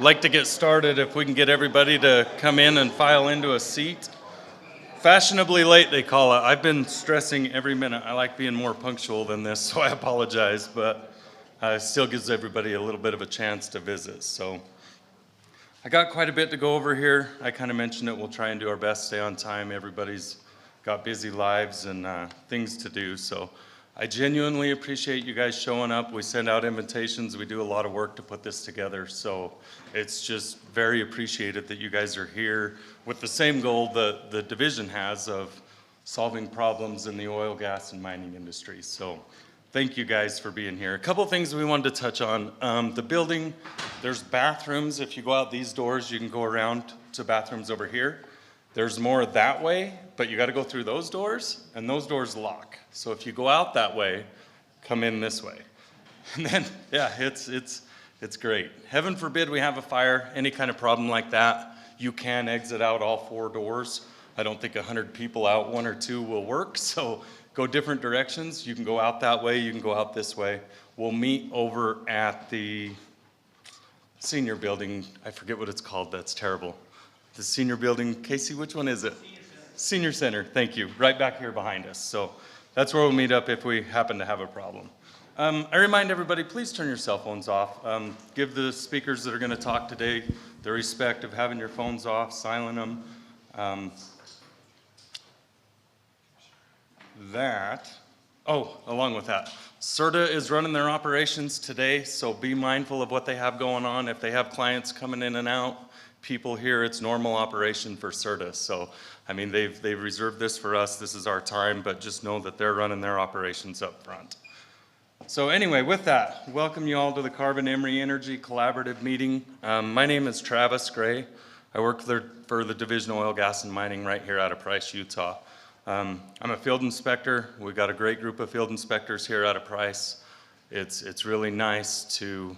like to get started if we can get everybody to come in and file into a seat. Fashionably late, they call it. I've been stressing every minute. I like being more punctual than this, so I apologize, but it still gives everybody a little bit of a chance to visit. So I got quite a bit to go over here. I kind of mentioned it. We'll try and do our best, stay on time. Everybody's got busy lives and things to do, so I genuinely appreciate you guys showing up. We send out invitations. We do a lot of work to put this together. So it's just very appreciated that you guys are here with the same goal that the division has of solving problems in the oil, gas, and mining industry. So thank you guys for being here. A couple things we wanted to touch on. The building, there's bathrooms. If you go out these doors, you can go around to bathrooms over here. There's more that way, but you got to go through those doors, and those doors lock. So if you go out that way, come in this way. And then, yeah, it's great. Heaven forbid we have a fire, any kind of problem like that, you can exit out all four doors. I don't think 100 people out, 1 or 2 will work, so go different directions. You can go out that way, you can go out this way. We'll meet over at the senior building. I forget what it's called, that's terrible. The senior building, Casey, which one is it? Senior Center, thank you, right back here behind us. So that's where we'll meet up if we happen to have a problem. I remind everybody, please turn your cell phones off. Give the speakers that are gonna talk today the respect of having your phones off, silent them. Along with that, CERTA is running their operations today, so be mindful of what they have going on. If they have clients coming in and out, people here, it's normal operation for CERTA. So, I mean, they've reserved this for us. This is our time, but just know that they're running their operations up front. So anyway, with that, welcome you all to the Carbon Emery Energy Collaborative meeting. My name is Travis Gray. I work for the Division of Oil, Gas, and Mining right here out of Price, Utah. I'm a field inspector. We've got a great group of field inspectors here out of Price. It's really nice to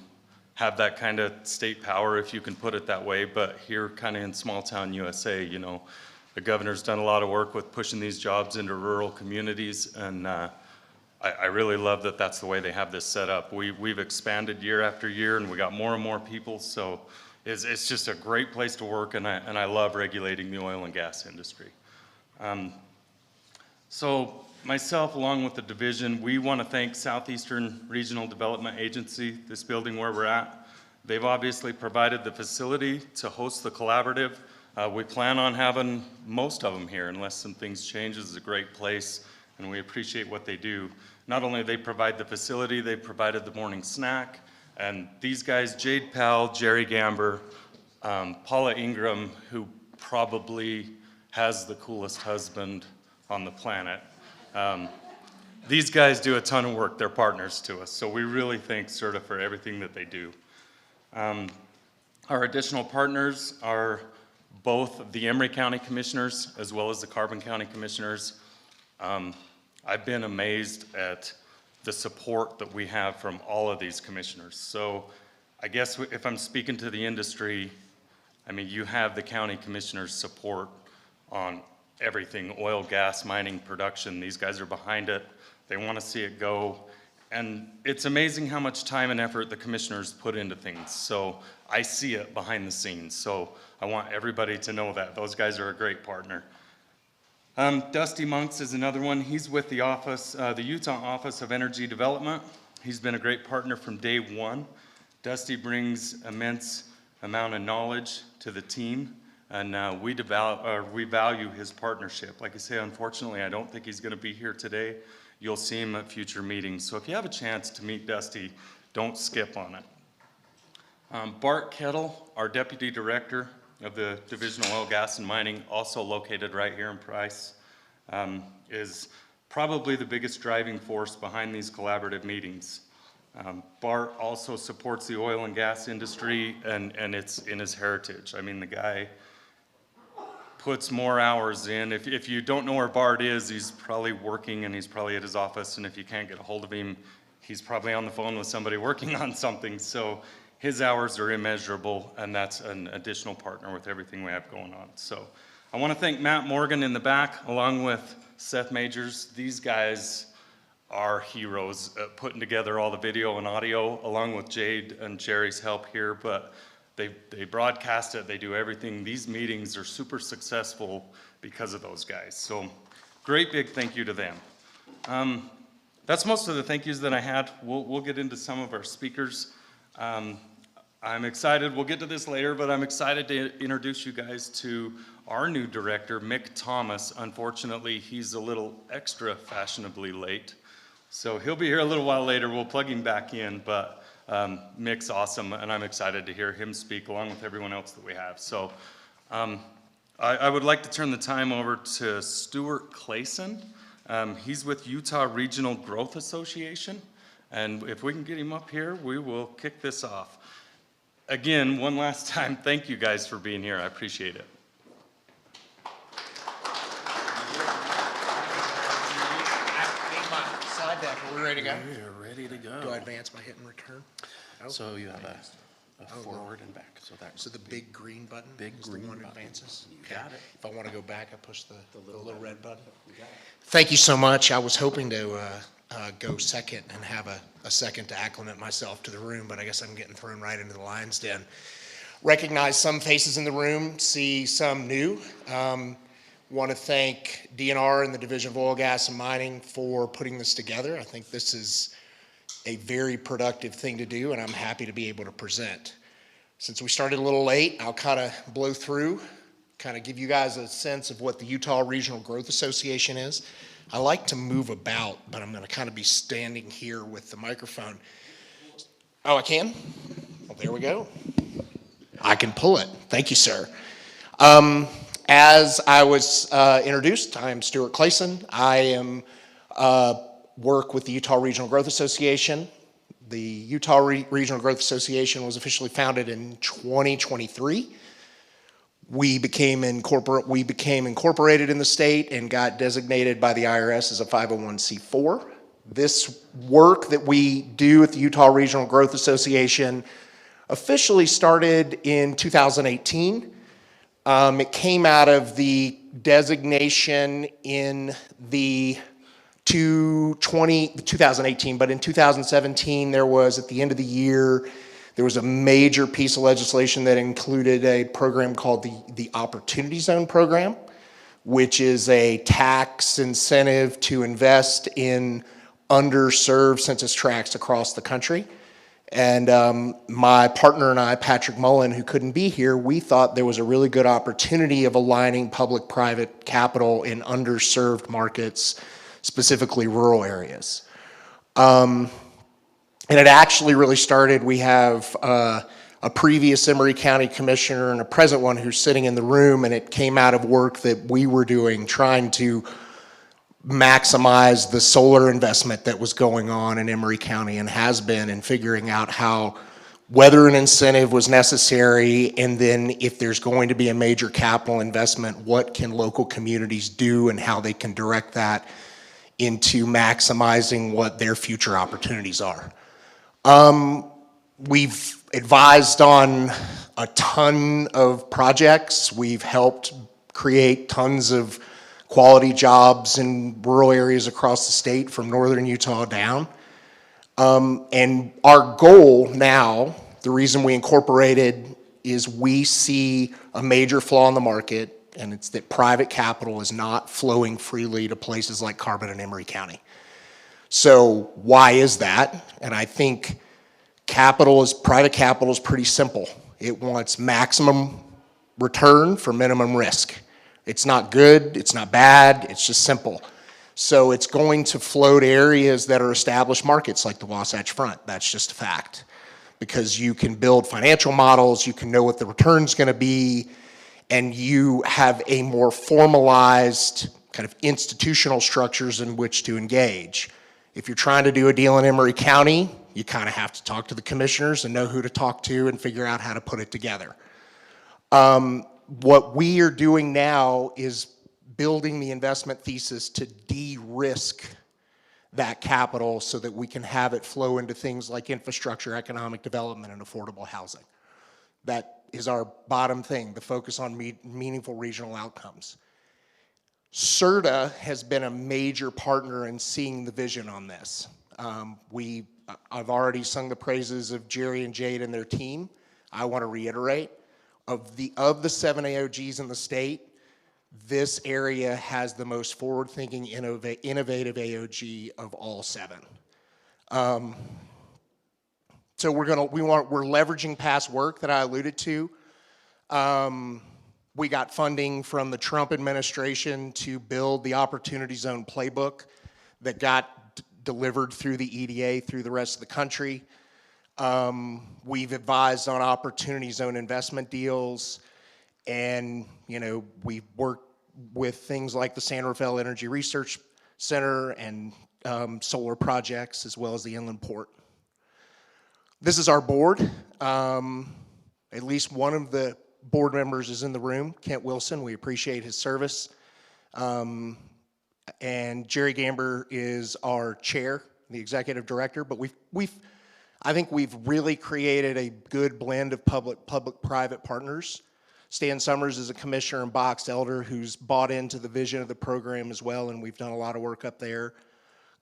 have that kind of state power, if you can put it that way, but here kind of in small town USA, you know, the governor's done a lot of work with pushing these jobs into rural communities, and I really love that that's the way they have this set up. We've expanded year after year, and we got more and more people, so it's just a great place to work, and I love regulating the oil and gas industry. So myself, along with the division, we want to thank Southeastern Regional Development Agency, this building where we're at. They've obviously provided the facility to host the collaborative. We plan on having most of them here unless some things change. This is a great place, and we appreciate what they do. Not only do they provide the facility, they provided the morning snack, and these guys, Jade Powell, Jerry Gamber, Paula Ingram, who probably has the coolest husband on the planet. These guys do a ton of work. They're partners to us, so we really thank CERTA for everything that they do. Our additional partners are both the Emery County Commissioners as well as the Carbon County Commissioners. I've been amazed at the support that we have from all of these commissioners. So I guess if I'm speaking to the industry, I mean, you have the county commissioners' support on everything, oil, gas, mining, production. These guys are behind it. They want to see it go. And it's amazing how much time and effort the commissioners put into things. So I see it behind the scenes. So I want everybody to know that. Those guys are a great partner. Dusty Monks is another one. He's with the office, the Utah Office of Energy Development. He's been a great partner from day one. Dusty brings immense amount of knowledge to the team. And we value his partnership. Like I say, unfortunately, I don't think he's going to be here today. You'll see him at future meetings. So if you have a chance to meet Dusty, don't skip on it. Bart Kettle, our Deputy Director of the Division of Oil, Gas, and Mining, also located right here in Price, is probably the biggest driving force behind these collaborative meetings. Bart also supports the oil and gas industry, and it's in his heritage. I mean, the guy puts more hours in. If you don't know where Bart is, he's probably working and he's probably at his office, and if you can't get a hold of him, he's probably on the phone with somebody working on something. So his hours are immeasurable, and that's an additional partner with everything we have going on. So I want to thank Matt Morgan in the back, along with Seth Majors. These guys are heroes at putting together all the video and audio, along with Jade and Jerry's help here, but They broadcast it, they do everything. These meetings are super successful because of those guys. So great big thank you to them. That's most of the thank yous that I had. We'll get into some of our speakers. I'm excited, we'll get to this later, but I'm excited to introduce you guys to our new director, Mick Thomas. Unfortunately, he's a little extra fashionably late. So he'll be here a little while later. We'll plug him back in, but Mick's awesome, and I'm excited to hear him speak along with everyone else that we have. So I would like to turn the time over to Stuart Clayson. He's with Utah Regional Growth Association, and if we can get him up here, we will kick this off. Again, one last time, thank you guys for being here. I appreciate it. Slide deck, are we ready to go? We're ready to go. Do I advance by hitting return? Oh, So you have a forward and back, so that's. So the big green button Big is the green one that button. advances? You got it. If I want to go back, I push the little red button? Thank you so much. I was hoping to go second and have a second to acclimate myself to the room, but I guess I'm getting thrown right into the lion's den. Recognize some faces in the room, see some new. Want to thank DNR and the Division of Oil, Gas, and Mining for putting this together. I think this is a very productive thing to do, and I'm happy to be able to present. Since we started a little late, I'll kind of blow through, kind of give you guys a sense of what the Utah Regional Growth Association is. I like to move about, but I'm going to kind of be standing here with the microphone. Oh, I can? Well, there we go. I can pull it. Thank you, sir. As I was introduced, I am Stuart Clayson. I am work with the Utah Regional Growth Association. The Utah Regional Growth Association was officially founded in 2023. We became incorporated in the state and got designated by the IRS as a 501c4. This work that we do at the Utah Regional Growth Association officially started in 2018. It came out of the designation in the 2018, but in 2017, there was, at the end of the year, there was a major piece of legislation that included a program called the Opportunity Zone Program, which is a tax incentive to invest in underserved census tracts across the country. And my partner and I, Patrick Mullen, who couldn't be here, we thought there was a really good opportunity of aligning public-private capital in underserved markets, specifically rural areas. And it actually really started, we have a previous Emery County Commissioner and a present one who's sitting in the room, and it came out of work that we were doing trying to maximize the solar investment that was going on in Emery County and has been, in figuring out how, whether an incentive was necessary, and then if there's going to be a major capital investment, what can local communities do and how they can direct that into maximizing what their future opportunities are. We've advised on a ton of projects. We've helped create tons of quality jobs in rural areas across the state from northern Utah down. And our goal now, the reason we incorporated, is we see a major flaw in the market, and it's that private capital is not flowing freely to places like Carbon and Emery County. So why is that? And I think private capital is pretty simple. It wants maximum return for minimum risk. It's not good, it's not bad, it's just simple. So it's going to flow to areas that are established markets like the Wasatch Front. That's just a fact. Because you can build financial models, you can know what the return's gonna be, and you have a more formalized kind of institutional structures in which to engage. If you're trying to do a deal in Emery County, you kind of have to talk to the commissioners and know who to talk to and figure out how to put it together. What we are doing now is building the investment thesis to de-risk that capital so that we can have it flow into things like infrastructure, economic development, and affordable housing. That is our bottom thing, the focus on meaningful regional outcomes. CERTA has been a major partner in seeing the vision on this. I've already sung the praises of Jerry and Jade and their team. I want to reiterate, of the 7 AOGs in the state, this area has the most forward-thinking, innovative AOG of all 7. So we're leveraging past work that I alluded to. We got funding from the Trump administration to build the Opportunity Zone playbook that got delivered through the EDA through the rest of the country. We've advised on Opportunity Zone investment deals, and we've worked with things like the San Rafael Energy Research Center and solar projects, as well as the Inland Port. This is our board. At least one of the board members is in the room, Kent Wilson. We appreciate his service. And Jerry Gamber is our chair, the executive director. But I think we've really created a good blend of public-private partners. Stan Summers is a commissioner and box elder who's bought into the vision of the program as well, and we've done a lot of work up there.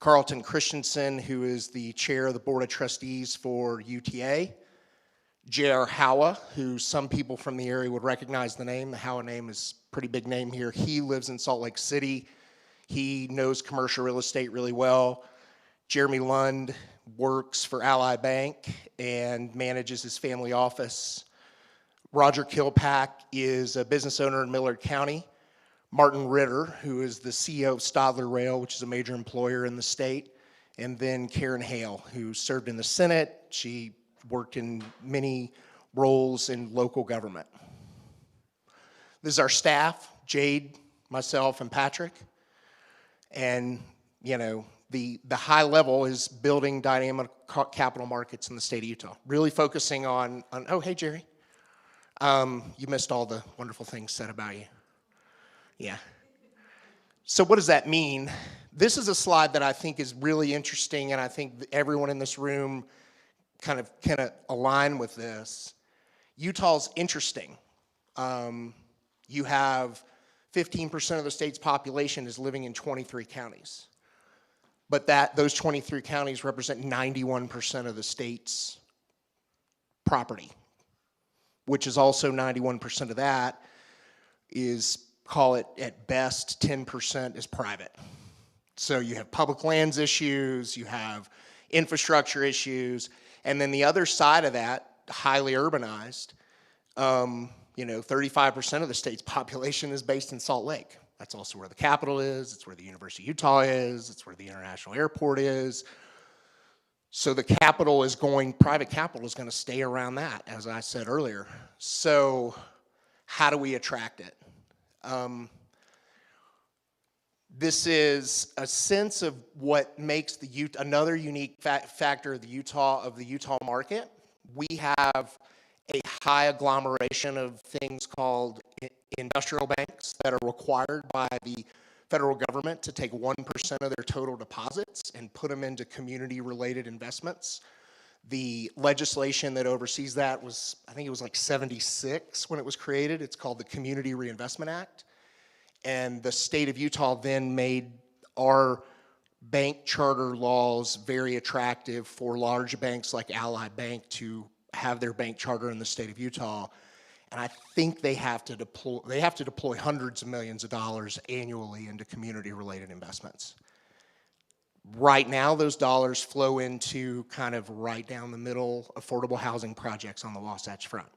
Carlton Christensen, who is the chair of the Board of Trustees for UTA. J.R. Howa, who some people from the area would recognize the name. The Howa name is a pretty big name here. He lives in Salt Lake City. He knows commercial real estate really well. Jeremy Lund works for Ally Bank and manages his family office. Roger Kilpack is a business owner in Millard County. Martin Ritter, who is the CEO of Stadler Rail, which is a major employer in the state. And then Karen Hale, who served in the Senate. She worked in many roles in local government. This is our staff, Jade, myself, and Patrick. And, the high level is building dynamic capital markets in the state of Utah. Really focusing on oh, hey, Jerry. You missed all the wonderful things said about you. Yeah. So what does that mean? This is a slide that I think is really interesting, and I think everyone in this room kind of align with this. Utah's interesting. You have 15% of the state's population is living in 23 counties. But those 23 counties represent 91% of the state's property, which is also 91% of that is, call it at best, 10% is private. So you have public lands issues, you have infrastructure issues, and then the other side of that, highly urbanized, 35% of the state's population is based in Salt Lake. That's also where the Capitol is, it's where the University of Utah is, it's where the International Airport is. So the private capital is going to stay around that, as I said earlier. So how do we attract it? This is a sense of what makes another unique factor of the Utah market. We have a high agglomeration of things called industrial banks that are required by the federal government to take 1% of their total deposits and put them into community-related investments. The legislation that oversees that was, I think it was like 76 when it was created. It's called the Community Reinvestment Act. And the state of Utah then made our bank charter laws very attractive for large banks like Ally Bank to have their bank charter in the state of Utah. And I think they have to deploy hundreds of millions of dollars annually into community-related investments. Right now, those dollars flow into kind of right down the middle affordable housing projects on the Wasatch Front.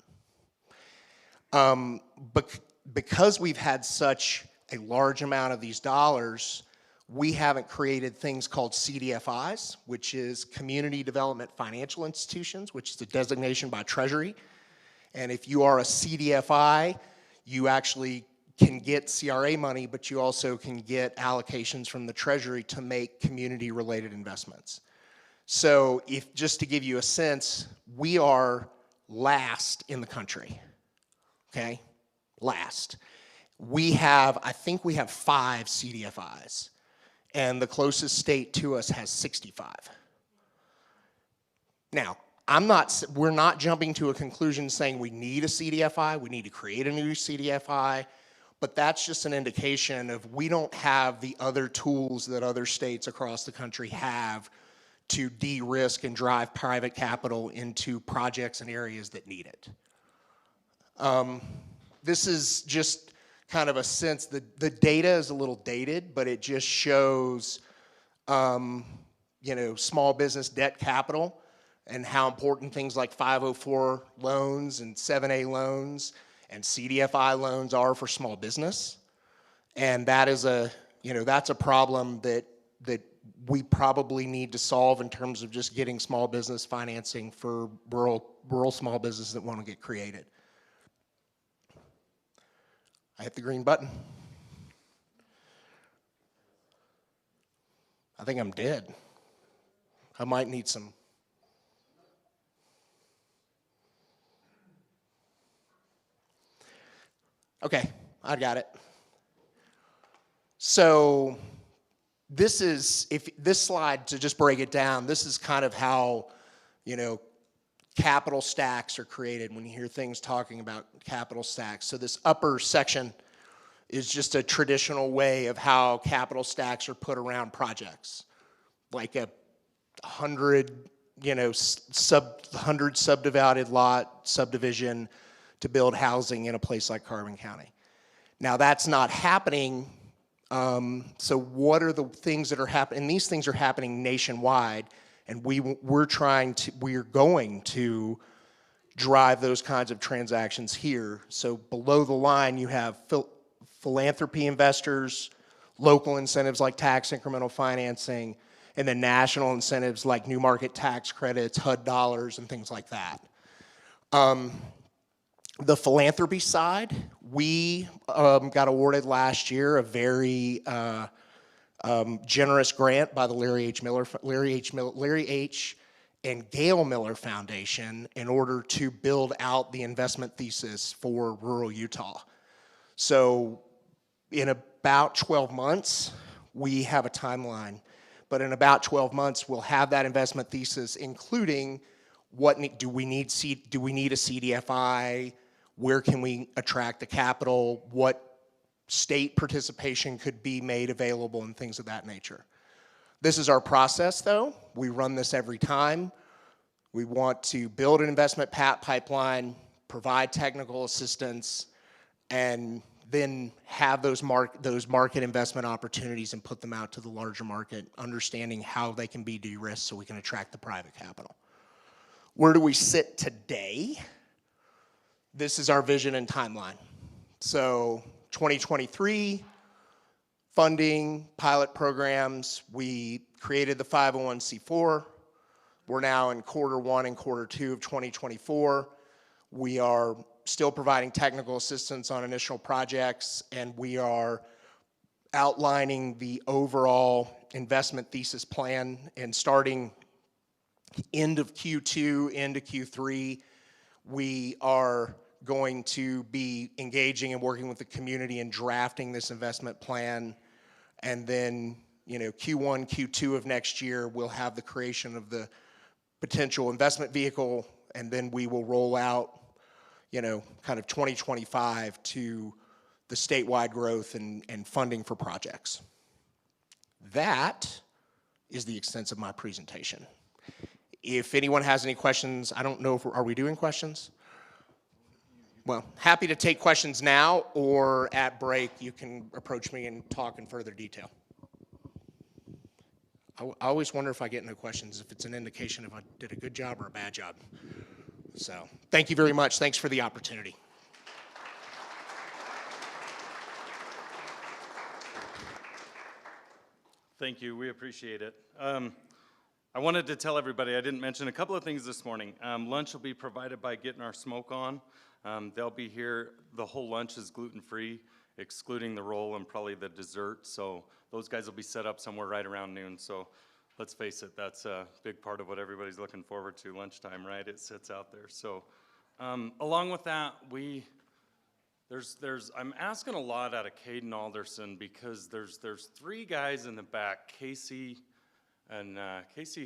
But because we've had such a large amount of these dollars, we haven't created things called CDFIs, which is Community Development Financial Institutions, which is a designation by Treasury. And if you are a CDFI, you actually can get CRA money, but you also can get allocations from the Treasury to make community-related investments. So just to give you a sense, we are last in the country, okay? Last. I think we have 5 CDFIs, and the closest state to us has 65. Now, we're not jumping to a conclusion saying we need a CDFI, we need to create a new CDFI, but that's just an indication of we don't have the other tools that other states across the country have to de-risk and drive private capital into projects and areas that need it, This is just kind of a sense, the data is a little dated, but it just shows, small business debt capital and how important things like 504 loans and 7A loans and CDFI loans are for small business. And that is that's a problem that we probably need to solve in terms of just getting small business financing for rural small businesses that want to get created. I hit the green button. I think I'm dead. I might need some. Okay, I got it. So this is, if this slide, to just break it down, this is kind of how, capital stacks are created when you hear things talking about capital stacks. So this upper section is just a traditional way of how capital stacks are put around projects, like a 100 subdivided lot subdivision to build housing in a place like Carbon County. Now that's not happening. So what are the things that are happening? And these things are happening nationwide, and we're going to drive those kinds of transactions here. So below the line, you have philanthropy investors, local incentives like tax incremental financing, and then national incentives like new market tax credits, HUD dollars, and things like that. The philanthropy side, we got awarded last year a very generous grant by the Larry H. and Gail Miller Foundation in order to build out the investment thesis for rural Utah. So in about 12 months, we have a timeline, but in about 12 months, we'll have that investment thesis, including do we need a CDFI, where can we attract the capital, what state participation could be made available, and things of that nature. This is our process, though. We run this every time. We want to build an investment pipeline, provide technical assistance, and then have those market investment opportunities and put them out to the larger market, understanding how they can be de-risked so we can attract the private capital. Where do we sit today? This is our vision and timeline. So 2023, funding, pilot programs, we created the 501c4. We're now in Q1 and Q2 of 2024. We are still providing technical assistance on initial projects, and we are outlining the overall investment thesis plan, and starting end of Q2 into Q3, we are going to be engaging and working with the community in drafting this investment plan. And then, Q1, Q2 of next year, we'll have the creation of the potential investment vehicle, and then we will roll out, kind of 2025 to the statewide growth and funding for projects. That is the extent of my presentation. If anyone has any questions, I don't know are we doing questions? Well, happy to take questions now, or at break, you can approach me and talk in further detail. I always wonder if I get no questions, if it's an indication if I did a good job or a bad job. So, thank you very much. Thanks for the opportunity. Thank you. We appreciate it. I wanted to tell everybody, I didn't mention a couple of things this morning. Lunch will be provided by Getting Our Smoke On. They'll be here. The whole lunch is gluten-free, excluding the roll and probably the dessert. So those guys will be set up somewhere right around noon. So let's face it, that's a big part of what everybody's looking forward to, lunchtime, right? It sits out there. So along with that, I'm asking a lot out of Caden Alderson, because there's three guys in the back, Casey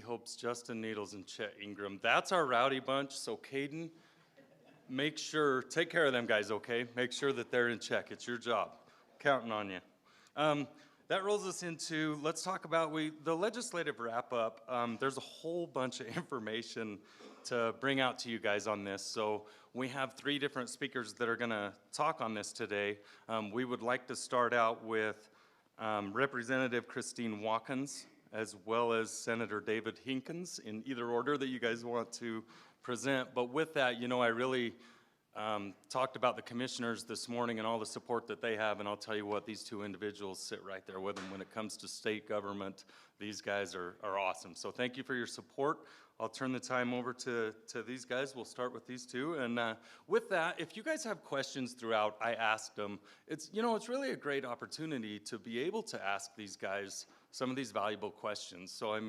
Hopes, Justin Needles, and Chet Ingram. That's our rowdy bunch. So Caden, take care of them guys, okay? Make sure that they're in check. It's your job. Counting on you. That rolls us into, let's talk about the legislative wrap-up. There's a whole bunch of information to bring out to you guys on this. So we have 3 different speakers that are going to talk on this today. We would like to start out with Representative Christine Watkins, as well as Senator David Hinkins, in either order that you guys want to present. But with that, I really talked about the commissioners this morning and all the support that they have, and I'll tell you what, these 2 individuals sit right there with them. When it comes to state government, these guys are awesome. So thank you for your support. I'll turn the time over to these guys. We'll start with these 2. And with that, if you guys have questions throughout, I asked them. It's really a great opportunity to be able to ask these guys some of these valuable questions. So,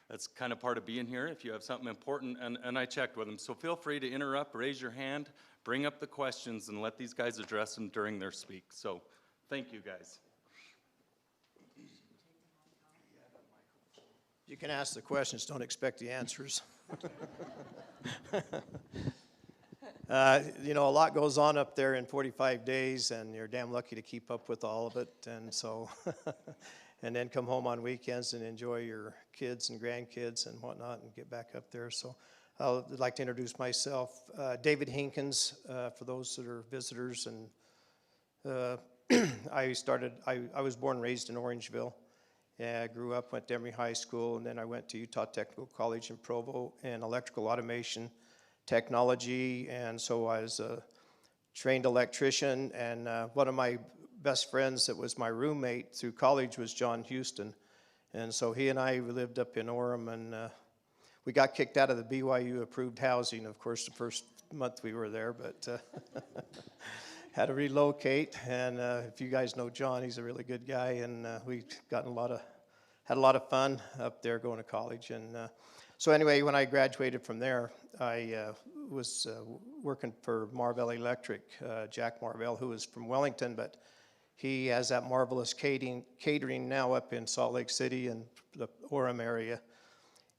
that's kind of part of being here. If you have something important, and I checked with them. So feel free to interrupt, raise your hand, bring up the questions, and let these guys address them during their speak. So thank you, guys. You can ask the questions, don't expect the answers. A lot goes on up there in 45 days, and you're damn lucky to keep up with all of it. And so, and then come home on weekends and enjoy your kids and grandkids and whatnot and get back up there. So I'd like to introduce myself. David Hinkins, for those that are visitors. And I was born and raised in Orangeville. I grew up, went to Emery High School, and then I went to Utah Technical College in Provo in electrical automation technology. And so I was a trained electrician, and one of my best friends that was my roommate through college was John Houston. And so he and I lived up in Orem, and we got kicked out of the BYU approved housing, of course, the first month we were there, but had to relocate. And if you guys know John, he's a really good guy, and we had a lot of fun up there going to college. And so anyway, when I graduated from there, I was working for Marvell Electric, Jack Marvell, who was from Wellington, but he has that marvelous catering now up in Salt Lake City and the Orem area.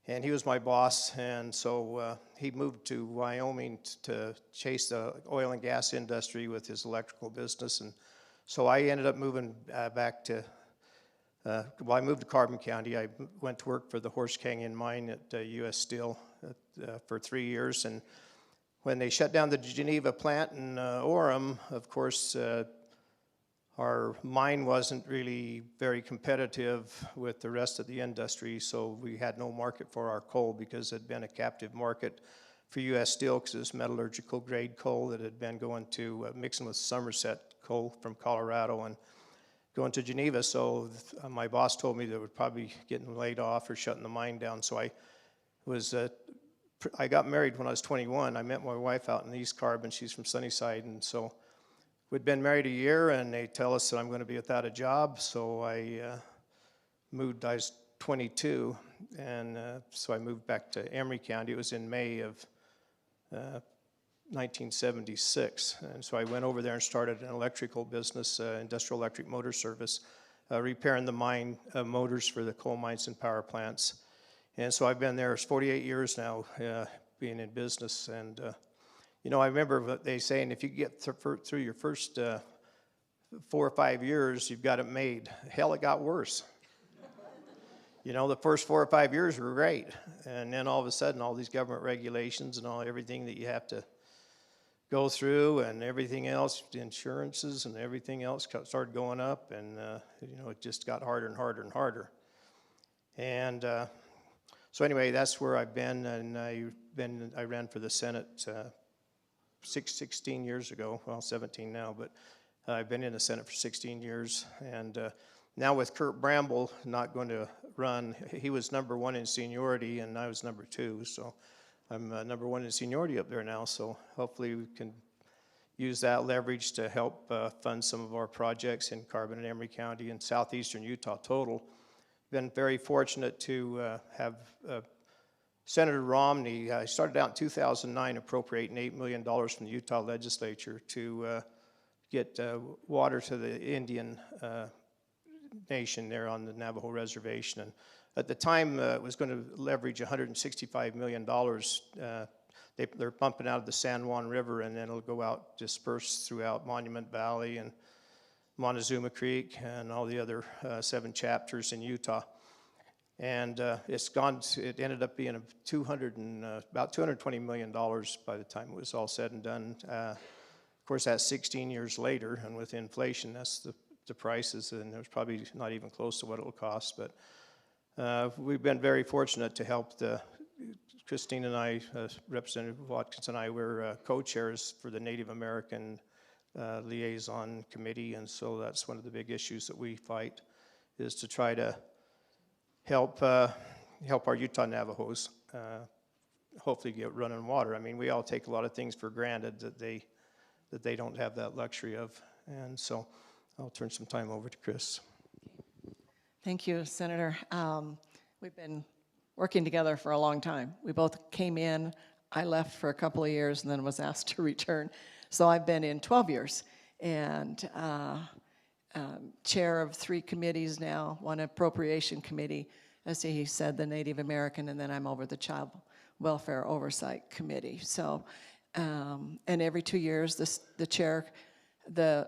And he was my boss, and so he moved to Wyoming to chase the oil and gas industry with his electrical business. And so I ended up moving back to, I moved to Carbon County. I went to work for the Horse Canyon mine at U.S. Steel for 3 years. And when they shut down the Geneva plant in Orem, of course, our mine wasn't really very competitive with the rest of the industry, so we had no market for our coal because it had been a captive market for U.S. Steel because it was metallurgical grade coal that had been going to mixing with Somerset coal from Colorado and going to Geneva. So my boss told me that we're probably getting laid off or shutting the mine down. So I got married when I was 21. I met my wife out in East Carbon. She's from Sunnyside, and so we'd been married a year, and they tell us that I'm going to be without a job, so I moved. I was 22, and so I moved back to Emery County. It was in May of 1976, and so I went over there and started an electrical business, industrial electric motor service, repairing the mine motors for the coal mines and power plants. And so I've been there 48 years now, being in business, and I remember what they saying, if you get through your first 4 or 5 years, you've got it made. Hell, it got worse. The first 4 or 5 years were great. And then all of a sudden, all these government regulations and everything that you have to go through and everything else, the insurances and everything else started going up. And, it just got harder and harder and harder. And so anyway, that's where I've been. And I ran for the Senate 16 years ago, well, 17 now, but I've been in the Senate for 16 years, and now with Kurt Bramble not going to run, he was number 1 in seniority, and I was number 2, so I'm number 1 in seniority up there now, so hopefully we can use that leverage to help fund some of our projects in Carbon and Emery County and southeastern Utah total. Been very fortunate to have Senator Romney started out in 2009 appropriating $8 million from the Utah legislature to get water to the Indian nation there on the Navajo reservation. And at the time, it was going to leverage $165 million. They're pumping out of the San Juan River, and then it'll go out dispersed throughout Monument Valley and Montezuma Creek and all the other 7 chapters in Utah. And it ended up being about $220 million by the time it was all said and done. Of course, that's 16 years later, and with inflation, that's the prices, and it's probably not even close to what it'll cost. But we've been very fortunate to help Christine and I, Representative Watkins and I, were co-chairs for the Native American Liaison Committee, and so that's one of the big issues that we fight, is to try to help our Utah Navajos hopefully get running water. I mean, we all take a lot of things for granted that they don't have that luxury of, and so I'll turn some time over to Chris. Thank you, Senator. We've been working together for a long time. We both came in, I left for a couple of years and then was asked to return. So I've been in 12 years and chair of 3 committees now, one appropriation committee, as he said, the Native American, and then I'm over the Child Welfare Oversight Committee. So, and every 2 years, the chair,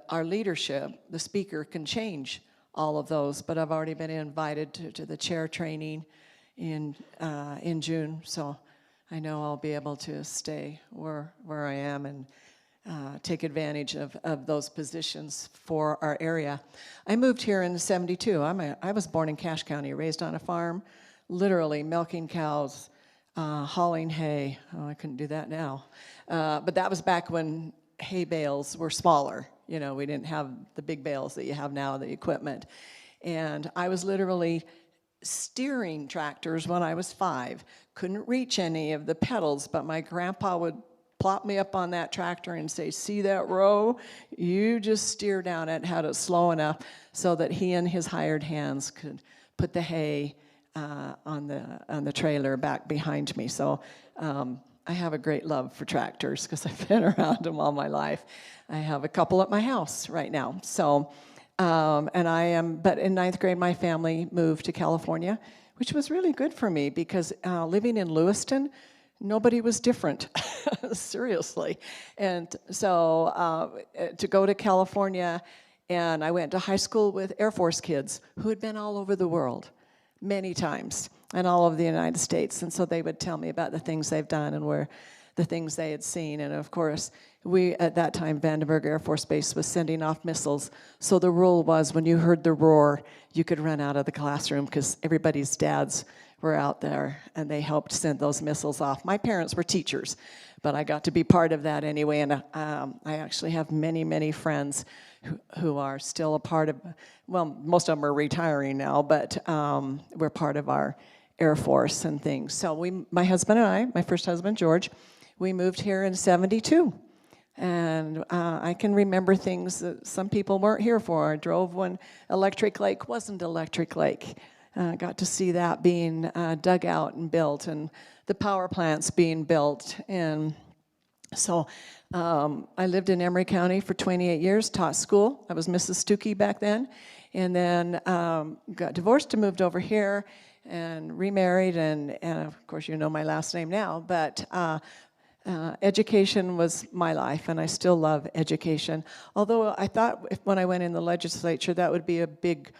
our leadership, the speaker can change all of those, but I've already been invited to the chair training in June, so I know I'll be able to stay where I am and take advantage of those positions for our area. I moved here in '72. I was born in Cache County, raised on a farm, literally milking cows, hauling hay. Oh, I couldn't do that now. But that was back when hay bales were smaller. You know, we didn't have the big bales that you have now, the equipment. And I was literally steering tractors when I was 5. Couldn't reach any of the pedals, but my grandpa would plop me up on that tractor and say, "See that row? You just steer down it," had it slow enough so that he and his hired hands could put the hay on the trailer back behind me. So I have a great love for tractors because I've been around them all my life. I have a couple at my house right now. So, but in 9th grade, my family moved to California, which was really good for me because living in Lewiston, nobody was different, seriously. And so to go to California, and I went to high school with Air Force kids who had been all over the world many times and all over the United States. And so they would tell me about the things they've done and where the things they had seen. And of course, at that time, Vandenberg Air Force Base was sending off missiles. So the rule was when you heard the roar, you could run out of the classroom because everybody's dads were out there and they helped send those missiles off. My parents were teachers, but I got to be part of that anyway. And I actually have many, many friends who are still a part of, well, most of them are retiring now, but we're part of our Air Force and things. So my husband and I, my first husband, George, we moved here in '72. And I can remember things that some people weren't here for. I drove when Electric Lake wasn't Electric Lake. Got to see that being dug out and built and the power plants being built. And so I lived in Emery County for 28 years, taught school. I was Mrs. Stuckey back then. And then got divorced and moved over here and remarried. And of course, you know my last name now. But education was my life, and I still love education. Although I thought when I went in the legislature, that would be a big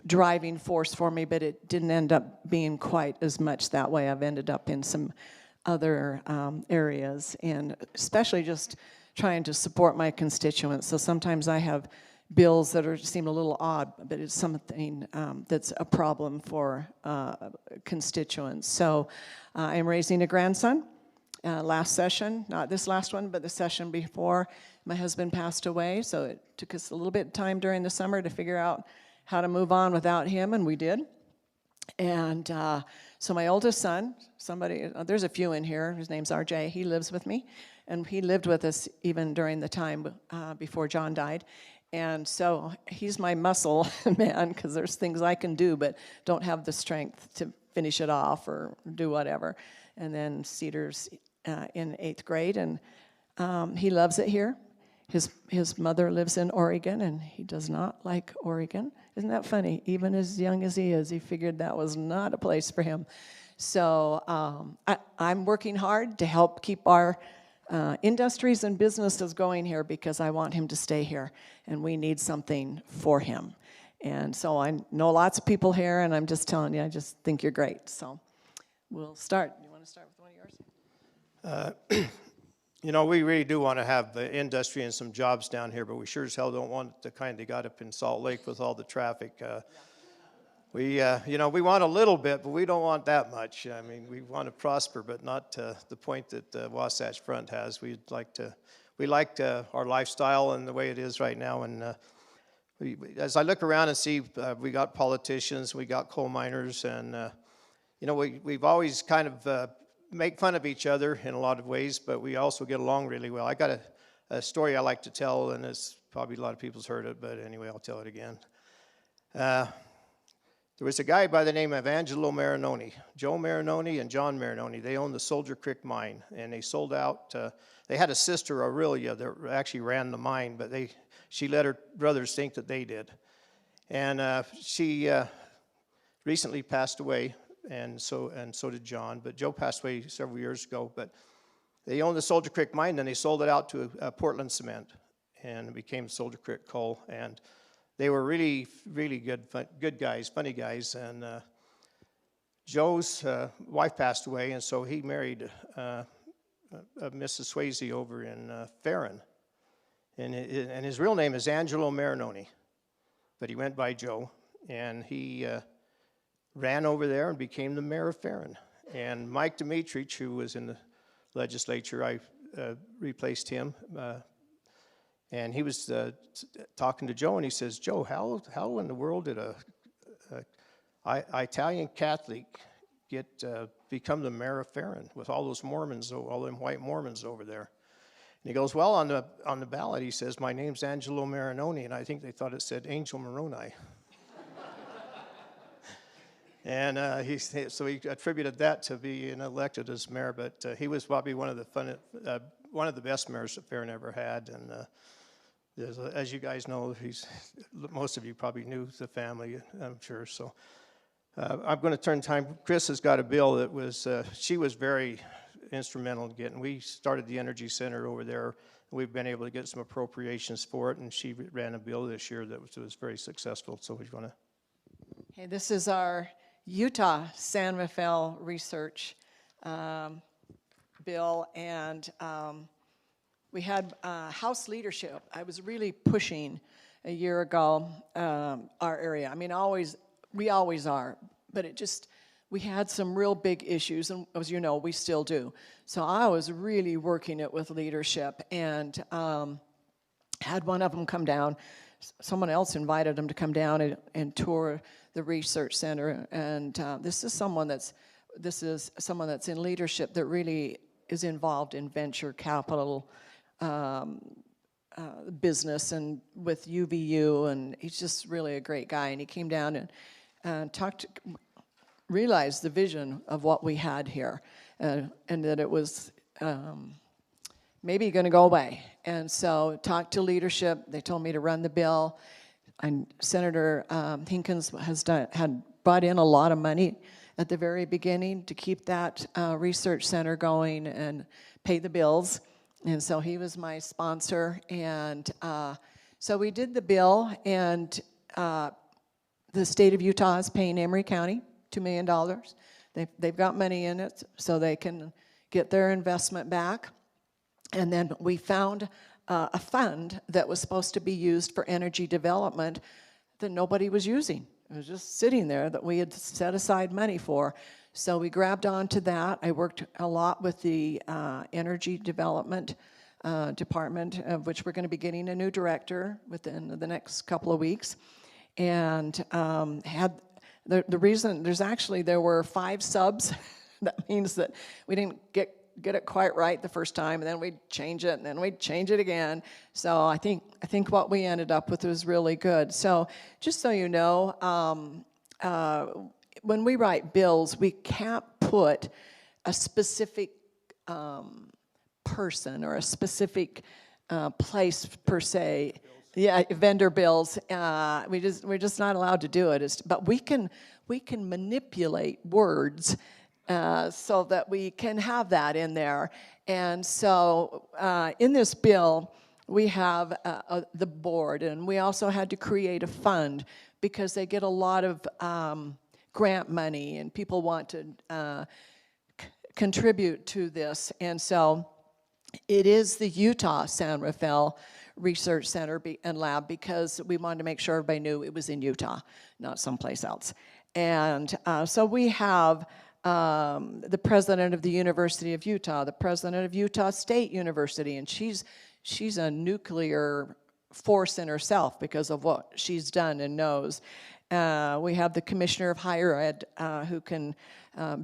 driving force for me, but it didn't end up being quite as much that way. I've ended up in some other areas, and especially just trying to support my constituents. So sometimes I have bills that seem a little odd, but it's something that's a problem for constituents. So I'm raising a grandson. Last session, not this last one, but the session before, my husband passed away, so it took us a little bit of time during the summer to figure out how to move on without him, and we did. And so my oldest son, there's a few in here, his name's RJ, he lives with me, and he lived with us even during the time before John died. And so he's my muscle man, because there's things I can do, but don't have the strength to finish it off or do whatever. And then Cedar's in 8th grade, and he loves it here. His mother lives in Oregon, and he does not like Oregon. Isn't that funny? Even as young as he is, he figured that was not a place for him. So I'm working hard to help keep our industries and businesses going here because I want him to stay here, and we need something for him. And so I know lots of people here, and I'm just telling you, I just think you're great. So we'll start. You want to start with one of yours? You know, we really do want to have industry and some jobs down here, but we sure as hell don't want the kind they got up in Salt Lake with all the traffic. You know, we want a little bit, but we don't want that much. I mean, we want to prosper, but not to the point that Wasatch Front has. We like our lifestyle and the way it is right now. And as I look around and see, we got politicians, we got coal miners, and you know, we've always kind of make fun of each other in a lot of ways, but we also get along really well. I got a story I like to tell, and it's probably a lot of people's heard it, but anyway, I'll tell it again. There was a guy by the name of Angelo Marinoni, Joe Marinoni and John Marinoni. They owned the Soldier Creek mine, and they sold out. They had a sister, Aurelia, that actually ran the mine, but she let her brothers think that they did. And she recently passed away. And so did John, but Joe passed away several years ago. But they owned the Soldier Creek mine, then they sold it out to Portland Cement, and it became Soldier Creek Coal. And they were really, really good guys, funny guys. And Joe's wife passed away, and so he married Mrs. Swayze over in Farron, and his real name is Angelo Marinoni, but he went by Joe, and he ran over there and became the mayor of Farron. And Mike Dimitrich, who was in the legislature, I replaced him. And he was talking to Joe, and he says, Joe, how in the world did a Italian Catholic become the mayor of Farron with all those Mormons, all them white Mormons over there? And he goes, well, on the ballot, he says, my name's Angelo Marinoni, and I think they thought it said Angel Moroni. And so he attributed that to being elected as mayor, but he was probably one of the best mayors that Farron ever had. And as you guys know, most of you probably knew the family, I'm sure. So I'm going to turn time. Chris has got a bill that she was very instrumental in getting. We started the Energy Center over there. We've been able to get some appropriations for it, and she ran a bill this year that was very successful. So we're going to. Okay, this is our Utah San Rafael research bill, and we had House leadership. I was really pushing a year ago our area. I mean, we always are, but we had some real big issues, and as you know, we still do. So I was really working it with leadership, and had one of them come down. Someone else invited them to come down and tour the research center, and this is someone that's in leadership that really is involved in venture capital business and with UVU, and he's just really a great guy. And he came down and realized the vision of what we had here, and that it was maybe going to go away. And so talked to leadership. They told me to run the bill. And Senator Hinkins had brought in a lot of money at the very beginning to keep that research center going and pay the bills. And so he was my sponsor. And so we did the bill, and the state of Utah is paying Emery County $2 million. They've got money in it so they can get their investment back. And then we found a fund that was supposed to be used for energy development that nobody was using. It was just sitting there that we had set aside money for. So we grabbed onto that. I worked a lot with the energy development department, of which we're going to be getting a new director within the next couple of weeks. And had the reason, there were 5 subs. That means that we didn't get it quite right the first time, and then we'd change it, and then we'd change it again. So I think what we ended up with was really good. So just so you know, when we write bills, we can't put a specific person or a specific place per se. Yeah, vendor bills. We're just not allowed to do it. But we can manipulate words so that we can have that in there. And so in this bill, we have the board, and we also had to create a fund because they get a lot of grant money, and people want to contribute to this. And so it is the Utah San Rafael Research Center and Lab, because we wanted to make sure everybody knew it was in Utah, not someplace else. And so we have the president of the University of Utah, the president of Utah State University, and she's a nuclear force in herself because of what she's done and knows. We have the commissioner of higher ed who can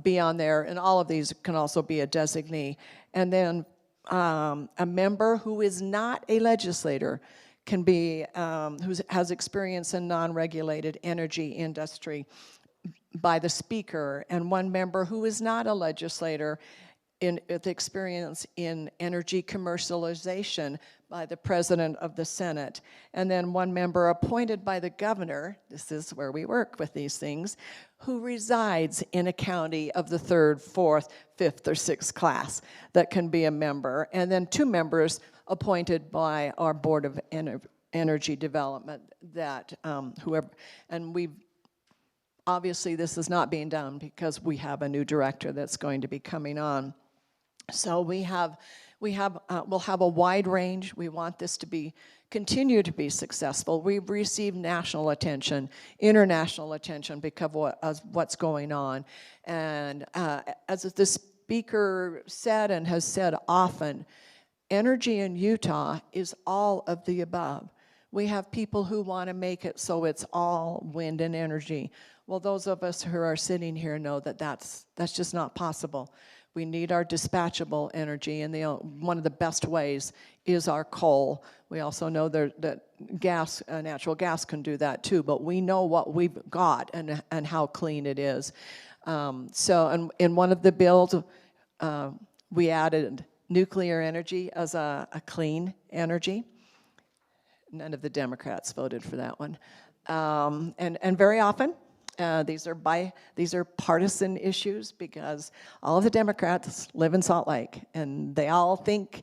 be on there, and all of these can also be a designee. And then a member who is not a legislator can be, who has experience in non-regulated energy industry by the speaker, and one member who is not a legislator with experience in energy commercialization by the president of the Senate, and then one member appointed by the governor, this is where we work with these things, who resides in a county of the 3rd, 4th, 5th, or 6th class that can be a member, and then 2 members appointed by our Board of Energy Development that whoever, and we've obviously this is not being done because we have a new director that's going to be coming on. So we'll have a wide range. We want this to continue to be successful. We've received national attention, international attention because of what's going on. And as the speaker said and has said often, energy in Utah is all of the above. We have people who want to make it so it's all wind and energy. Well, those of us who are sitting here know that that's just not possible. We need our dispatchable energy, and one of the best ways is our coal. We also know that gas, natural gas can do that too, but we know what we've got and how clean it is. So in one of the bills, we added nuclear energy as a clean energy. None of the Democrats voted for that one. And very often, these are partisan issues because all of the Democrats live in Salt Lake, and they all think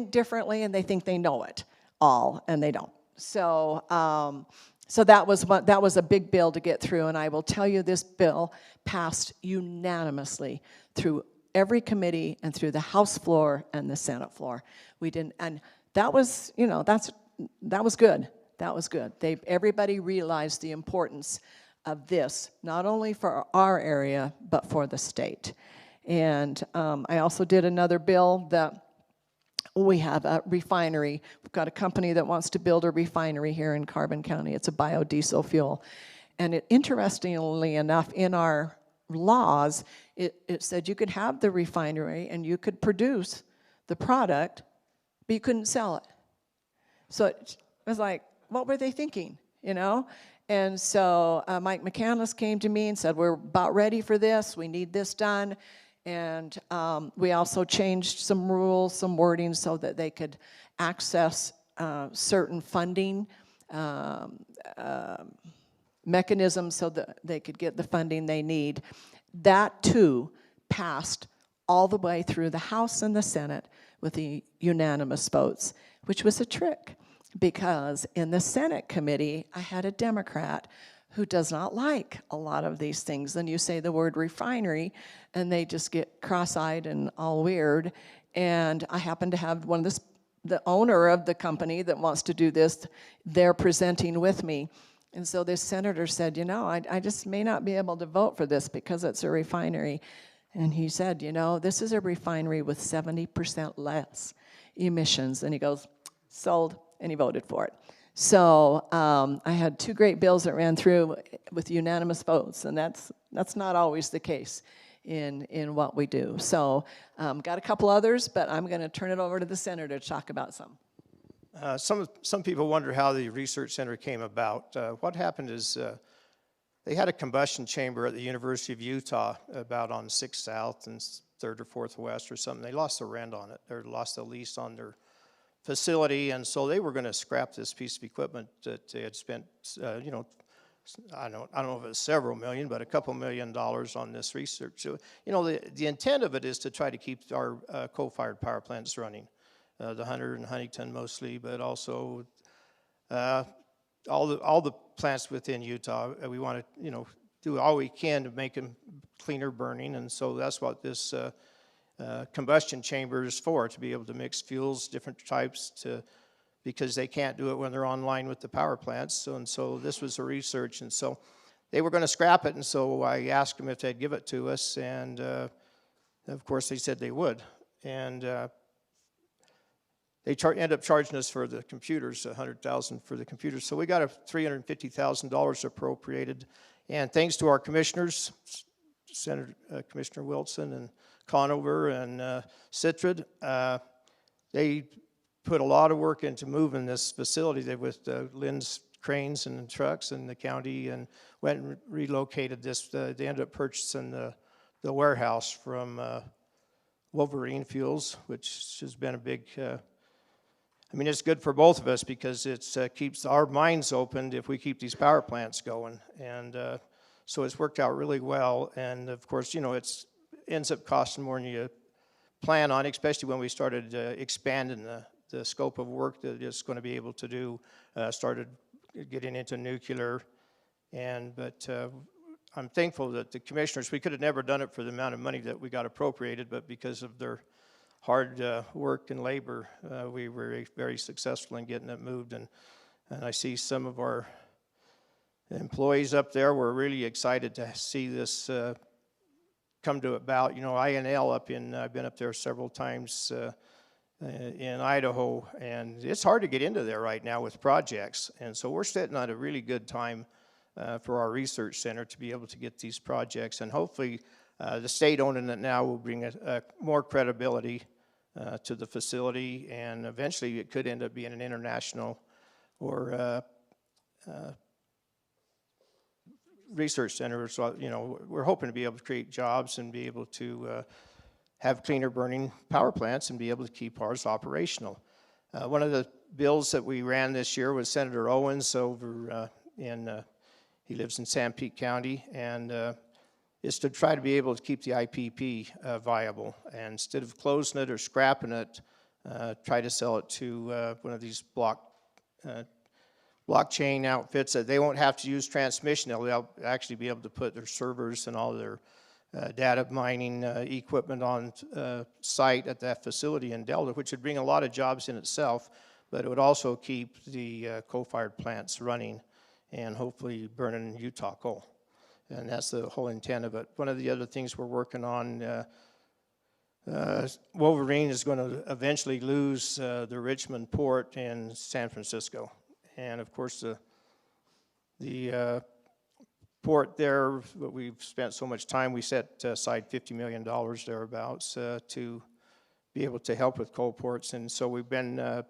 differently, and they think they know it all, and they don't. So so that was a big bill to get through, and I will tell you, this bill passed unanimously through every committee and through the House floor and the Senate floor. We didn't, and that was, that was good. That was good. Everybody realized the importance of this, not only for our area, but for the state. And I also did another bill that we have a refinery. We've got a company that wants to build a refinery here in Carbon County. It's a biodiesel fuel. And interestingly enough, in our laws, it said you could have the refinery and you could produce the product, but you couldn't sell it. So it was like, what were they thinking, And so Mike McCandless came to me and said, we're about ready for this. We need this done. And we also changed some rules, some wording so that they could access certain funding mechanisms so that they could get the funding they need. That, too, passed all the way through the House and the Senate with the unanimous votes, which was a trick. Because in the Senate committee, I had a Democrat who does not like a lot of these things. Then you say the word refinery, and they just get cross-eyed and all weird. And I happen to have the owner of the company that wants to do this, they're presenting with me. And so this senator said, I just may not be able to vote for this because it's a refinery. And he said, this is a refinery with 70% less emissions. And he goes, sold. And he voted for it. So I had 2 great bills that ran through with unanimous votes, and that's not always the case in what we do. So got a couple others, but I'm going to turn it over to the senator to talk about some. Some people wonder how the research center came about. What happened is they had a combustion chamber at the University of Utah about on 6th South and 3rd or 4th West or something. They lost the rent on it, or lost the lease on their facility, and so they were going to scrap this piece of equipment that they had spent, I don't know if it was several million, but a couple $1 million on this research. So, the intent of it is to try to keep our coal-fired power plants running. the Hunter and Huntington mostly, but also all the plants within Utah. We want to, do all we can to make them cleaner burning, and so that's what this combustion chamber is for, to be able to mix fuels, different types, because they can't do it when they're online with the power plants. And so this was the research, and so they were going to scrap it, and so I asked them if they'd give it to us, and of course they said they would. And they end up charging us for the computers, $100,000 for the computers. So we got a $350,000 appropriated, and thanks to our commissioners, Senator Commissioner Wilson and Conover and Citrid, they put a lot of work into moving this facility with Lynn's cranes and trucks in the county, and went and relocated this. They ended up purchasing the warehouse from Wolverine Fuels, which has been a big, it's good for both of us because it keeps our minds opened if we keep these power plants going. And so it's worked out really well. And of course, it ends up costing more than you plan on, especially when we started expanding the scope of work that it's going to be able to do, started getting into nuclear. But I'm thankful that the commissioners, we could have never done it for the amount of money that we got appropriated, but because of their hard work and labor, we were very successful in getting it moved. And I see some of our employees up there were really excited to see this come to about. INL I've been up there several times in Idaho, and it's hard to get into there right now with projects. And so we're sitting at a really good time for our research center to be able to get these projects, and hopefully the state owning it now will bring more credibility to the facility, and eventually it could end up being an international or research center. So we're hoping to be able to create jobs and be able to have cleaner burning power plants and be able to keep ours operational. One of the bills that we ran this year was Senator Owens over he lives in Sanpete County, and is to try to be able to keep the IPP viable. And instead of closing it or scrapping it, try to sell it to one of these blockchain outfits that they won't have to use transmission. They'll actually be able to put their servers and all their data mining equipment on site at that facility in Delta, which would bring a lot of jobs in itself, but it would also keep the coal-fired plants running and hopefully burning Utah coal. And that's the whole intent of it. One of the other things we're working on, Wolverine is going to eventually lose the Richmond port in San Francisco. And of course, the port there, but we've spent so much time, we set aside $50 million thereabouts to be able to help with coal ports. And so we've been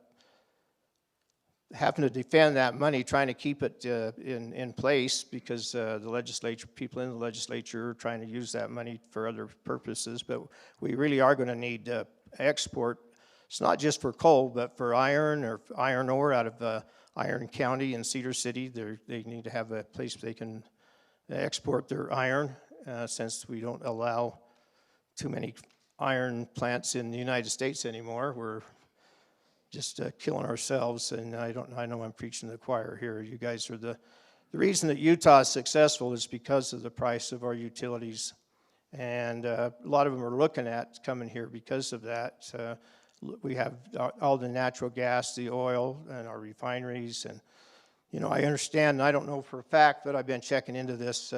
having to defend that money, trying to keep it in place, because the legislature, people in the legislature are trying to use that money for other purposes. But we really are going to need export. It's not just for coal, but for iron or iron ore out of Iron County and Cedar City. They need to have a place they can export their iron, since we don't allow too many iron plants in the United States anymore. We're just killing ourselves, and I know I'm preaching to the choir here. You guys are the reason that Utah is successful is because of the price of our utilities, and a lot of them are looking at coming here because of that. We have all the natural gas, the oil, and our refineries, and I understand, and I don't know for a fact, but I've been checking into this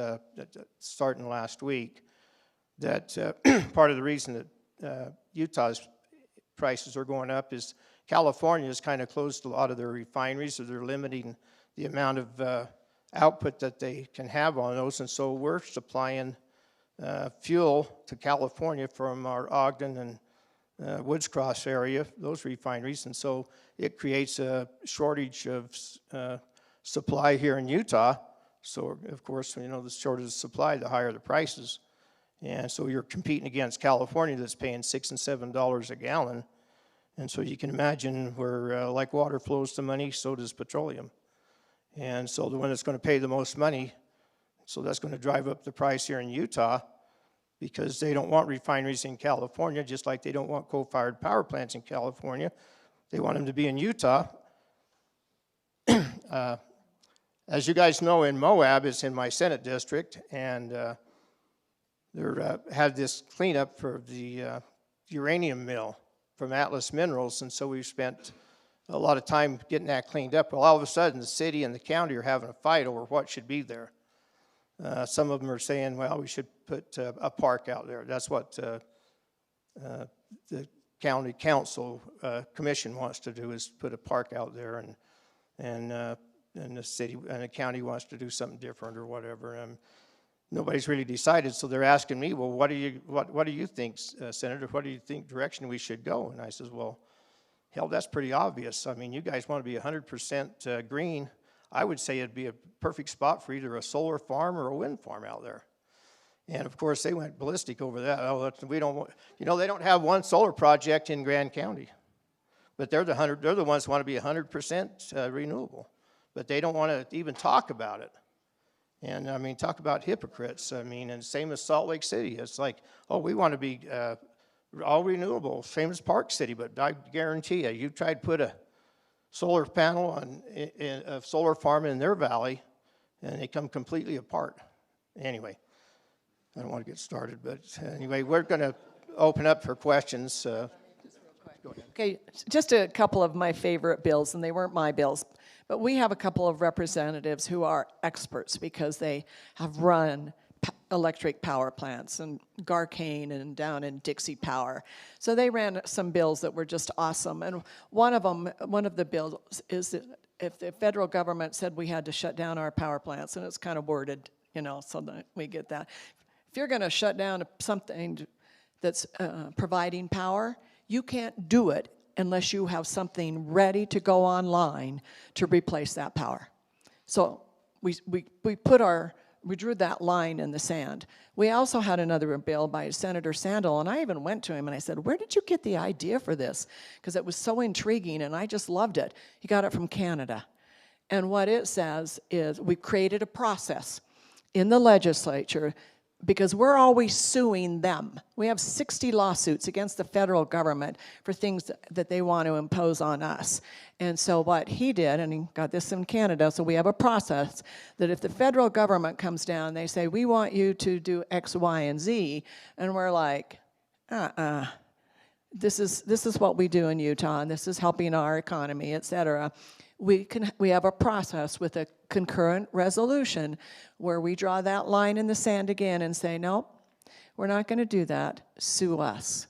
starting last week, that part of the reason that Utah's prices are going up is California has kind of closed a lot of their refineries, so they're limiting the amount of output that they can have on those, and so we're supplying fuel to California from our Ogden and Woods Cross area, those refineries, and so it creates a shortage of supply here in Utah. So of course, the shorter the supply, the higher the prices, and so you're competing against California that's paying $6 and $7 a gallon. And so you can imagine where like water flows to money, so does petroleum. And so the one that's going to pay the most money, so that's going to drive up the price here in Utah, because they don't want refineries in California, just like they don't want coal-fired power plants in California. They want them to be in Utah. As you guys know, in Moab, it's in my Senate district, and they had this cleanup for the uranium mill from Atlas Minerals, and so we've spent a lot of time getting that cleaned up. Well, all of a sudden, the city and the county are having a fight over what should be there. Some of them are saying, well, we should put a park out there. That's what the county council commission wants to do, is put a park out there, and the city and the county wants to do something different or whatever. Nobody's really decided, so they're asking me, well, what do you think, Senator? What do you think direction we should go? And I says, well, hell, that's pretty obvious. I mean, you guys want to be 100% green. I would say it'd be a perfect spot for either a solar farm or a wind farm out there. And of course, they went ballistic over that. Oh, we don't want, they don't have one solar project in Grand County, but they're the ones who want to be 100% renewable, but they don't want to even talk about it. And I mean, talk about hypocrites. I mean, and same as Salt Lake City. It's like, oh, we want to be all renewable, same as Park City, but I guarantee you tried to put a solar panel on a solar farm in their valley, and they come completely apart. Anyway, I don't want to get started, but anyway, we're going to open up for questions. Okay, just a couple of my favorite bills, and they weren't my bills, but we have a couple of representatives who are experts because they have run electric power plants and Garcane and down in Dixie Power. So they ran some bills that were just awesome. And one of the bills is that if the federal government said we had to shut down our power plants, and it's kind of worded, so that we get that. If you're going to shut down something that's providing power, you can't do it unless you have something ready to go online to replace that power. So we drew that line in the sand. We also had another bill by Senator Sandel, and I even went to him and I said, where did you get the idea for this? Because it was so intriguing and I just loved it. He got it from Canada. And what it says is we created a process in the legislature because we're always suing them. We have 60 lawsuits against the federal government for things that they want to impose on us. And so what he did, and he got this in Canada, so we have a process that if the federal government comes down, they say, we want you to do X, Y, and Z, and we're like, this is what we do in Utah, and this is helping our economy, et cetera. We have a process with a concurrent resolution where we draw that line in the sand again and say, nope, we're not going to do that. Sue us.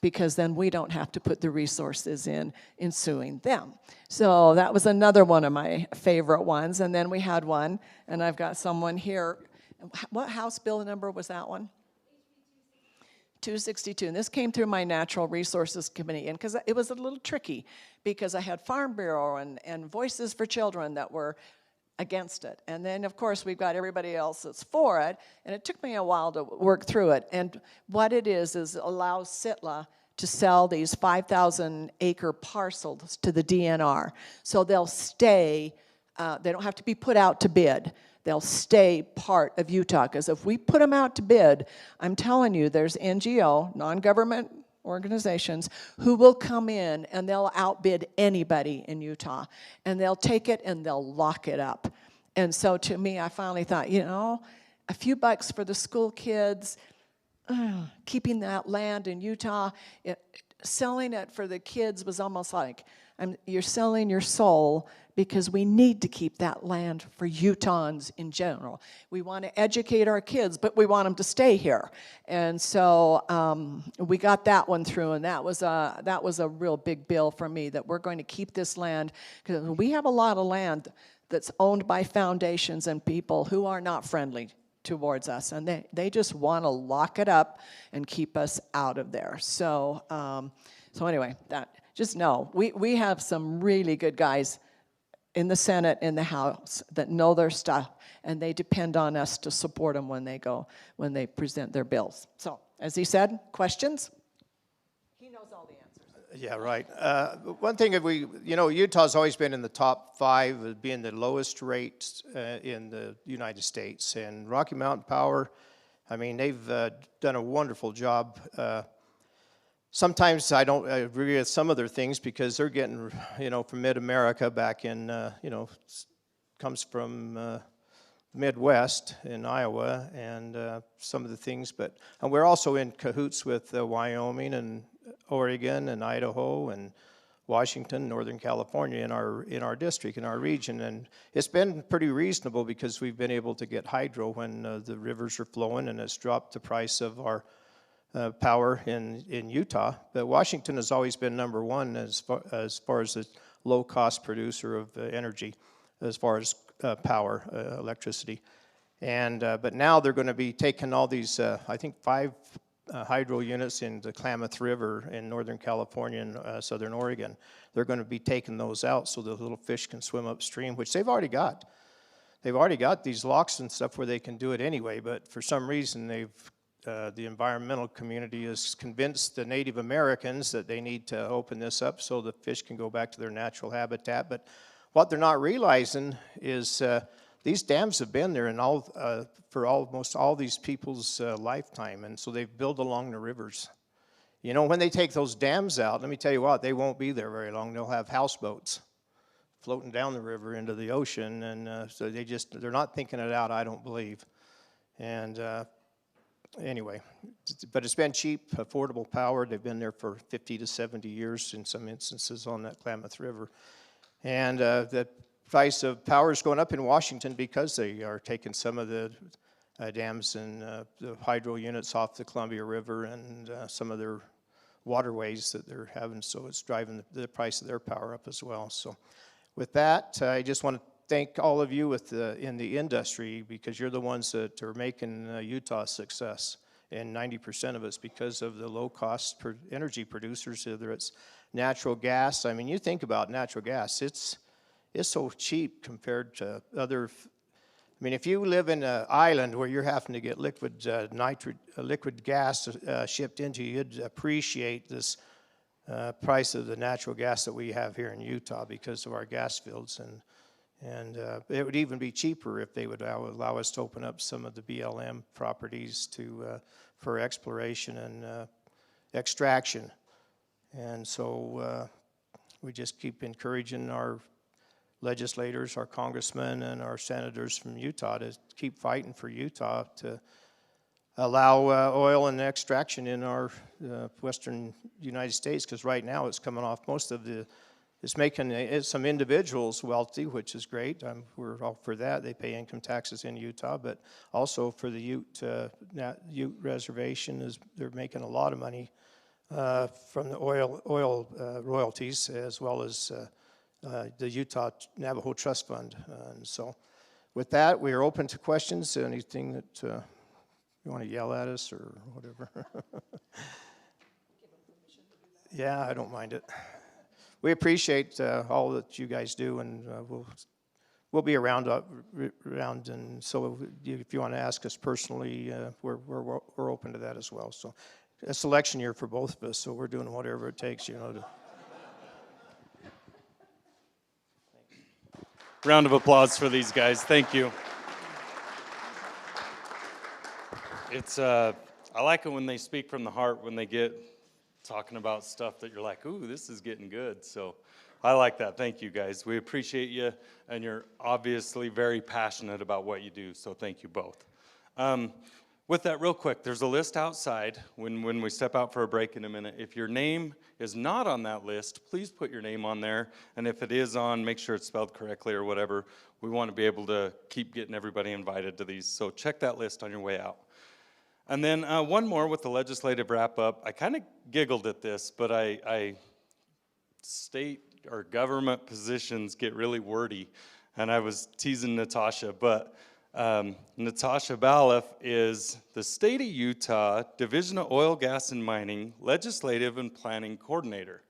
Because then we don't have to put the resources in suing them. So that was another one of my favorite ones. And then we had one, and I've got someone here. What House bill number was that one? 262, and this came through my Natural Resources Committee, and because it was a little tricky, because I had Farm Bureau and Voices for Children that were against it, and then of course we've got everybody else that's for it, and it took me a while to work through it. And what it is it allows Sitla to sell these 5,000-acre parcels to the DNR, so they'll stay. They don't have to be put out to bid. They'll stay part of Utah, because if we put them out to bid, I'm telling you, there's NGO, non-government organizations, who will come in and they'll outbid anybody in Utah, and they'll take it and they'll lock it up. And so to me, I finally thought, a few bucks for the school kids, keeping that land in Utah, selling it for the kids was almost like you're selling your soul, because we need to keep that land for Utahns in general. We want to educate our kids, but we want them to stay here. And so we got that one through, and that was a real big bill for me, that we're going to keep this land, because we have a lot of land that's owned by foundations and people who are not friendly towards us, and they just want to lock it up and keep us out of there. So anyway, just know we have some really good guys in the Senate, in the House, that know their stuff, and they depend on us to support them when they present their bills. So, as he said, questions? He knows all the answers. Yeah, right. One thing that Utah's always been in the top 5 of being the lowest rates in the United States. And Rocky Mountain Power, I mean, they've done a wonderful job sometimes I don't agree with some of their things because they're getting, from mid-America back in, comes from Midwest in Iowa and some of the things, but we're also in cahoots with Wyoming and Oregon and Idaho and Washington, Northern California in our district, in our region, and it's been pretty reasonable because we've been able to get hydro when the rivers are flowing, and it's dropped the price of our power in Utah. But Washington has always been number one as far as the low-cost producer of energy, as far as power, electricity. And but now they're going to be taking all these, I think 5 hydro units in the Klamath River in Northern California and Southern Oregon. They're going to be taking those out so the little fish can swim upstream, which they've already got. They've already got these locks and stuff where they can do it anyway, but for some reason the environmental community has convinced the Native Americans that they need to open this up so the fish can go back to their natural habitat. But what they're not realizing is these dams have been there for almost all these people's lifetime, and so they've built along the rivers. When they take those dams out, let me tell you what, they won't be there very long. They'll have houseboats floating down the river into the ocean, and so they're not thinking it out, I don't believe. And anyway, but it's been cheap, affordable power. They've been there for 50 to 70 years in some instances on that Klamath River. And the price of power is going up in Washington because they are taking some of the dams and the hydro units off the Columbia River and some of their waterways that they're having, so it's driving the price of their power up as well. So with that, I just want to thank all of you in the industry, because you're the ones that are making Utah a success. And 90% of it's because of the low-cost energy producers, whether it's natural gas. I mean, you think about natural gas, it's so cheap compared to other. I mean, if you live in an island where you're having to get liquid gas shipped into you, you'd appreciate this price of the natural gas that we have here in Utah because of our gas fields. And it would even be cheaper if they would allow us to open up some of the BLM properties for exploration and extraction. And so we just keep encouraging our legislators, our congressmen, and our senators from Utah to keep fighting for Utah to allow oil and extraction in our western United States, because right now it's coming off it's making some individuals wealthy, which is great. We're all for that. They pay income taxes in Utah, but also for the Ute reservation, they're making a lot of money from the oil royalties, as well as the Utah Navajo Trust Fund. And so with that, we are open to questions. Anything that you want to yell at us or whatever. Yeah, I don't mind it. We appreciate all that you guys do, and we'll be around. And so if you want to ask us personally, we're open to that as well. So it's election year for both of us, so we're doing whatever it takes, to. Round of applause for these guys. Thank you. I like it when they speak from the heart, when they get talking about stuff that you're like, ooh, this is getting good. So I like that. Thank you, guys. We appreciate you, and you're obviously very passionate about what you do, so thank you both. With that, real quick, there's a list outside when we step out for a break in a minute. If your name is not on that list, please put your name on there, and if it is on, make sure it's spelled correctly or whatever. We want to be able to keep getting everybody invited to these, so check that list on your way out. And then one more with the legislative wrap-up. I kind of giggled at this, but state or government positions get really wordy, and I was teasing Natasha, but Natasha Baliff is the State of Utah Division of Oil, Gas, and Mining Legislative and Planning Coordinator.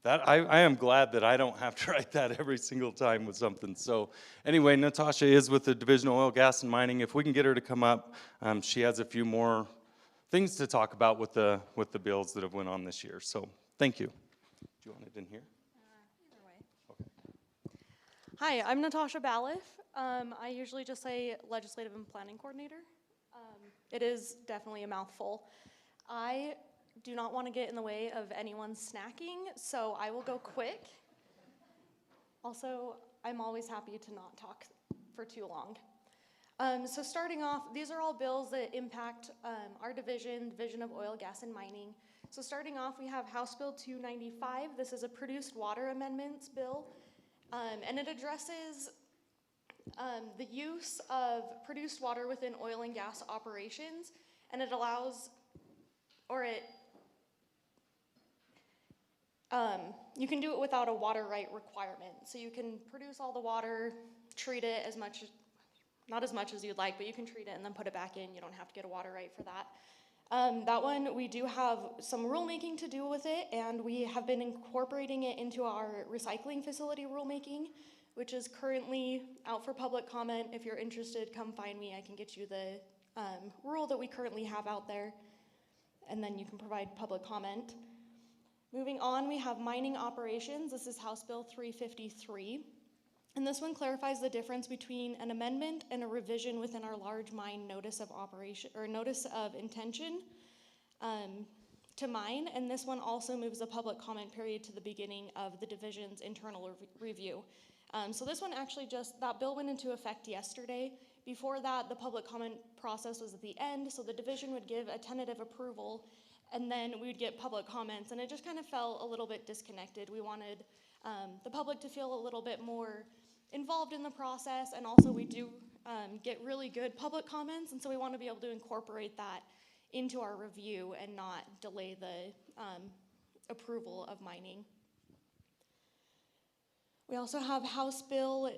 That I am glad that I don't have to write that every single time with something. So anyway, Natasha is with the Division of Oil, Gas, and Mining. If we can get her to come up, she has a few more things to talk about with the bills that have went on this year. So thank you. Do you want it in here? Either way. Okay. Hi, I'm Natasha Baliff. I usually just say Legislative and Planning Coordinator. It is definitely a mouthful. I do not want to get in the way of anyone snacking, so I will go quick. Also, I'm always happy to not talk for too long. So starting off, these are all bills that impact our Division of Oil, Gas, and Mining. So starting off, we have House Bill 295. This is a produced water amendments bill, and it addresses the use of produced water within oil and gas operations, and it allows, or it, you can do it without a water right requirement. So you can produce all the water, treat it as much, not as much as you'd like, but you can treat it and then put it back in. You don't have to get a water right for that. That one, we do have some rulemaking to do with it, and we have been incorporating it into our recycling facility rulemaking, which is currently out for public comment. If you're interested, come find me. I can get you the rule that we currently have out there, and then you can provide public comment. Moving on, we have mining operations. This is House Bill 353. And this one clarifies the difference between an amendment and a revision within our large mine notice of operation, or notice of intention to mine. And this one also moves the public comment period to the beginning of the division's internal review. So this one actually that bill went into effect yesterday. Before that, the public comment process was at the end, so the division would give a tentative approval, and then we would get public comments, and it just kind of felt a little bit disconnected. We wanted the public to feel a little bit more involved in the process, and also we do get really good public comments, and so we want to be able to incorporate that into our review and not delay the approval of mining. We also have House Bill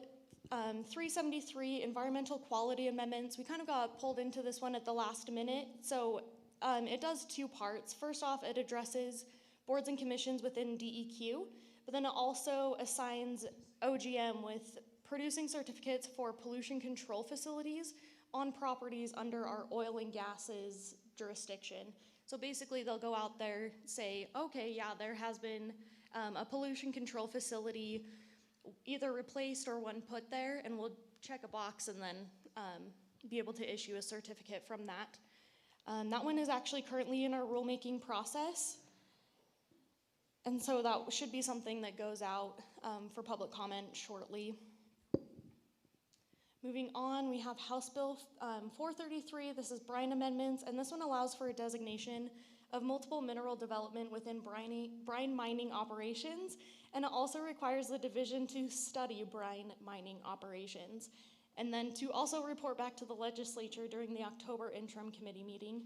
373, environmental quality amendments. We kind of got pulled into this one at the last minute, so it does two parts. First off, it addresses boards and commissions within DEQ, but then it also assigns OGM with producing certificates for pollution control facilities on properties under our oil and gases jurisdiction. So basically they'll go out there, say, okay, yeah, there has been a pollution control facility either replaced or one put there, and we'll check a box and then be able to issue a certificate from that. That one is actually currently in our rulemaking process, and so that should be something that goes out for public comment shortly. Moving on, we have House Bill 433. This is brine amendments, and this one allows for a designation of multiple mineral development within brine mining operations, and it also requires the division to study brine mining operations, and then to also report back to the legislature during the October interim committee meeting.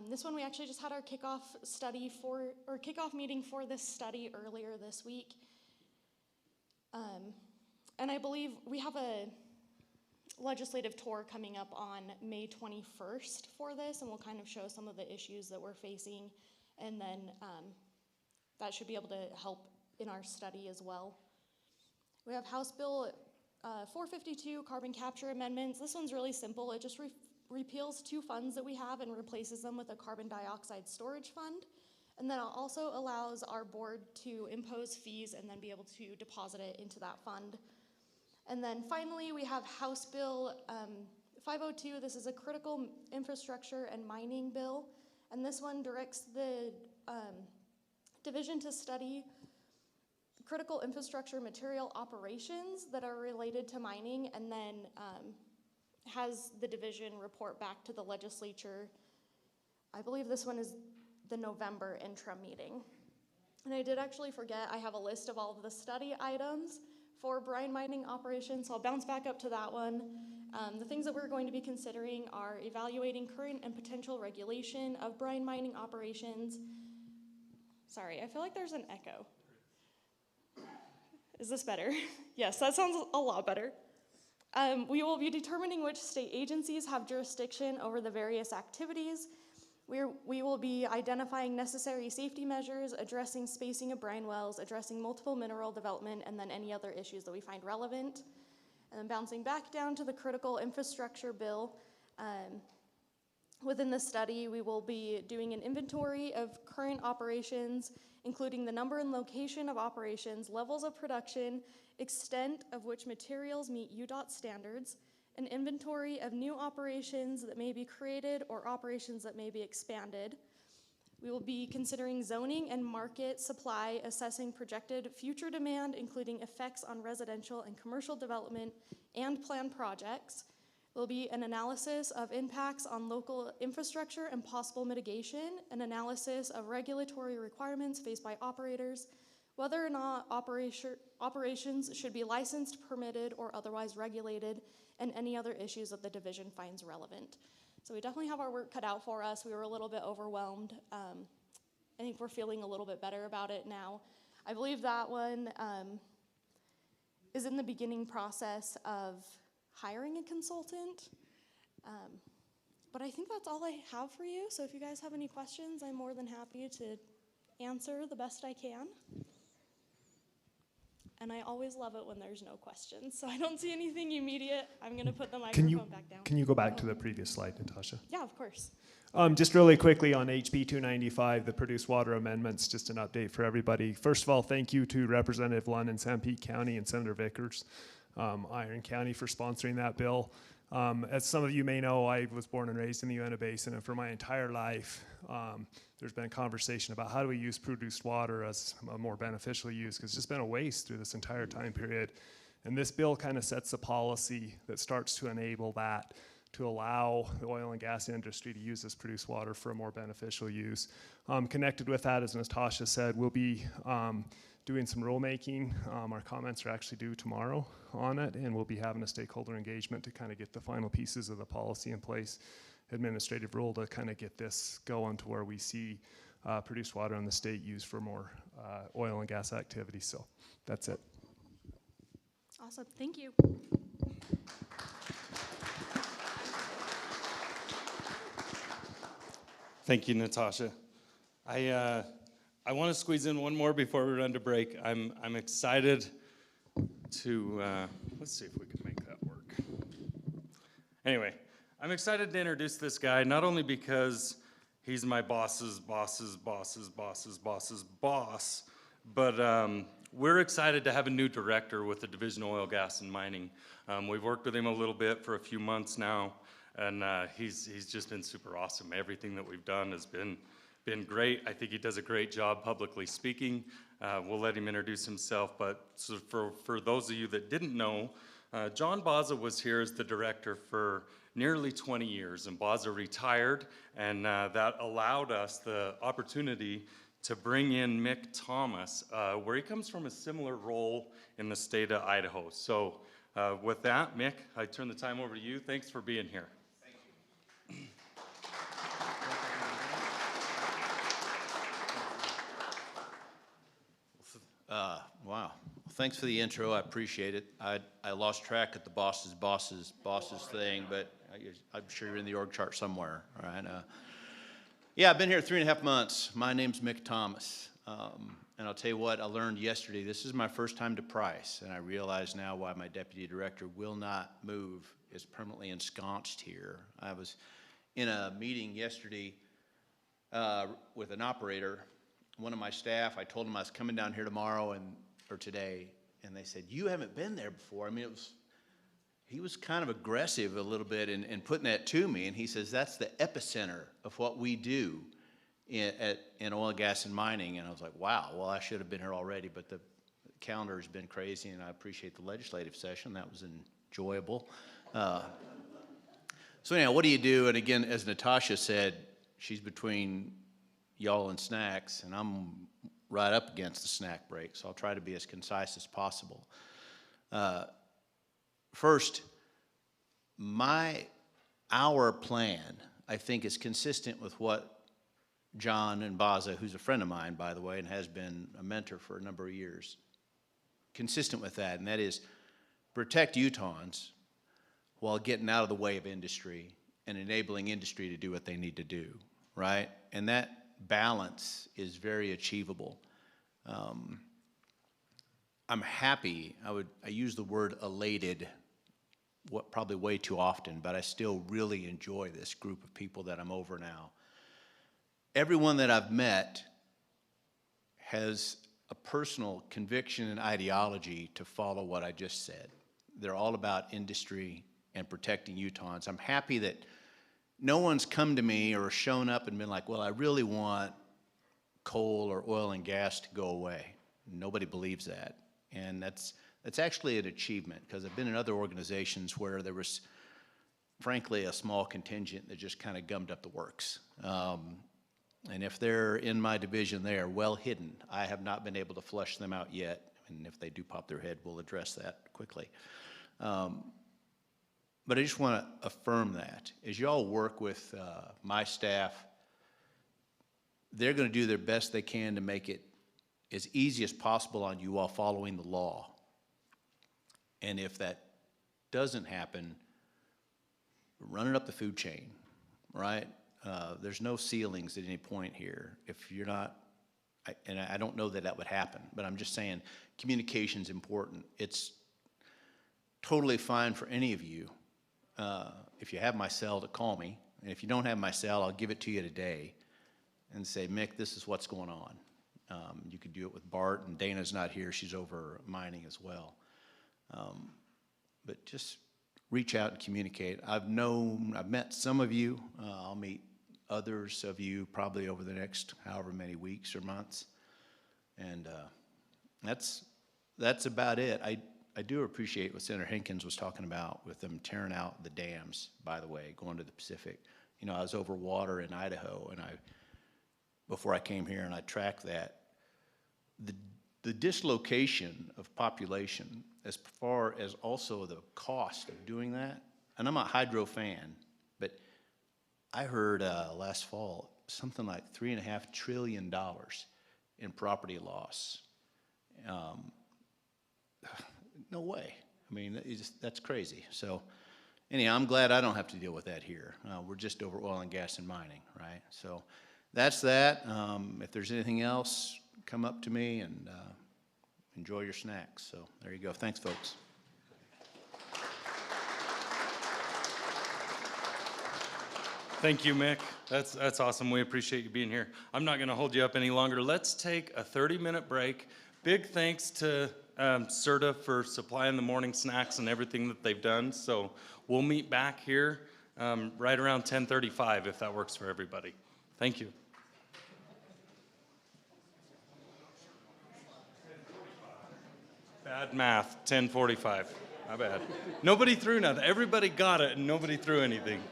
This one we actually just had our kickoff meeting for this study earlier this week. And I believe we have a legislative tour coming up on May 21st for this, and we'll kind of show some of the issues that we're facing, and then that should be able to help in our study as well. We have House Bill 452, carbon capture amendments. This one's really simple. It just repeals two funds that we have and replaces them with a carbon dioxide storage fund. And then it also allows our board to impose fees and then be able to deposit it into that fund. And then finally, we have House Bill 502. This is a critical infrastructure and mining bill. And this one directs the division to study critical infrastructure material operations that are related to mining, and then has the division report back to the legislature. I believe this one is the November interim meeting. And I did actually forget, I have a list of all of the study items for brine mining operations, so I'll bounce back up to that one. The things that we're going to be considering are evaluating current and potential regulation of brine mining operations. Sorry, I feel like there's an echo. Is this better? Yes, that sounds a lot better. We will be determining which state agencies have jurisdiction over the various activities. We will be identifying necessary safety measures, addressing spacing of brine wells, addressing multiple mineral development, and then any other issues that we find relevant. And then bouncing back down to the critical infrastructure bill. Within the study, we will be doing an inventory of current operations, including the number and location of operations, levels of production, extent of which materials meet UDOT standards, an inventory of new operations that may be created or operations that may be expanded, We will be considering zoning and market supply, assessing projected future demand, including effects on residential and commercial development and planned projects. There will be an analysis of impacts on local infrastructure and possible mitigation, an analysis of regulatory requirements faced by operators, whether or not operations should be licensed, permitted, or otherwise regulated, and any other issues that the division finds relevant. So we definitely have our work cut out for us. We were a little bit overwhelmed. I think we're feeling a little bit better about it now. I believe that one is in the beginning process of hiring a consultant. But I think that's all I have for you. So if you guys have any questions, I'm more than happy to answer the best I can. And I always love it when there's no questions. So I don't see anything immediate. I'm going to put the microphone back down. Can you go back to the previous slide, Natasha? Yeah, of course. Just really quickly on HB 295, the produced water amendments, just an update for everybody. First of all, thank you to Representative Lund in Sanpete County and Senator Vickers, Iron County, for sponsoring that bill. As some of you may know, I was born and raised in the Uinta Basin, and for my entire life, there's been a conversation about how do we use produced water as a more beneficial use, because it's just been a waste through this entire time period. And this bill kind of sets a policy that starts to enable that, to allow the oil and gas industry to use this produced water for a more beneficial use. Connected with that, as Natasha said, we'll be doing some rulemaking. Our comments are actually due tomorrow on it, and we'll be having a stakeholder engagement to kind of get the final pieces of the policy in place, administrative rule to kind of get this going to where we see produced water in the state used for more oil and gas activity. So that's it. Awesome. Thank you. Thank you, Natasha. I want to squeeze in one more before we run to break. I'm excited to, let's see if we can make that work. Anyway, I'm excited to introduce this guy, not only because he's my boss's boss, but we're excited to have a new director with the Division of Oil, Gas, and Mining. We've worked with him a little bit for a few months now, and he's just been super awesome. Everything that we've done has been great. I think he does a great job publicly speaking. We'll let him introduce himself, but so for those of you that didn't know, John Baza was here as the director for nearly 20 years, and Baza retired, and that allowed us the opportunity to bring in Mick Thomas, where he comes from a similar role in the state of Idaho. So with that, Mick, I turn the time over to you. Thanks for being here. Wow. Thanks for the intro. I appreciate it. I lost track at the boss's thing, but I'm sure you're in the org chart somewhere. All right. Yeah, I've been here 3.5 months. My name's Mick Thomas. And I'll tell you what, I learned yesterday, this is my first time to Price, and I realize now why my deputy director will not move, is permanently ensconced here. I was in a meeting yesterday with an operator. One of my staff, I told him I was coming down here tomorrow or today, and they said, "You haven't been there before." I mean, he was kind of aggressive a little bit in putting that to me, and he says, "That's the epicenter of what we do in oil, gas, and mining." And I was like, wow, well, I should have been here already, but the calendar has been crazy, and I appreciate the legislative session. That was enjoyable. So anyhow, what do you do? And again, as Natasha said, she's between y'all and snacks, and I'm right up against the snack break, so I'll try to be as concise as possible. First, our plan, I think, is consistent with what John and Baza, who's a friend of mine, by the way, and has been a mentor for a number of years, consistent with that, and that is protect Utahns while getting out of the way of industry and enabling industry to do what they need to do, right? And that balance is very achievable. I'm happy, I use the word elated, probably way too often, but I still really enjoy this group of people that I'm over now. Everyone that I've met has a personal conviction and ideology to follow what I just said. They're all about industry and protecting Utahns. I'm happy that no one's come to me or shown up and been like, well, I really want coal or oil and gas to go away. Nobody believes that. And that's actually an achievement, because I've been in other organizations where there was, frankly, a small contingent that just kind of gummed up the works. And if they're in my division, they are well hidden. I have not been able to flush them out yet. And if they do pop their head, we'll address that quickly. But I just want to affirm that. As you all work with my staff, they're going to do their best they can to make it as easy as possible on you while following the law. And if that doesn't happen, run it up the food chain, right? There's no ceilings at any point here. If you're not, and I don't know that that would happen, but I'm just saying communication's important. It's totally fine for any of you, if you have my cell, to call me. And if you don't have my cell, I'll give it to you today and say, Mick, this is what's going on. You could do it with Bart, and Dana's not here. She's over mining as well. But just reach out and communicate. I've met some of you. I'll meet others of you probably over the next however many weeks or months. And that's about it. I do appreciate what Senator Hinkins was talking about with them tearing out the dams, by the way, going to the Pacific. You know, I was over water in Idaho, and before I came here, and I tracked that. The dislocation of population, as far as also the cost of doing that, and I'm a hydro fan, but I heard last fall something like $3.5 trillion in property loss. No way. I mean, that's crazy. So anyhow, I'm glad I don't have to deal with that here. We're just over oil and gas and mining, right? So that's that. If there's anything else, come up to me and enjoy your snacks. So there you go. Thanks, folks. Thank you, Mick. That's awesome. We appreciate you being here. I'm not going to hold you up any longer. Let's take a 30-minute break. Big thanks to CERTA for supplying the morning snacks and everything that they've done. So we'll meet back here right around 10:35 if that works for everybody. Thank you. Bad math, 10:45. My bad. Nobody threw nothing. Everybody got it and nobody threw anything.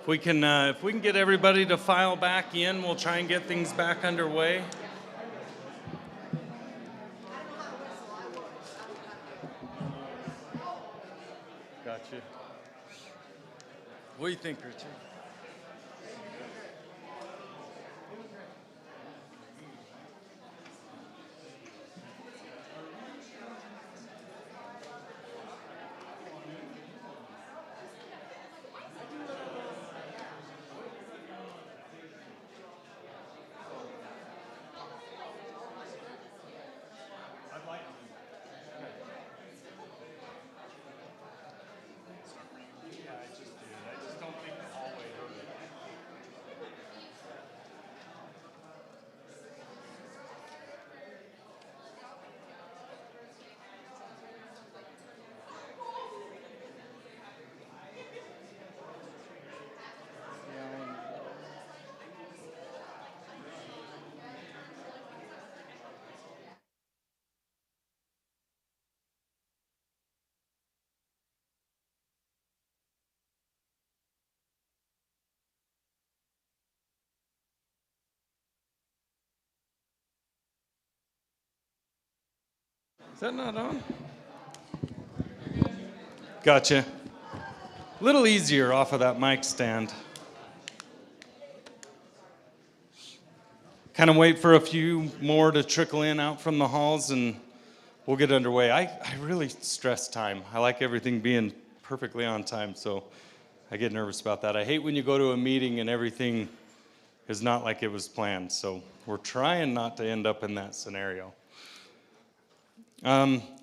If we can get everybody to file back in, we'll try and get things back underway. Gotcha. What do you think, Richard? Is that not on? Gotcha. A little easier off of that mic stand. Kind of wait for a few more to trickle in out from the halls and we'll get underway. I really stress time. I like everything being perfectly on time, so I get nervous about that. I hate when you go to a meeting and everything is not like it was planned, so we're trying not to end up in that scenario.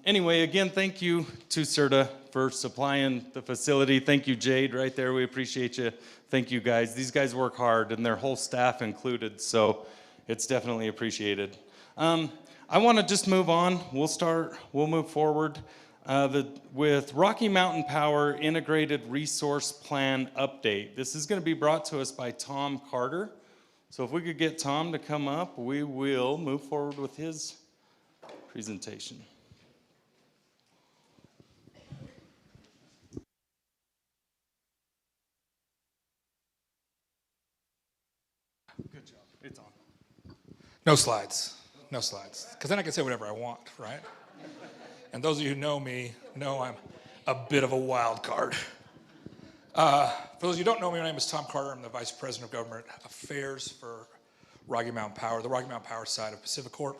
Anyway, again, thank you to CERTA for supplying the facility. Thank you, Jade, right there. We appreciate you. Thank you, guys. These guys work hard, and their whole staff included, so it's definitely appreciated. I want to just move on. We'll move forward with Rocky Mountain Power Integrated Resource Plan Update. This is going to be brought to us by Tom Carter. So if we could get Tom to come up, we will move forward with his presentation. Good job. It's on. No slides. No slides. Because then I can say whatever I want, right? And those of you who know me know I'm a bit of a wild card. For those of you who don't know me, my name is Tom Carter. I'm the Vice President of Government Affairs for Rocky Mountain Power, the Rocky Mountain Power side of Pacific Corp.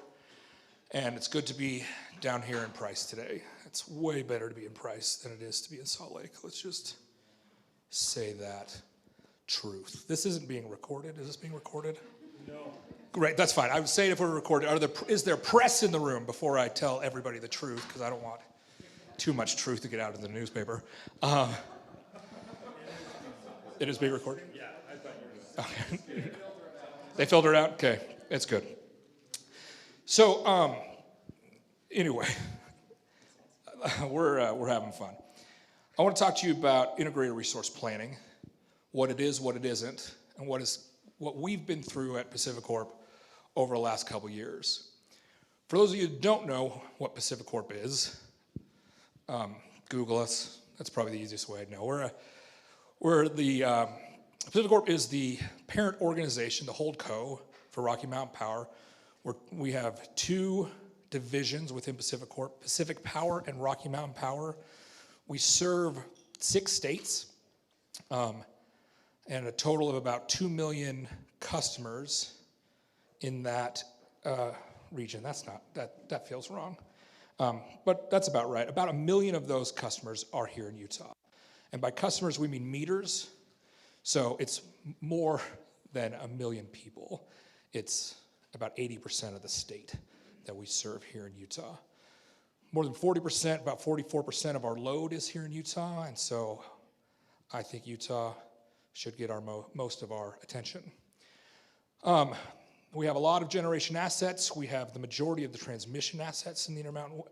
And it's good to be down here in Price today. It's way better to be in Price than it is to be in Salt Lake. Let's just say that truth. This isn't being recorded. Is this being recorded? No. Great, that's fine. I would say if we're recorded, is there press in the room before I tell everybody the truth? Because I don't want too much truth to get out in the newspaper. It is being recorded? Yeah, I thought you were. Okay. They filtered out? Okay, it's good. So, anyway, we're having fun. I want to talk to you about integrated resource planning, what it is, what it isn't, and what we've been through at Pacific Corp over the last couple years. For those of you who don't know what Pacific Corp is, Google us. That's probably the easiest way to know. Pacific Corp is the parent organization, the holdco for Rocky Mountain Power. We have two divisions within Pacific Corp, Pacific Power and Rocky Mountain Power. We serve 6 states and a total of about 2 million customers in that region. That feels wrong. But that's about right. About 1 million of those customers are here in Utah. And by customers, we mean meters. So it's more than 1 million people. It's about 80% of the state that we serve here in Utah. More than 40%, about 44% of our load is here in Utah. And so I think Utah should get most of our attention. We have a lot of generation assets. We have the majority of the transmission assets in the Intermountain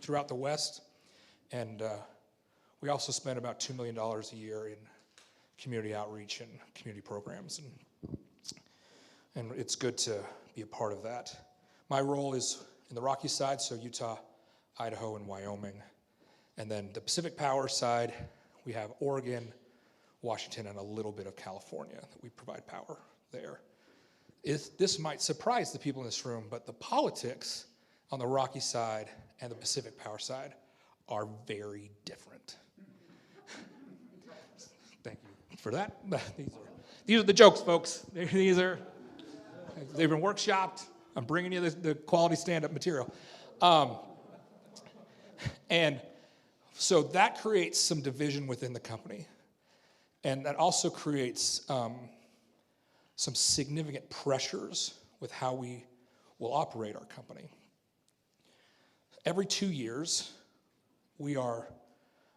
throughout the West. And we also spend about $2 million a year in community outreach and community programs. And it's good to be a part of that. My role is in the Rocky side, so Utah, Idaho, and Wyoming. And then the Pacific Power side, we have Oregon, Washington and a little bit of California that we provide power there. This might surprise the people in this room, but the politics on the Rocky side and the Pacific Power side are very different. Thank you for that. These are the jokes, folks. They've been workshopped. I'm bringing you the quality stand-up material. And so that creates some division within the company. And that also creates some significant pressures with how we will operate our company. Every 2 years, we are,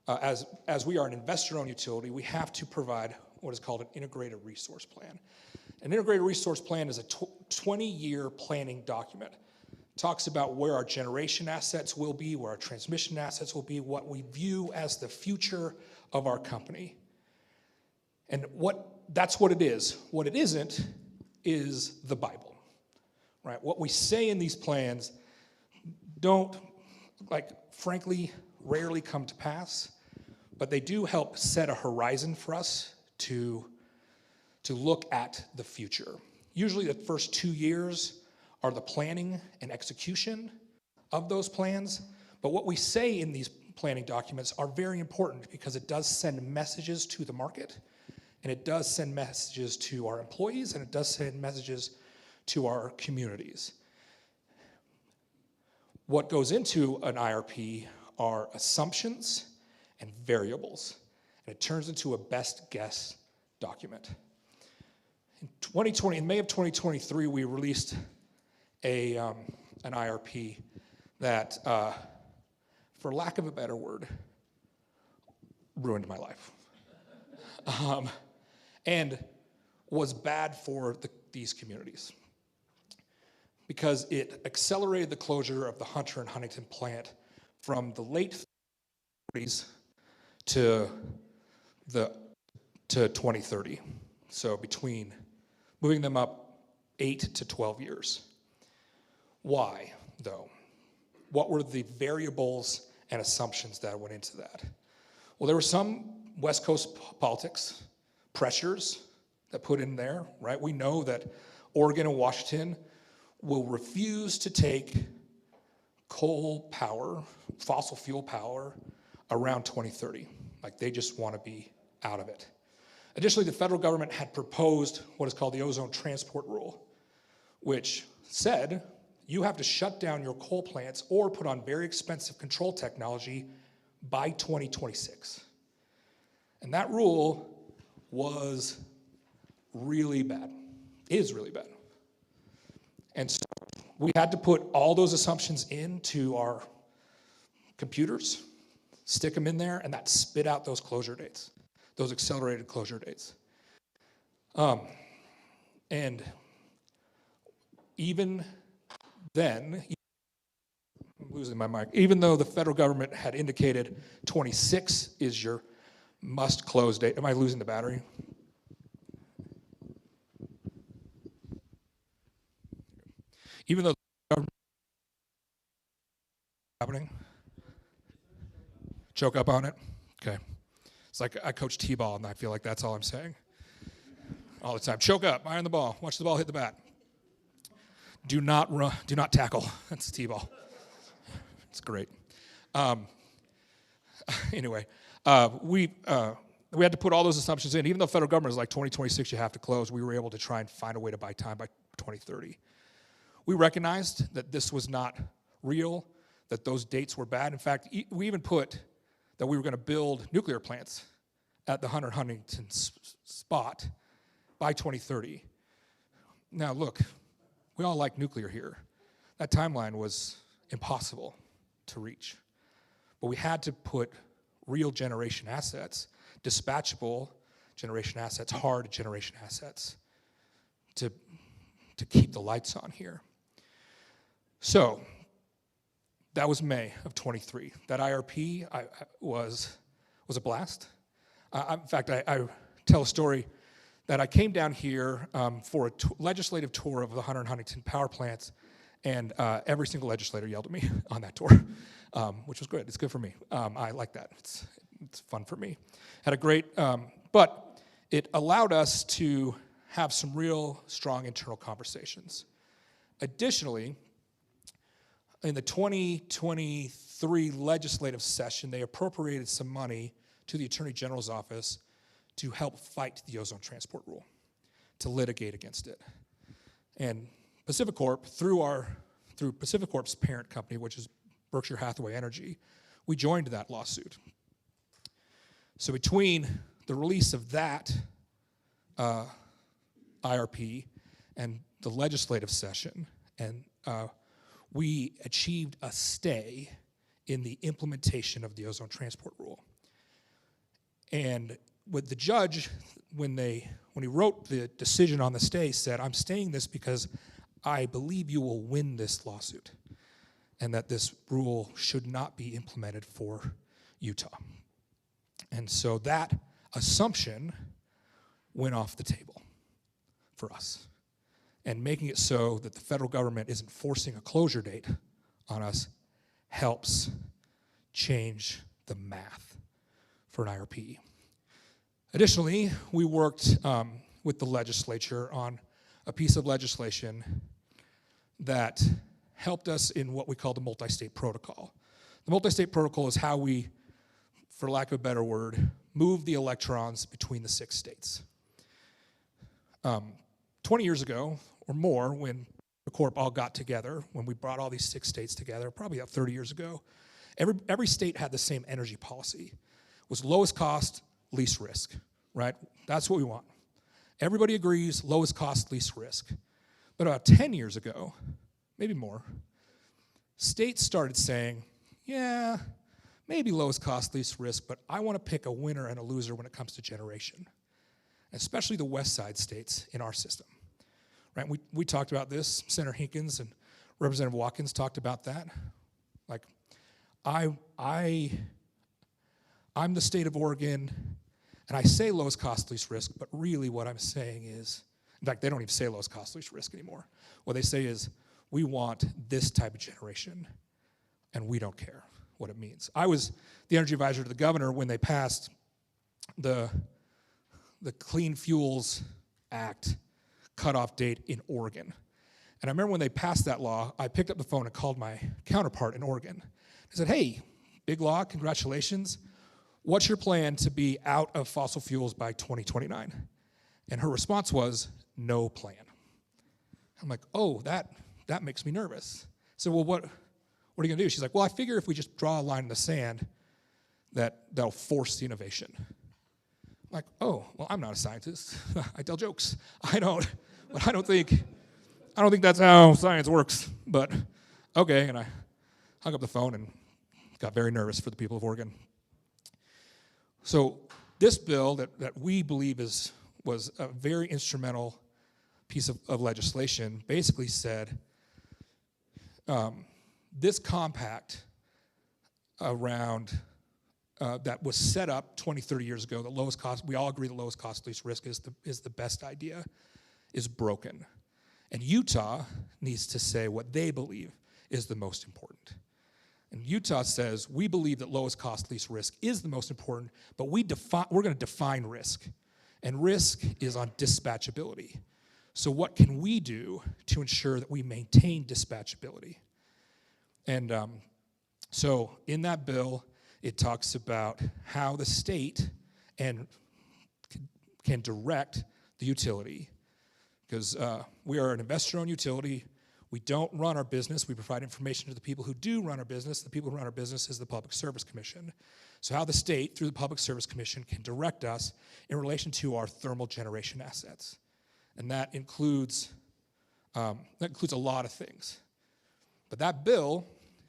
as we are an investor-owned utility, we have to provide what is called an integrated resource plan. An integrated resource plan is a 20-year planning document. It talks about where our generation assets will be, where our transmission assets will be, what we view as the future of our company. And that's what it is. What it isn't is the Bible, right? What we say in these plans don't, frankly, rarely come to pass, but they do help set a horizon for us to look at the future. Usually the first 2 years are the planning and execution of those plans, but what we say in these planning documents are very important because it does send messages to the market, and it does send messages to our employees, and it does send messages to our communities. What goes into an IRP are assumptions and variables, and it turns into a best guess document. In May of 2023, we released an IRP that, for lack of a better word, ruined my life. And was bad for these communities because it accelerated the closure of the Hunter and Huntington plant from the late 30s to 2030. So between moving them up 8 to 12 years. Why, though? What were the variables and assumptions that went into that? Well, there were some West Coast politics, pressures that put in there, right? We know that Oregon and Washington will refuse to take coal power, fossil fuel power, around 2030. They just want to be out of it. Additionally, the federal government had proposed what is called the ozone transport rule, which said you have to shut down your coal plants or put on very expensive control technology by 2026. And that rule was really bad, is really bad. And so we had to put all those assumptions into our computers, stick them in there, and that spit out those closure dates, those accelerated closure dates. And even then, I'm losing my mic, even though the federal government had indicated 26 is your must close date. Am I losing the battery? Even though the government happening, choke up on it. Okay, it's like I coach t-ball, and I feel like that's all I'm saying all the time. Choke up, eye on the ball, watch the ball hit the bat. Do not run, do not tackle. That's t-ball. It's great. Anyway. We had to put all those assumptions in. Even though the federal government is like 2026, you have to close, we were able to try and find a way to buy time by 2030. We recognized that this was not real, that those dates were bad. In fact, we even put that we were going to build nuclear plants at the Hunter Huntington spot by 2030. Now, look, we all like nuclear here. That timeline was impossible to reach. But we had to put real generation assets, dispatchable generation assets, hard generation assets to keep the lights on here. So that was May of 23. That IRP was a blast. In fact, I tell a story that I came down here for a legislative tour of the Hunter and Huntington power plants, and every single legislator yelled at me on that tour, which was good. It's good for me. I like that. It's fun for me. Had a great, but it allowed us to have some real strong internal conversations. Additionally, in the 2023 legislative session, they appropriated some money to the Attorney General's office to help fight the ozone transport rule, to litigate against it. And PacifiCorp, through PacifiCorp's parent company, which is Berkshire Hathaway Energy, we joined that lawsuit. So between the release of that IRP and the legislative session, and we achieved a stay in the implementation of the ozone transport rule. And with the judge, when he wrote the decision on the stay, said, I'm staying this because I believe you will win this lawsuit, and that this rule should not be implemented for Utah. And so that assumption went off the table for us, and making it so that the federal government isn't forcing a closure date on us helps change the math for an IRP. Additionally, we worked with the legislature on a piece of legislation that helped us in what we call the multi-state protocol. The multi-state protocol is how we, for lack of a better word, move the electrons between the 6 states. 20 years ago or more, when the Corp all got together, when we brought all these 6 states together, probably about 30 years ago, every state had the same energy policy. It was lowest cost, least risk, right? That's what we want. Everybody agrees, lowest cost, least risk. But about 10 years ago, maybe more, states started saying, yeah, maybe lowest cost, least risk, but I want to pick a winner and a loser when it comes to generation, especially the west side states in our system. Right? We talked about this. Senator Hinkins and Representative Watkins talked about that. Like, I'm the state of Oregon, and I say lowest cost, least risk, but really what I'm saying is, in fact, they don't even say lowest cost, least risk anymore. What they say is, we want this type of generation, and we don't care what it means. I was the energy advisor to the governor when they passed the Clean Fuels Act cutoff date in Oregon. And I remember when they passed that law, I picked up the phone and called my counterpart in Oregon. I said, hey, big law, congratulations. What's your plan to be out of fossil fuels by 2029? And her response was, no plan. I'm like, oh, that makes me nervous. So, well, what are you gonna do? She's like, well, I figure if we just draw a line in the sand, that'll force the innovation. I'm like, oh, well, I'm not a scientist. I tell jokes. I don't think that's how science works, but okay. And I hung up the phone and got very nervous for the people of Oregon. So this bill that we believe was a very instrumental piece of legislation basically said this compact around that was set up 20, 30 years ago, the lowest cost, we all agree the lowest cost, least risk is the best idea, is broken. And Utah needs to say what they believe is the most important. And Utah says, we believe that lowest cost, least risk is the most important, but we're going to define risk. And risk is on dispatchability. So what can we do to ensure that we maintain dispatchability? And so in that bill, it talks about how the state can direct the utility, because we are an investor-owned utility. We don't run our business. We provide information to the people who do run our business. The people who run our business is the Public Service Commission. So how the state, through the Public Service Commission, can direct us in relation to our thermal generation assets. And that includes a lot of things. But that bill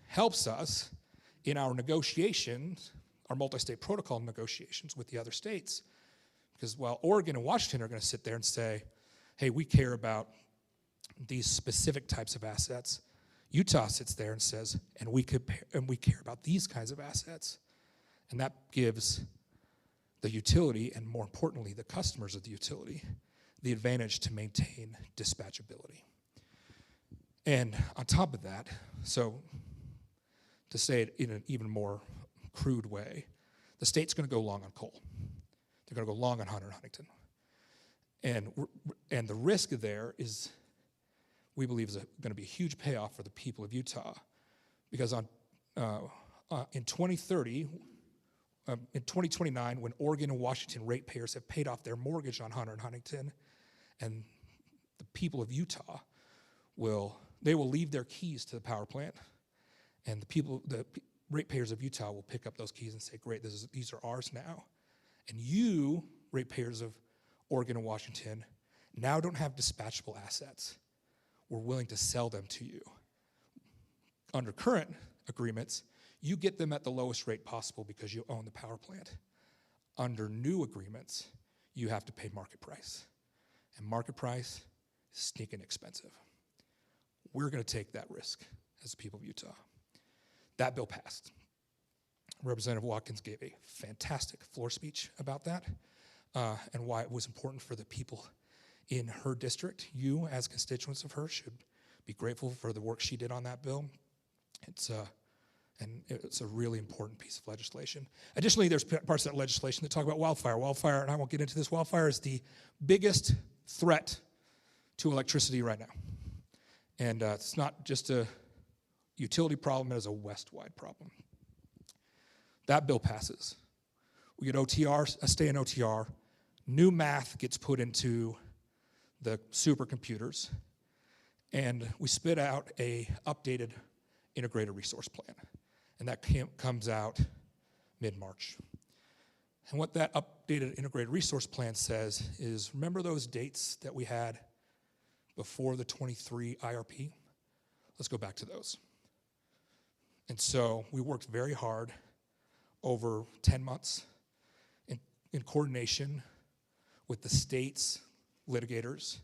helps us in our negotiations, our multi-state protocol negotiations with the other states. Because while Oregon and Washington are going to sit there and say, hey, we care about these specific types of assets, Utah sits there and says, and we care about these kinds of assets. And that gives the utility, and more importantly, the customers of the utility, the advantage to maintain dispatchability. And on top of that, so to say it in an even more crude way, the state's going to go long on coal. They're going to go long on Hunter and Huntington. And the risk there is, we believe, is going to be a huge payoff for the people of Utah, because in 2030, in 2029, when Oregon and Washington ratepayers have paid off their mortgage on Hunter and Huntington, and the people of Utah will leave their keys to the power plant, and the ratepayers of Utah will pick up those keys and say, great, these are ours now. And you, ratepayers of Oregon and Washington, now don't have dispatchable assets. We're willing to sell them to you. Under current agreements, you get them at the lowest rate possible because you own the power plant. Under new agreements, you have to pay market price. And market price is sneaking expensive. We're going to take that risk as the people of Utah. That bill passed. Representative Watkins gave a fantastic floor speech about that, and why it was important for the people in her district. You, as constituents of her, should be grateful for the work she did on that bill. It's a really important piece of legislation. Additionally, there's parts of that legislation that talk about wildfire. Wildfire, and I won't get into this, wildfire is the biggest threat to electricity right now. And it's not just a utility problem, it is a West-wide problem. That bill passes. We get OTR, a stay in OTR. New math gets put into the supercomputers, and we spit out a updated integrated resource plan. And that comes out mid-March. And what that updated integrated resource plan says is, remember those dates that we had before the 23 IRP? Let's go back to those. And so we worked very hard over 10 months in coordination with the state's litigators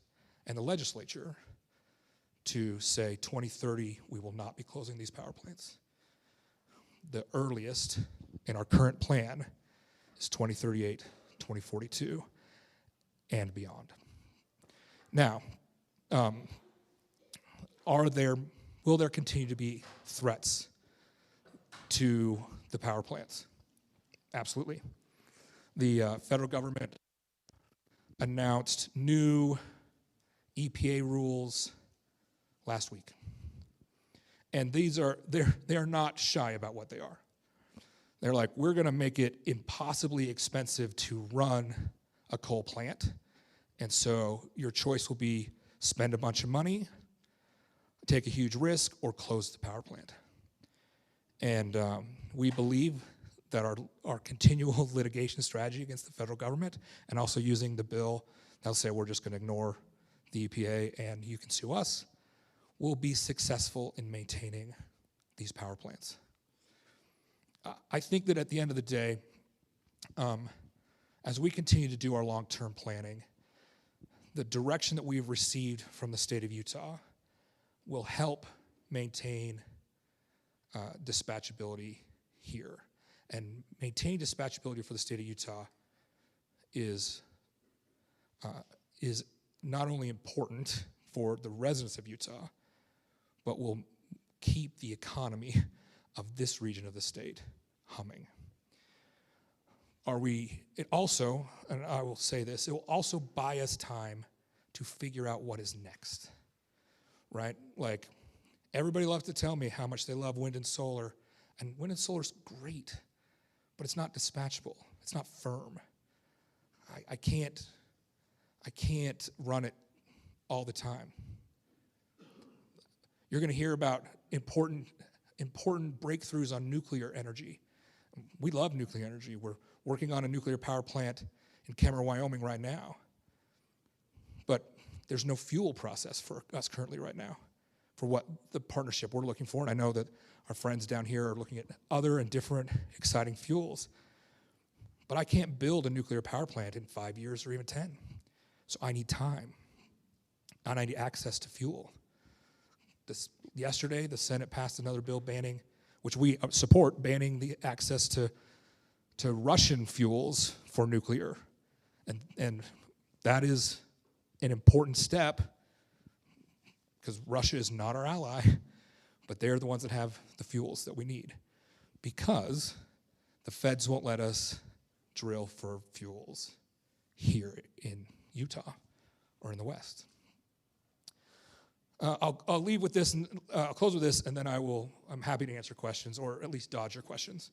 and the legislature to say 2030, we will not be closing these power plants. The earliest in our current plan is 2038, 2042, and beyond. Now, will there continue to be threats to the power plants? Absolutely. The federal government announced new EPA rules last week. And they're not shy about what they are. They're like, we're gonna make it impossibly expensive to run a coal plant. And so your choice will be spend a bunch of money, take a huge risk, or close the power plant. And we believe that our continual litigation strategy against the federal government, and also using the bill that'll say we're just gonna ignore the EPA and you can sue us, will be successful in maintaining these power plants. I think that at the end of the day, as we continue to do our long-term planning, the direction that we've received from the state of Utah will help maintain dispatchability here. And maintain dispatchability for the state of Utah is not only important for the residents of Utah, but will keep the economy of this region of the state humming. It also, and I will say this, it will also buy us time to figure out what is next, right? Like, everybody loves to tell me how much they love wind and solar, and wind and solar's great, but it's not dispatchable. It's not firm. I can't run it all the time. You're going to hear about important breakthroughs on nuclear energy. We love nuclear energy. We're working on a nuclear power plant in Kemmerer, Wyoming right now. But there's no fuel process for us currently right now for what the partnership we're looking for. And I know that our friends down here are looking at other and different exciting fuels. But I can't build a nuclear power plant in 5 years or even 10. So I need time. And I need access to fuel. Yesterday, the Senate passed another bill banning, which we support, banning the access to Russian fuels for nuclear. And that is an important step, because Russia is not our ally, but they're the ones that have the fuels that we need, because the feds won't let us drill for fuels here in Utah or in the West. I'll leave with this, and I'll close with this, and then I'm happy to answer questions, or at least dodge your questions.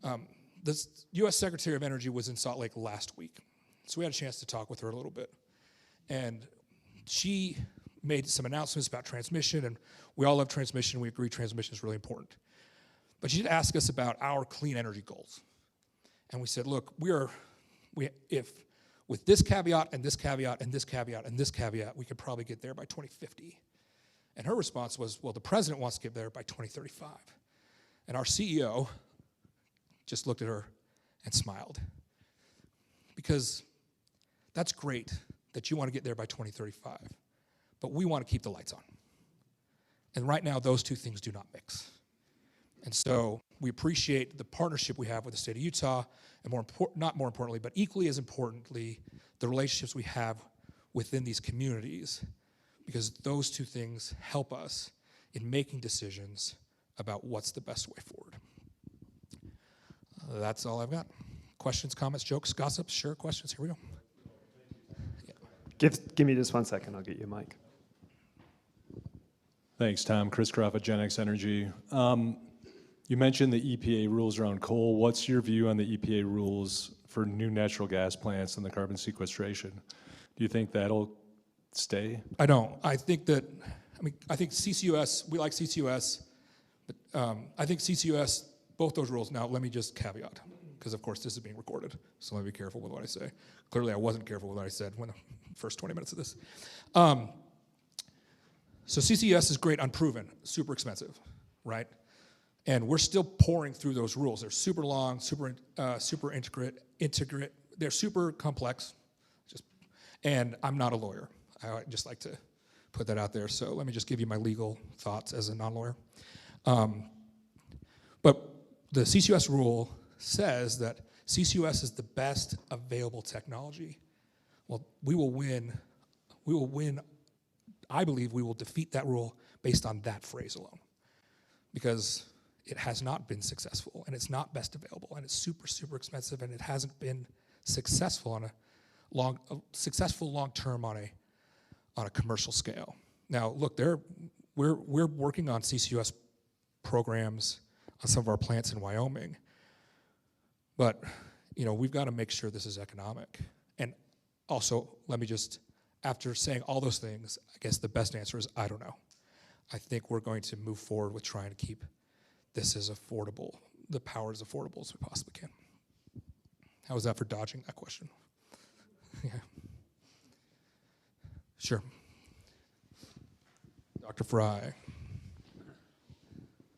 The U.S. Secretary of Energy was in Salt Lake last week, so we had a chance to talk with her a little bit. And she made some announcements about transmission, and we all love transmission. We agree transmission is really important. But she did ask us about our clean energy goals. And we said, look, if with this caveat and this caveat and this caveat and this caveat, we could probably get there by 2050. And her response was, well, the president wants to get there by 2035. And our CEO just looked at her and smiled. Because that's great that you want to get there by 2035, but we want to keep the lights on. And right now, those two things do not mix. And so we appreciate the partnership we have with the state of Utah, and not more importantly, but equally as importantly, the relationships we have within these communities, because those two things help us in making decisions about what's the best way forward. That's all I've got. Questions, comments, jokes, gossips? Sure, questions, here we go. Yeah. Give me just 1 second, I'll get you a mic. Thanks, Tom. Chris Groff at Gen X Energy. You mentioned the EPA rules around coal. What's your view on the EPA rules for new natural gas plants and the carbon sequestration? Do you think that'll stay? I don't. I think CCUS, we like CCUS, but I think CCUS, both those rules, now let me just caveat, because of course this is being recorded, so let me be careful with what I say. Clearly I wasn't careful with what I said when the first 20 minutes of this. So CCUS is great, unproven, super expensive, right? And we're still pouring through those rules. They're super long, super integrate. They're super complex. And I'm not a lawyer. I just like to put that out there. So let me just give you my legal thoughts as a non-lawyer. But the CCUS rule says that CCUS is the best available technology. Well, we will win. I believe we will defeat that rule based on that phrase alone, because it has not been successful, and it's not best available, and it's super, super expensive, and it hasn't been successful on a long term on a commercial scale. Now, look, we're working on CCUS programs on some of our plants in Wyoming, but we've got to make sure this is economic. And also, let me just, after saying all those things, I guess the best answer is I don't know. I think we're going to move forward with trying to keep this as affordable, the power as affordable as we possibly can. How was that for dodging that question? Yeah. Sure. Dr. Fry.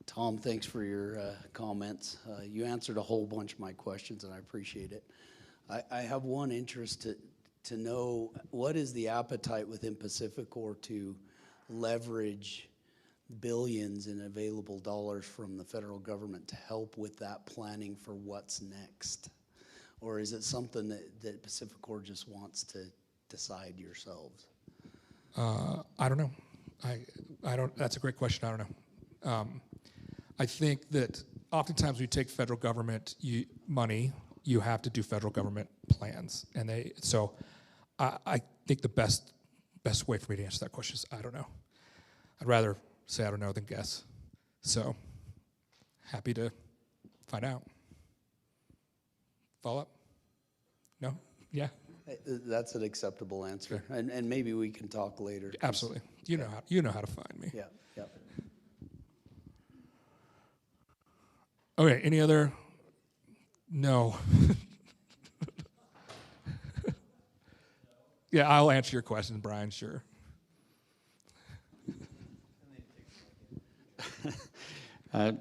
Tom, thanks for your comments. You answered a whole bunch of my questions, and I appreciate it. I have one interest to know, what is the appetite within PacifiCorp to leverage billions in available dollars from the federal government to help with that planning for what's next? Or is it something that PacifiCorp just wants to decide yourselves? I don't know. I don't. That's a great question. I don't know. I think that oftentimes when you take federal government money, you have to do federal government plans, and so I think the best way for me to answer that question is I don't know. I'd rather say I don't know than guess. So happy to find out. Follow up? No? Yeah? That's an acceptable answer, sure. And maybe we can talk later. Absolutely. You know how to find me. Yeah. Yeah. Okay. Any other? No. Yeah, I'll answer your question, Brian. Sure.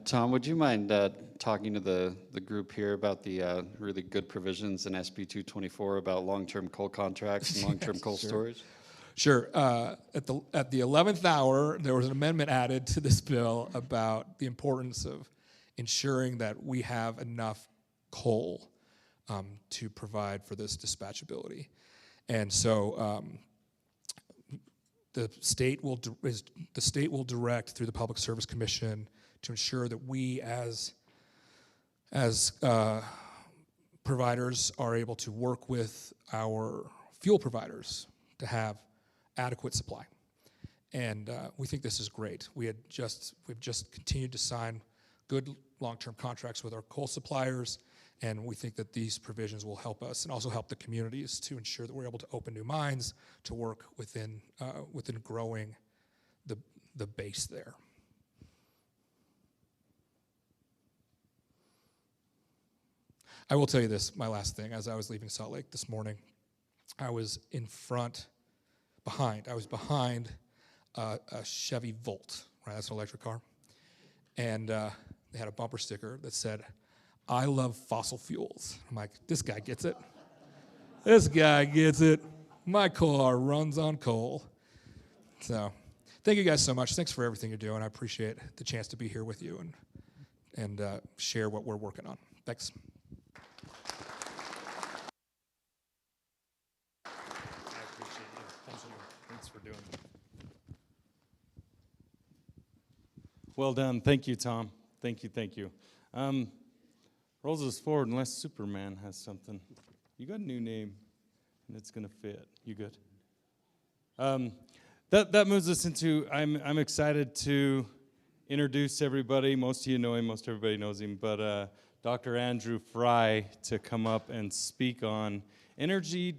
Tom, would you mind talking to the group here about the really good provisions in SB 224 about long-term coal contracts and long-term coal storage? Sure. At the 11th hour, there was an amendment added to this bill about the importance of ensuring that we have enough coal to provide for this dispatchability. And so the state will direct through the Public Service Commission to ensure that we as providers are able to work with our fuel providers to have adequate supply. And we think this is great. We've just continued to sign good long-term contracts with our coal suppliers, and we think that these provisions will help us and also help the communities to ensure that we're able to open new mines to work within growing the base there. I will tell you this, my last thing, as I was leaving Salt Lake this morning, I was behind a Chevy Volt, right? That's an electric car. And they had a bumper sticker that said, "I love fossil fuels." I'm like, this guy gets it. This guy gets it. My car runs on coal. So thank you guys so much. Thanks for everything you're doing. I appreciate the chance to be here with you and share what we're working on. Thanks. I appreciate you. Thank you. Thanks for doing it. Well done. Thank you, Tom. Thank you, thank you. Rolls us forward unless Superman has something. You got a new name, and it's going to fit. You good? That moves us into, I'm excited to introduce everybody. Most of you know him, most everybody knows him, but Dr. Andrew Fry to come up and speak on energy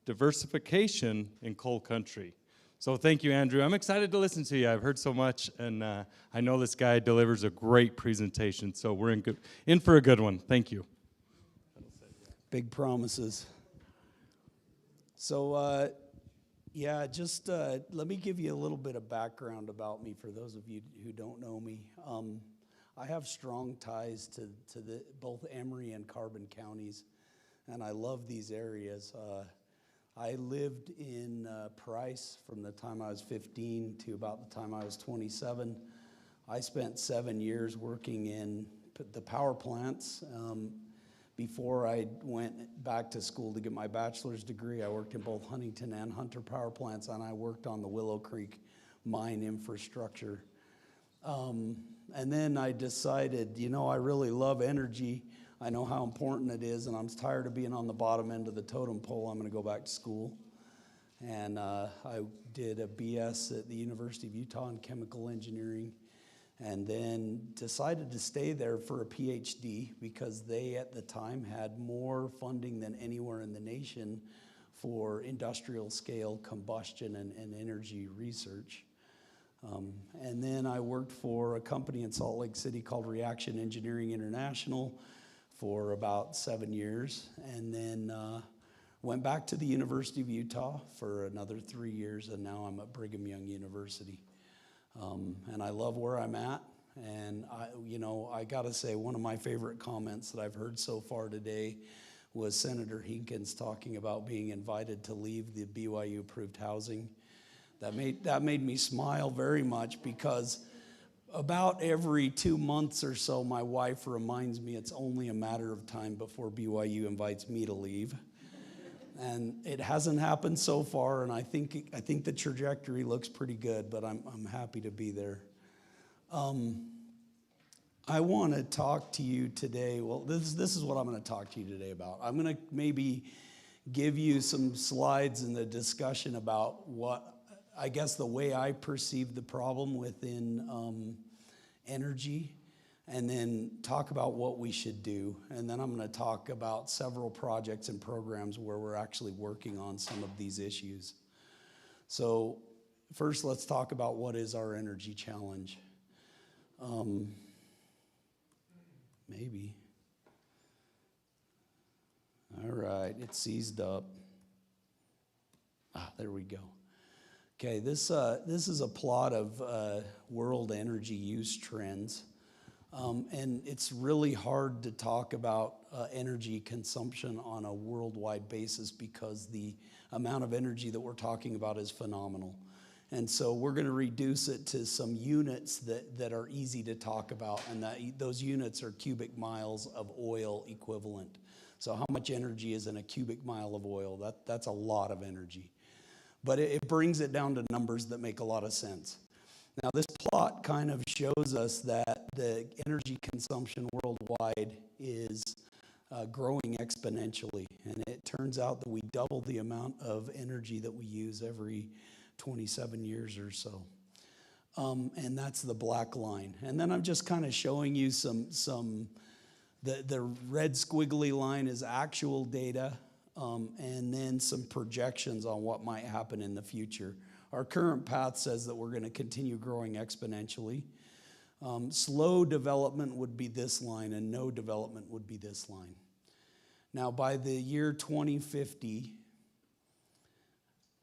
diversification in coal country. So thank you, Andrew. I'm excited to listen to you. I've heard so much, and I know this guy delivers a great presentation, so we're in for a good one. Thank you. Big promises. So, yeah, just let me give you a little bit of background about me for those of you who don't know me. I have strong ties to both Emery and Carbon counties, and I love these areas. I lived in Price from the time I was 15 to about the time I was 27. I spent 7 years working in the power plants. Before I went back to school to get my bachelor's degree, I worked in both Huntington and Hunter power plants, and I worked on the Willow Creek mine infrastructure. And then I decided, I really love energy. I know how important it is, and I'm tired of being on the bottom end of the totem pole. I'm going to go back to school. And I did a BS at the University of Utah in chemical engineering, and then decided to stay there for a PhD because they, at the time, had more funding than anywhere in the nation for industrial scale combustion and energy research. And then I worked for a company in Salt Lake City called Reaction Engineering International for about 7 years, and then went back to the University of Utah for another 3 years, and now I'm at Brigham Young University. And I love where I'm at, and I gotta say, one of my favorite comments that I've heard so far today was Senator Hinkins talking about being invited to leave the BYU-approved housing. That made me smile very much, because about every 2 months or so, my wife reminds me it's only a matter of time before BYU invites me to leave. And it hasn't happened so far, and I think the trajectory looks pretty good, but I'm happy to be there. I want to talk to you today. Well, this is what I'm going to talk to you today about. I'm going to maybe give you some slides in the discussion about what, I guess, the way I perceive the problem within energy, and then talk about what we should do. And then I'm going to talk about several projects and programs where we're actually working on some of these issues. So first, let's talk about what is our energy challenge. Maybe. All right, it's seized up. There we go. Okay, this is a plot of world energy use trends. And it's really hard to talk about energy consumption on a worldwide basis because the amount of energy that we're talking about is phenomenal. And so we're going to reduce it to some units that are easy to talk about, and those units are cubic miles of oil equivalent. So how much energy is in a cubic mile of oil? That's a lot of energy. But it brings it down to numbers that make a lot of sense. Now, this plot kind of shows us that the energy consumption worldwide is growing exponentially. And it turns out that we double the amount of energy that we use every 27 years or so. And that's the black line. And then I'm just kind of showing you the red squiggly line is actual data, and then some projections on what might happen in the future. Our current path says that we're going to continue growing exponentially. Slow development would be this line, and no development would be this line. Now, by the year 2050,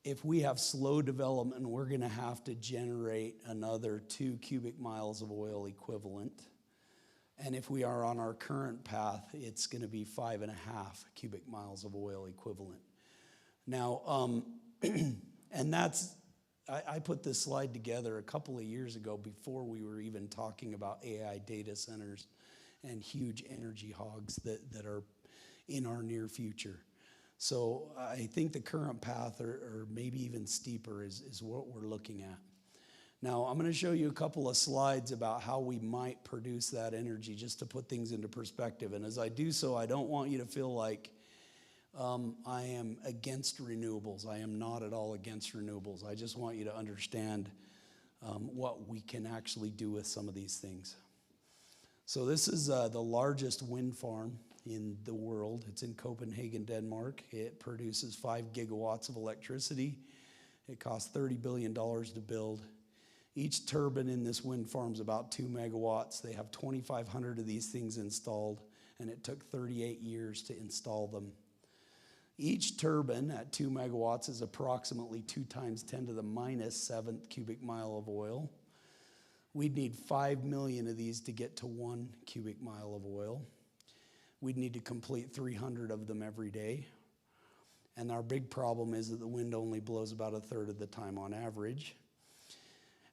if we have slow development, we're going to have to generate another 2 cubic miles of oil equivalent. And if we are on our current path, it's going to be 5.5 cubic miles of oil equivalent. Now, and that's, I put this slide together a couple of years ago before we were even talking about AI data centers and huge energy hogs that are in our near future. So I think the current path, or maybe even steeper, is what we're looking at. Now, I'm going to show you a couple of slides about how we might produce that energy, just to put things into perspective. And as I do so, I don't want you to feel like I am against renewables. I am not at all against renewables. I just want you to understand what we can actually do with some of these things. So this is the largest wind farm in the world. It's in Copenhagen, Denmark. It produces 5 gigawatts of electricity. It costs $30 billion to build. Each turbine in this wind farm is about 2 megawatts. They have 2,500 of these things installed, and it took 38 years to install them. Each turbine at 2 megawatts is approximately 2 times 10 to the minus 7th cubic mile of oil. We'd need 5 million of these to get to 1 cubic mile of oil. We'd need to complete 300 of them every day. And our big problem is that the wind only blows about a third of the time on average.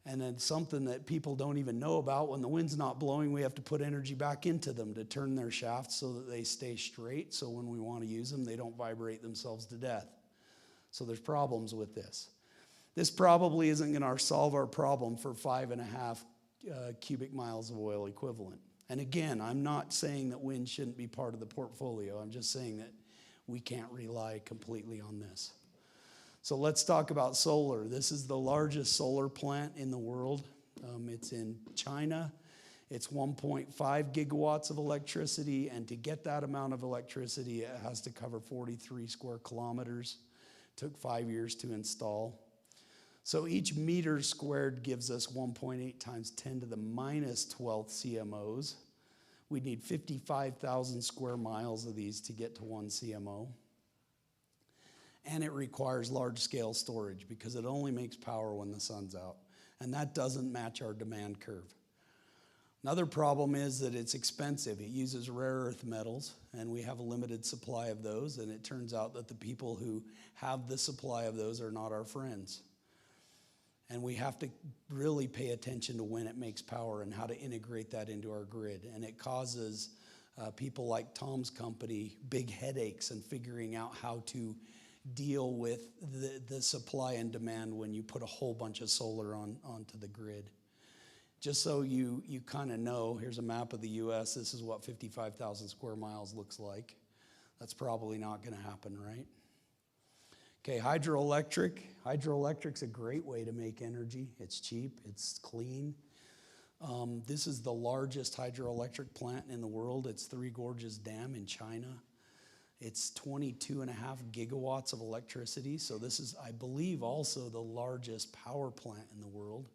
And then something that people don't even know about, when the wind's not blowing, we have to put energy back into them to turn their shafts so that they stay straight, so when we want to use them, they don't vibrate themselves to death. So there's problems with this. This probably isn't going to solve our problem for 5.5 cubic miles of oil equivalent. And again, I'm not saying that wind shouldn't be part of the portfolio. I'm just saying that we can't rely completely on this. So let's talk about solar. This is the largest solar plant in the world. It's in China. It's 1.5 gigawatts of electricity, and to get that amount of electricity, it has to cover 43 square kilometers. Took 5 years to install. So each meter squared gives us 1.8 times 10 to the minus 12th CMOs. We need 55,000 square miles of these to get to 1 CMO. And it requires large-scale storage because it only makes power when the sun's out. And that doesn't match our demand curve. Another problem is that it's expensive. It uses rare earth metals, and we have a limited supply of those. And it turns out that the people who have the supply of those are not our friends. And we have to really pay attention to when it makes power and how to integrate that into our grid. And it causes people like Tom's company big headaches in figuring out how to deal with the supply and demand when you put a whole bunch of solar onto the grid. Just so you kind of know, here's a map of the US. This is what 55,000 square miles looks like. That's probably not going to happen, right? Okay, hydroelectric. Hydroelectric's a great way to make energy. It's cheap, it's clean. This is the largest hydroelectric plant in the world. It's Three Gorges Dam in China. It's 22.5 gigawatts of electricity. So this is, I believe, also the largest power plant in the world.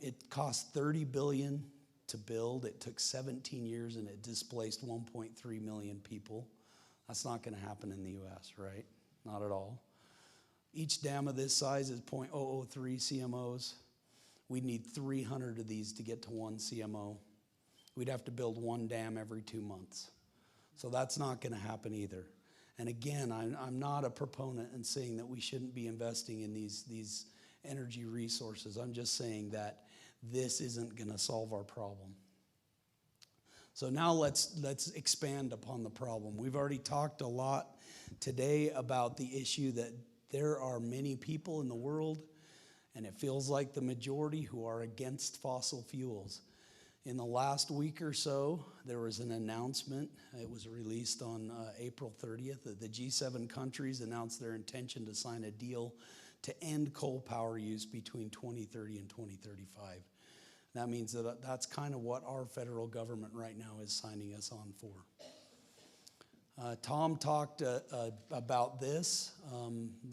It cost $30 billion to build. It took 17 years, and it displaced 1.3 million people. That's not going to happen in the US, right? Not at all. Each dam of this size is 0.003 CMOs. We'd need 300 of these to get to 1 CMO. We'd have to build 1 dam every 2 months. So that's not going to happen either. And again, I'm not a proponent in saying that we shouldn't be investing in these energy resources. I'm just saying that this isn't going to solve our problem. So now let's expand upon the problem. We've already talked a lot today about the issue that there are many people in the world, and it feels like the majority, who are against fossil fuels. In the last week or so, there was an announcement. It was released on April 30th that the G7 countries announced their intention to sign a deal to end coal power use between 2030 and 2035. That means that that's kind of what our federal government right now is signing us on for. Tom talked about this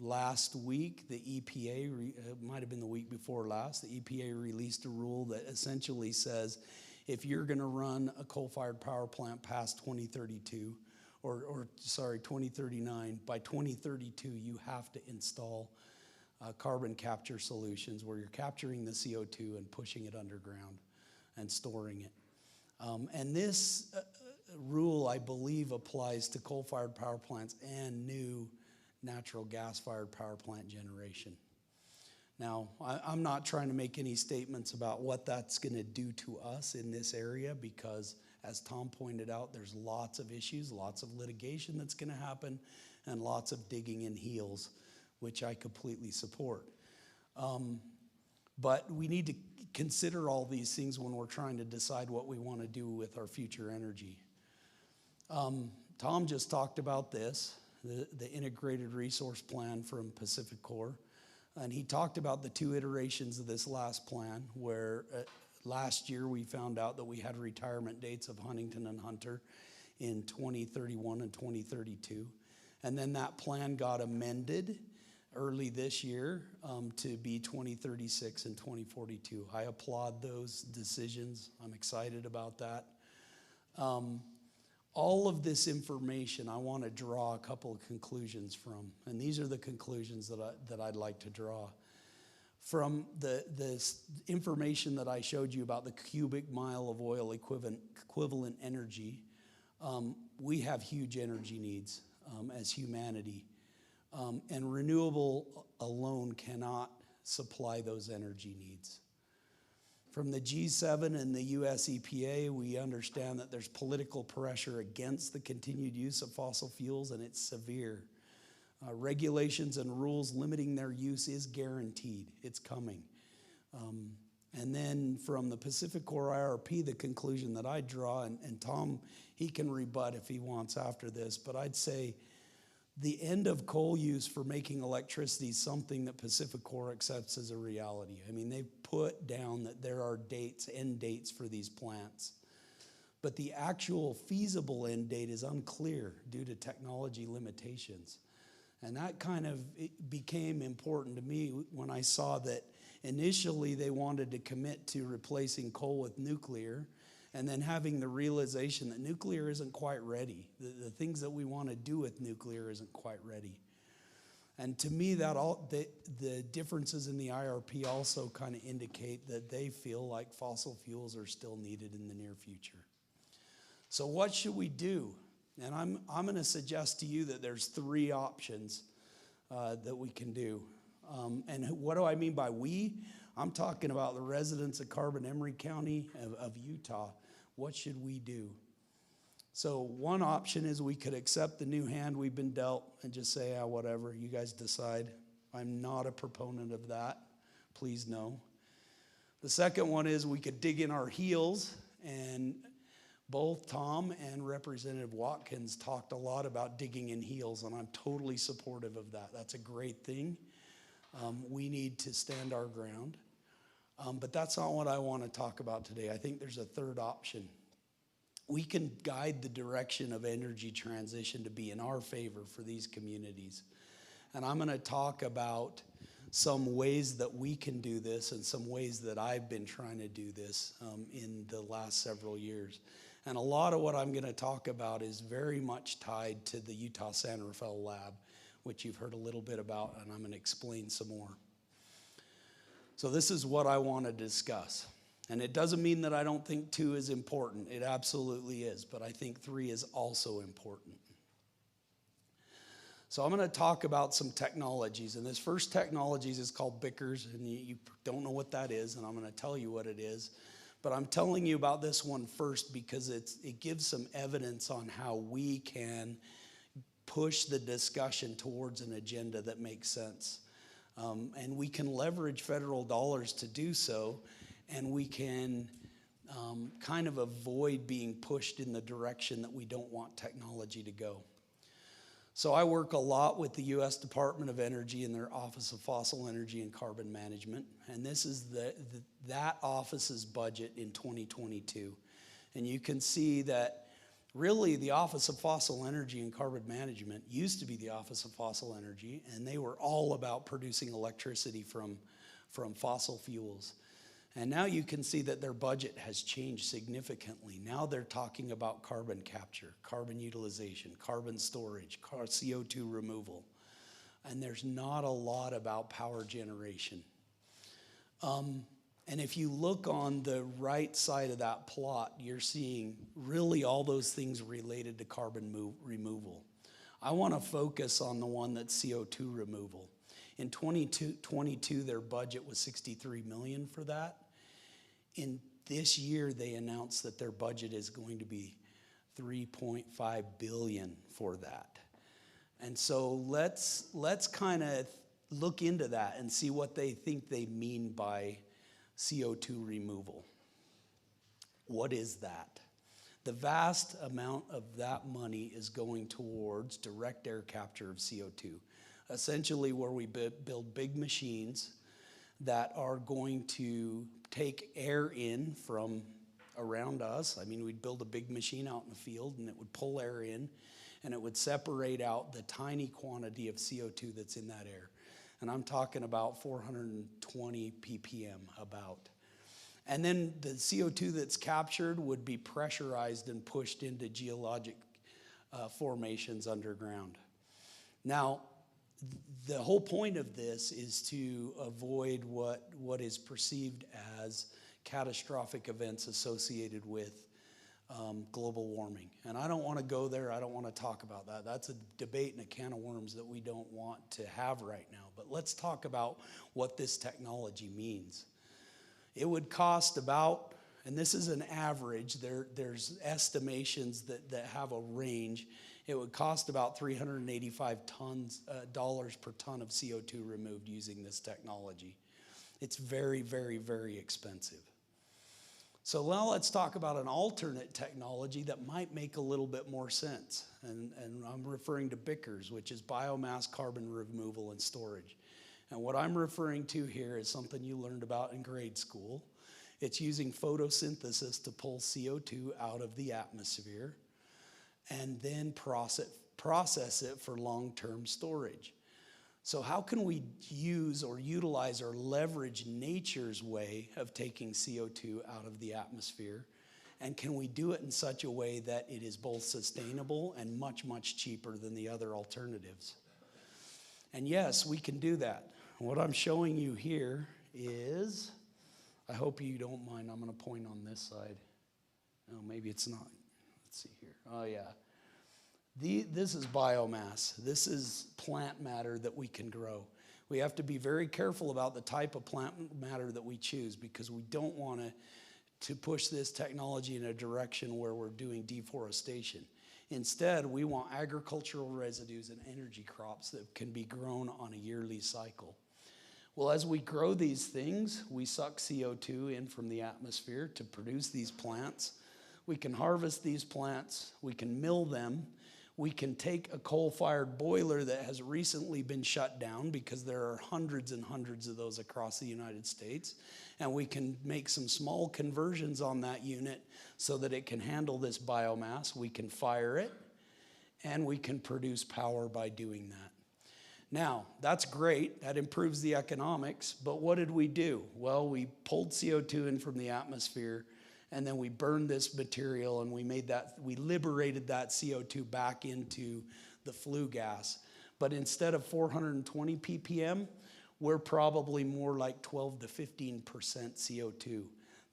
last week. The EPA, it might have been the week before last, the EPA released a rule that essentially says if you're going to run a coal-fired power plant past 2032, or 2039, by 2032 you have to install carbon capture solutions where you're capturing the CO2 and pushing it underground and storing it. And this rule, I believe, applies to coal-fired power plants and new natural gas-fired power plant generation. Now, I'm not trying to make any statements about what that's going to do to us in this area because, as Tom pointed out, there's lots of issues, lots of litigation that's going to happen, and lots of digging in heels, which I completely support. But we need to consider all these things when we're trying to decide what we want to do with our future energy. Tom just talked about this, the integrated resource plan from PacifiCorp, and he talked about the 2 iterations of this last plan where last year we found out that we had retirement dates of Huntington and Hunter in 2031 and 2032. And then that plan got amended early this year to be 2036 and 2042. I applaud those decisions. I'm excited about that. All of this information, I want to draw a couple of conclusions from, and these are the conclusions that I'd like to draw. From the information that I showed you about the cubic mile of oil equivalent energy, we have huge energy needs as humanity. And renewable alone cannot supply those energy needs. From the G7 and the US EPA, we understand that there's political pressure against the continued use of fossil fuels, and it's severe. Regulations and rules limiting their use is guaranteed. It's coming. And then from the PacifiCorp IRP, the conclusion that I draw, and Tom, he can rebut if he wants after this, but I'd say the end of coal use for making electricity is something that PacifiCorp accepts as a reality. I mean, they've put down that there are end dates for these plants. But the actual feasible end date is unclear due to technology limitations. And that kind of became important to me when I saw that initially they wanted to commit to replacing coal with nuclear, and then having the realization that nuclear isn't quite ready. The things that we want to do with nuclear isn't quite ready. And to me, the differences in the IRP also kind of indicate that they feel like fossil fuels are still needed in the near future. So what should we do? And I'm going to suggest to you that there's 3 options that we can do. And what do I mean by we? I'm talking about the residents of Carbon Emery County of Utah. What should we do? So one option is we could accept the new hand we've been dealt and just say, whatever, you guys decide. I'm not a proponent of that. Please know. The second one is we could dig in our heels, and both Tom and Representative Watkins talked a lot about digging in heels, and I'm totally supportive of that. That's a great thing. We need to stand our ground. But that's not what I want to talk about today. I think there's a third option. We can guide the direction of energy transition to be in our favor for these communities. And I'm going to talk about some ways that we can do this and some ways that I've been trying to do this in the last several years. And a lot of what I'm going to talk about is very much tied to the Utah San Rafael Lab, which you've heard a little bit about, and I'm going to explain some more. So this is what I want to discuss. And it doesn't mean that I don't think 2 is important. It absolutely is. But I think 3 is also important. So I'm going to talk about some technologies. And this first technology is called Bickers. And you don't know what that is. And I'm going to tell you what it is. But I'm telling you about this one first because it gives some evidence on how we can push the discussion towards an agenda that makes sense. And we can leverage federal dollars to do so, and we can kind of avoid being pushed in the direction that we don't want technology to go. So I work a lot with the U.S. Department of Energy and their Office of Fossil Energy and Carbon Management, and this is that office's budget in 2022. And you can see that really the Office of Fossil Energy and Carbon Management used to be the Office of Fossil Energy, and they were all about producing electricity from fossil fuels. And now you can see that their budget has changed significantly. Now they're talking about carbon capture, carbon utilization, carbon storage, CO2 removal. And there's not a lot about power generation. And if you look on the right side of that plot, you're seeing really all those things related to carbon removal. I want to focus on the one that's CO2 removal. In 2022, their budget was $63 million for that. In this year, they announced that their budget is going to be $3.5 billion for that. And so let's kind of look into that and see what they think they mean by CO2 removal. What is that? The vast amount of that money is going towards direct air capture of CO2. Essentially where we build big machines that are going to take air in from around us. I mean, we'd build a big machine out in the field and it would pull air in and it would separate out the tiny quantity of CO2 that's in that air. And I'm talking about 420 ppm about. And then the CO2 that's captured would be pressurized and pushed into geologic formations underground. Now, the whole point of this is to avoid what is perceived as catastrophic events associated with global warming. And I don't want to go there. I don't want to talk about that. That's a debate and a can of worms that we don't want to have right now. But let's talk about what this technology means. It would cost about, and this is an average, there's estimations that have a range. It would cost about $385 per ton of CO2 removed using this technology. It's very, very, very expensive. So now let's talk about an alternate technology that might make a little bit more sense. And I'm referring to BICRs, which is biomass carbon removal and storage. And what I'm referring to here is something you learned about in grade school. It's using photosynthesis to pull CO2 out of the atmosphere and then process it for long-term storage. So how can we use or utilize or leverage nature's way of taking CO2 out of the atmosphere? And can we do it in such a way that it is both sustainable and much, much cheaper than the other alternatives? And yes, we can do that. What I'm showing you here is, I hope you don't mind, I'm going to point on this side. No, maybe it's not. Let's see here. Oh, yeah. This is biomass. This is plant matter that we can grow. We have to be very careful about the type of plant matter that we choose because we don't want to push this technology in a direction where we're doing deforestation. Instead, we want agricultural residues and energy crops that can be grown on a yearly cycle. Well, as we grow these things, we suck CO2 in from the atmosphere to produce these plants. We can harvest these plants, we can mill them, we can take a coal-fired boiler that has recently been shut down because there are hundreds and hundreds of those across the United States, and we can make some small conversions on that unit so that it can handle this biomass. We can fire it, and we can produce power by doing that. Now, that's great, that improves the economics, but what did we do? Well, we pulled CO2 in from the atmosphere, and then we burned this material and we liberated that CO2 back into the flue gas. But instead of 420 ppm, we're probably more like 12 to 15% CO2.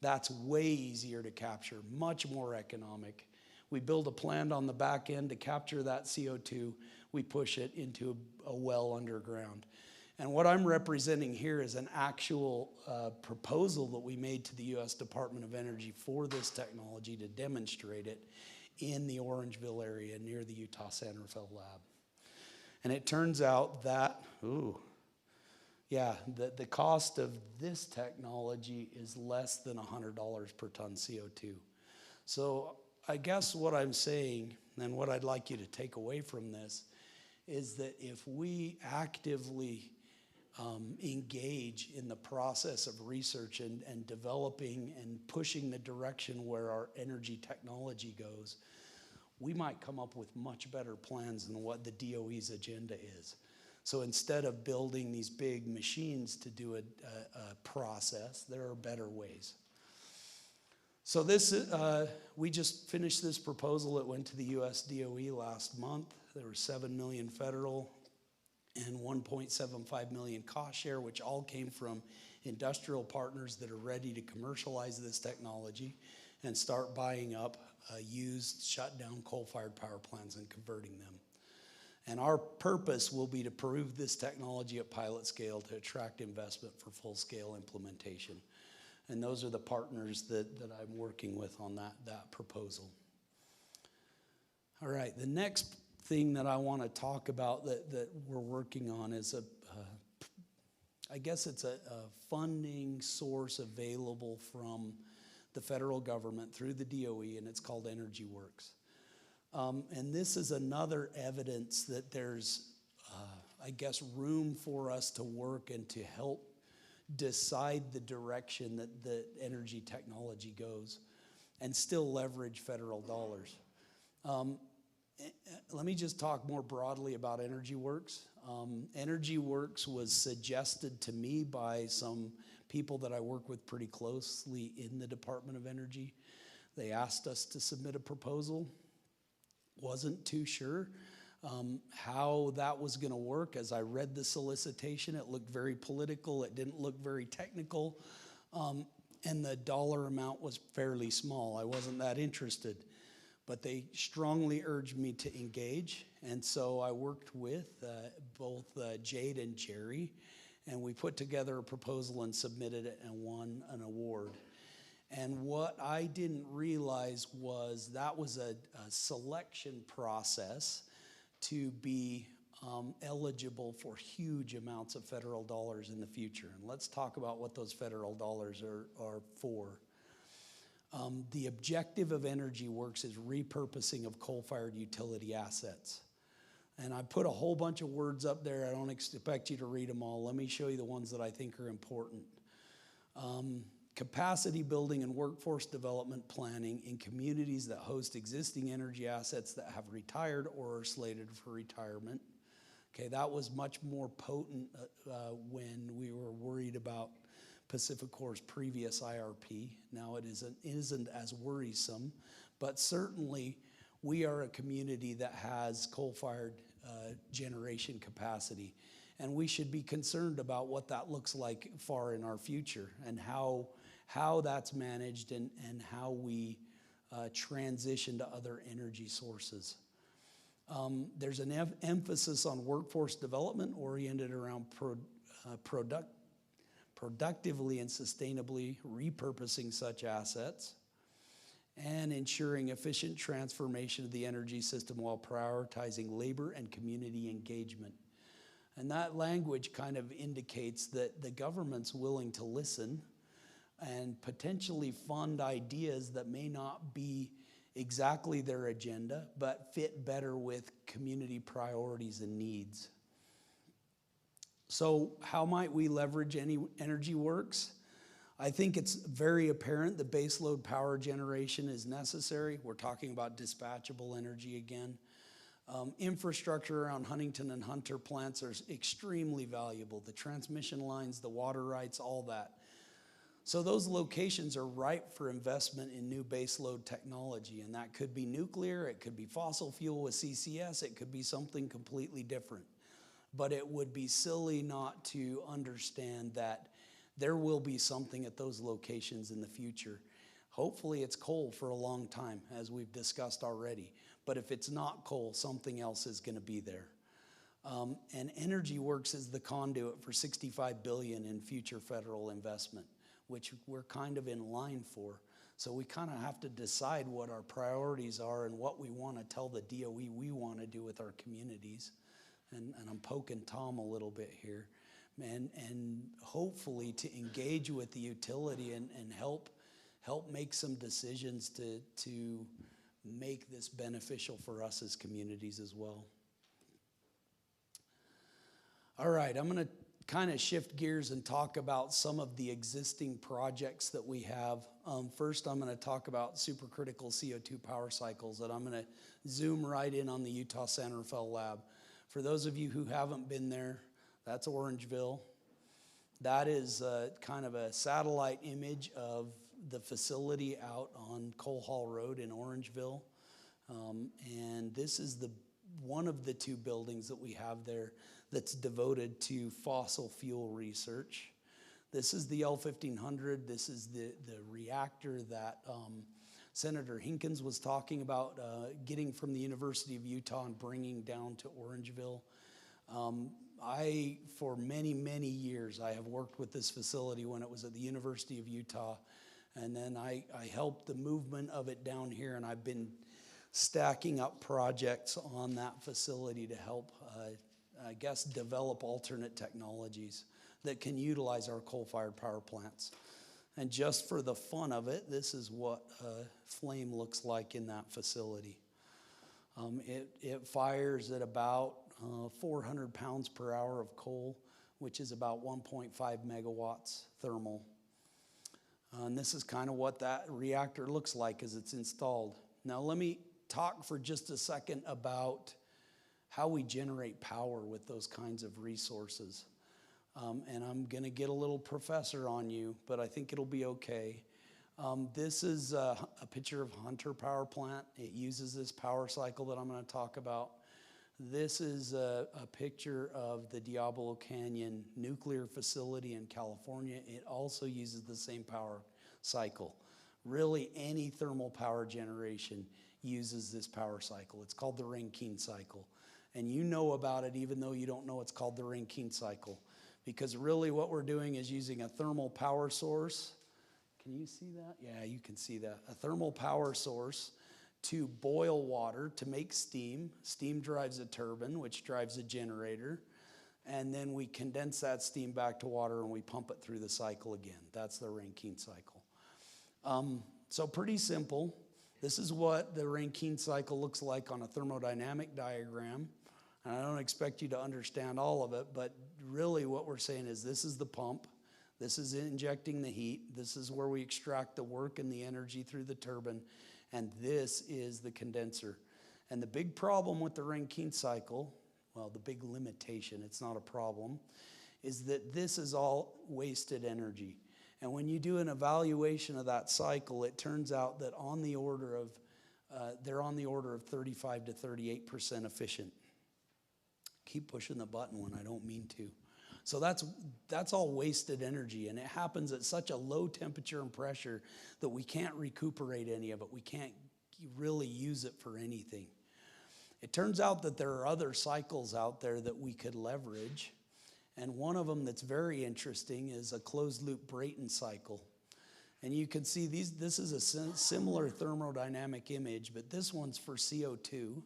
That's way easier to capture, much more economic. We build a plant on the back end to capture that CO2. We push it into a well underground. And what I'm representing here is an actual proposal that we made to the U.S. Department of Energy for this technology to demonstrate it in the Orangeville area near the Utah Santa Fe lab. And it turns out that, Yeah, the cost of this technology is less than $100 per ton CO2. So I guess what I'm saying, and what I'd like you to take away from this, is that if we actively engage in the process of research and developing and pushing the direction where our energy technology goes, we might come up with much better plans than what the DOE's agenda is. So instead of building these big machines to do a process, there are better ways. So this, we just finished this proposal. It went to the US DOE last month. There were 7 million federal and 1.75 million cost share, which all came from industrial partners that are ready to commercialize this technology and start buying up used, shut down coal-fired power plants and converting them. And our purpose will be to prove this technology at pilot scale to attract investment for full-scale implementation. And those are the partners that I'm working with on that proposal. All right, the next thing that I want to talk about that we're working on is I guess it's a funding source available from the federal government through the DOE, and it's called Energy Works. And this is another evidence that there's, I guess, room for us to work and to help decide the direction that energy technology goes and still leverage federal dollars. Let me just talk more broadly about Energy Works. Energy Works was suggested to me by some people that I work with pretty closely in the Department of Energy. They asked us to submit a proposal. Wasn't too sure how that was going to work. As I read the solicitation, it looked very political. It didn't look very technical. And the dollar amount was fairly small. I wasn't that interested. But they strongly urged me to engage. And so I worked with both Jade and Jerry. And we put together a proposal and submitted it and won an award. And what I didn't realize was that was a selection process to be eligible for huge amounts of federal dollars in the future. And let's talk about what those federal dollars are for. The objective of Energy Works is repurposing of coal-fired utility assets. And I put a whole bunch of words up there. I don't expect you to read them all. Let me show you the ones that I think are important. Capacity building and workforce development planning in communities that host existing energy assets that have retired or are slated for retirement. Okay, that was much more potent when we were worried about PacifiCorp's previous IRP. Now it isn't as worrisome, but certainly we are a community that has coal-fired generation capacity, and we should be concerned about what that looks like far in our future and how that's managed and how we transition to other energy sources. There's an emphasis on workforce development oriented around productively and sustainably repurposing such assets and ensuring efficient transformation of the energy system while prioritizing labor and community engagement. And that language kind of indicates that the government's willing to listen and potentially fund ideas that may not be exactly their agenda, but fit better with community priorities and needs. So how might we leverage Energy Works? I think it's very apparent that baseload power generation is necessary. We're talking about dispatchable energy again. Infrastructure around Huntington and Hunter plants are extremely valuable. The transmission lines, the water rights, all that. So those locations are ripe for investment in new baseload technology, and that could be nuclear, it could be fossil fuel with CCS, it could be something completely different. But it would be silly not to understand that there will be something at those locations in the future. Hopefully it's coal for a long time, as we've discussed already. But if it's not coal, something else is going to be there. And Energy Works is the conduit for $65 billion in future federal investment, which we're kind of in line for. So we kind of have to decide what our priorities are and what we want to tell the DOE we want to do with our communities. And I'm poking Tom a little bit here. and hopefully to engage with the utility and help make some decisions to make this beneficial for us as communities as well. All right, I'm going to kind of shift gears and talk about some of the existing projects that we have. First, I'm going to talk about supercritical CO2 power cycles, and I'm going to zoom right in on the Utah San Rafael lab. For those of you who haven't been there, that's Orangeville. That is kind of a satellite image of the facility out on Cole Hall Road in Orangeville. And this is one of the two buildings that we have there that's devoted to fossil fuel research. This is the L-1500. This is the reactor that Senator Hinkins was talking about getting from the University of Utah and bringing down to Orangeville. For many, many years, I have worked with this facility when it was at the University of Utah. And then I helped the movement of it down here, and I've been stacking up projects on that facility to help, develop alternate technologies that can utilize our coal-fired power plants. And just for the fun of it, this is what flame looks like in that facility. It fires at about 400 pounds per hour of coal, which is about 1.5 megawatts thermal. And this is kind of what that reactor looks like as it's installed. Now let me talk for just a second about how we generate power with those kinds of resources. And I'm going to get a little professor on you, but I think it'll be okay. This is a picture of Hunter Power Plant. It uses this power cycle that I'm going to talk about. This is a picture of the Diablo Canyon nuclear facility in California. It also uses the same power cycle. Really, any thermal power generation uses this power cycle. It's called the Rankine cycle. And you know about it even though you don't know it's called the Rankine cycle. Because really what we're doing is using a thermal power source. Can you see that? Yeah, you can see that. A thermal power source to boil water to make steam. Steam drives a turbine, which drives a generator. And then we condense that steam back to water and we pump it through the cycle again. That's the Rankine cycle. So pretty simple. This is what the Rankine cycle looks like on a thermodynamic diagram. And I don't expect you to understand all of it, but really what we're saying is this is the pump. This is injecting the heat. This is where we extract the work and the energy through the turbine. And this is the condenser. And the big problem with the Rankine cycle, well, the big limitation, it's not a problem, is that this is all wasted energy. And when you do an evaluation of that cycle, it turns out that they're on the order of 35 to 38% efficient. Keep pushing the button when I don't mean to. So that's all wasted energy, and it happens at such a low temperature and pressure that we can't recuperate any of it. We can't really use it for anything. It turns out that there are other cycles out there that we could leverage, and one of them that's very interesting is a closed-loop Brayton cycle. And you can see this is a similar thermodynamic image, but this one's for CO2.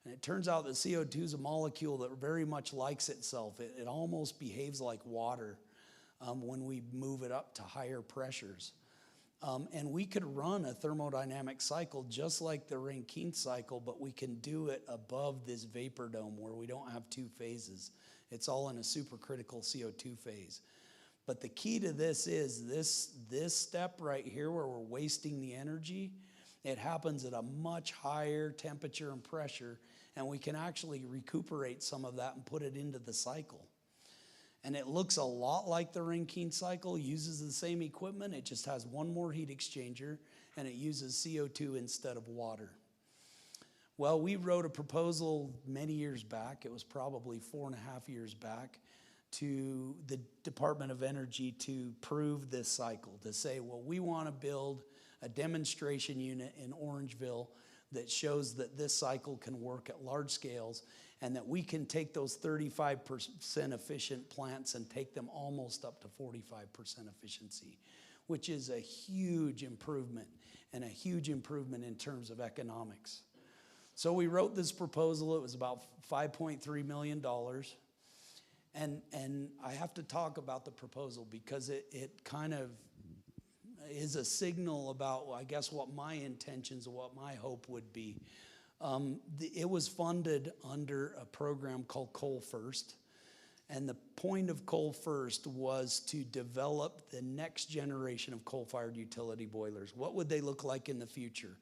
And it turns out that CO2 is a molecule that very much likes itself. It almost behaves like water when we move it up to higher pressures. And we could run a thermodynamic cycle just like the Rankine cycle, but we can do it above this vapor dome where we don't have two phases. It's all in a supercritical CO2 phase. But the key to this is this step right here where we're wasting the energy. It happens at a much higher temperature and pressure, and we can actually recuperate some of that and put it into the cycle. And it looks a lot like the Rankine cycle, uses the same equipment, it just has one more heat exchanger, and it uses CO2 instead of water. Well, we wrote a proposal many years back, it was probably 4.5 years back, to the Department of Energy to prove this cycle, to say, well, we want to build a demonstration unit in Orangeville that shows that this cycle can work at large scales and that we can take those 35% efficient plants and take them almost up to 45% efficiency, which is a huge improvement and a huge improvement in terms of economics. So we wrote this proposal. It was about $5.3 million. And I have to talk about the proposal because it kind of is a signal about, I guess, what my intentions, what my hope would be. It was funded under a program called Coal First. And the point of Coal First was to develop the next generation of coal-fired utility boilers. What would they look like in the future?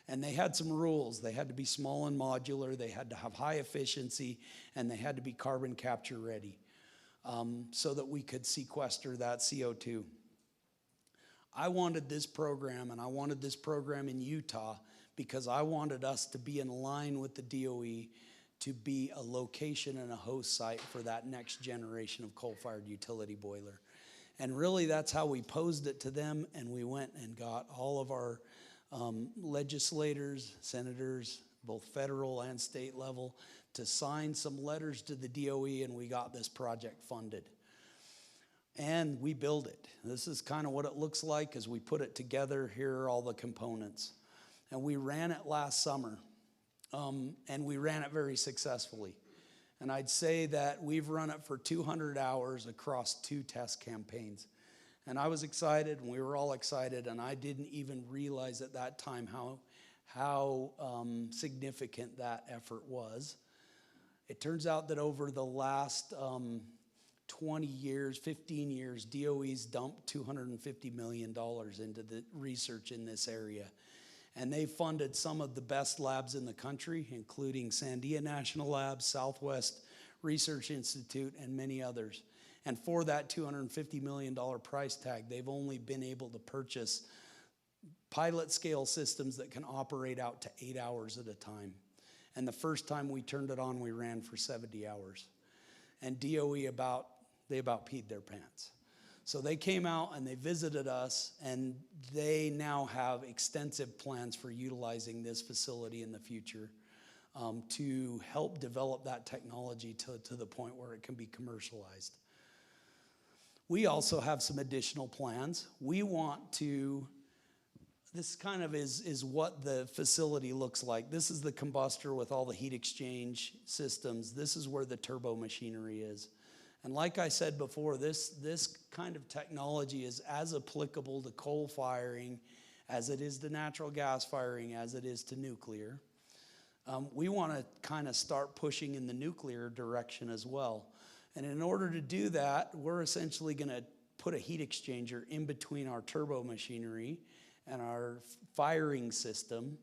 And they had some rules. They had to be small and modular, they had to have high efficiency, and they had to be carbon capture ready, so that we could sequester that CO2. I wanted this program, and I wanted this program in Utah because I wanted us to be in line with the DOE to be a location and a host site for that next generation of coal-fired utility boiler. And really that's how we posed it to them, and we went and got all of our legislators, senators, both federal and state level, to sign some letters to the DOE, and we got this project funded. And we build it. This is kind of what it looks like as we put it together. Here are all the components. And we ran it last summer, and we ran it very successfully. And I'd say that we've run it for 200 hours across 2 test campaigns. And I was excited, and we were all excited, and I didn't even realize at that time how significant that effort was. It turns out that over the last 20 years, 15 years, DOE's dumped $250 million into the research in this area. And they funded some of the best labs in the country, including Sandia National Labs, Southwest Research Institute, and many others. And for that $250 million price tag, they've only been able to purchase pilot scale systems that can operate out to 8 hours at a time. And the first time we turned it on, we ran for 70 hours. And DOE they about peed their pants. So they came out and they visited us, and they now have extensive plans for utilizing this facility in the future to help develop that technology to the point where it can be commercialized. We also have some additional plans. We want to, this kind of is what the facility looks like. This is the combustor with all the heat exchange systems. This is where the turbo machinery is. And like I said before, this kind of technology is as applicable to coal firing as it is to natural gas firing, as it is to nuclear. We want to kind of start pushing in the nuclear direction as well. And in order to do that, we're essentially going to put a heat exchanger in between our turbo machinery and our firing system.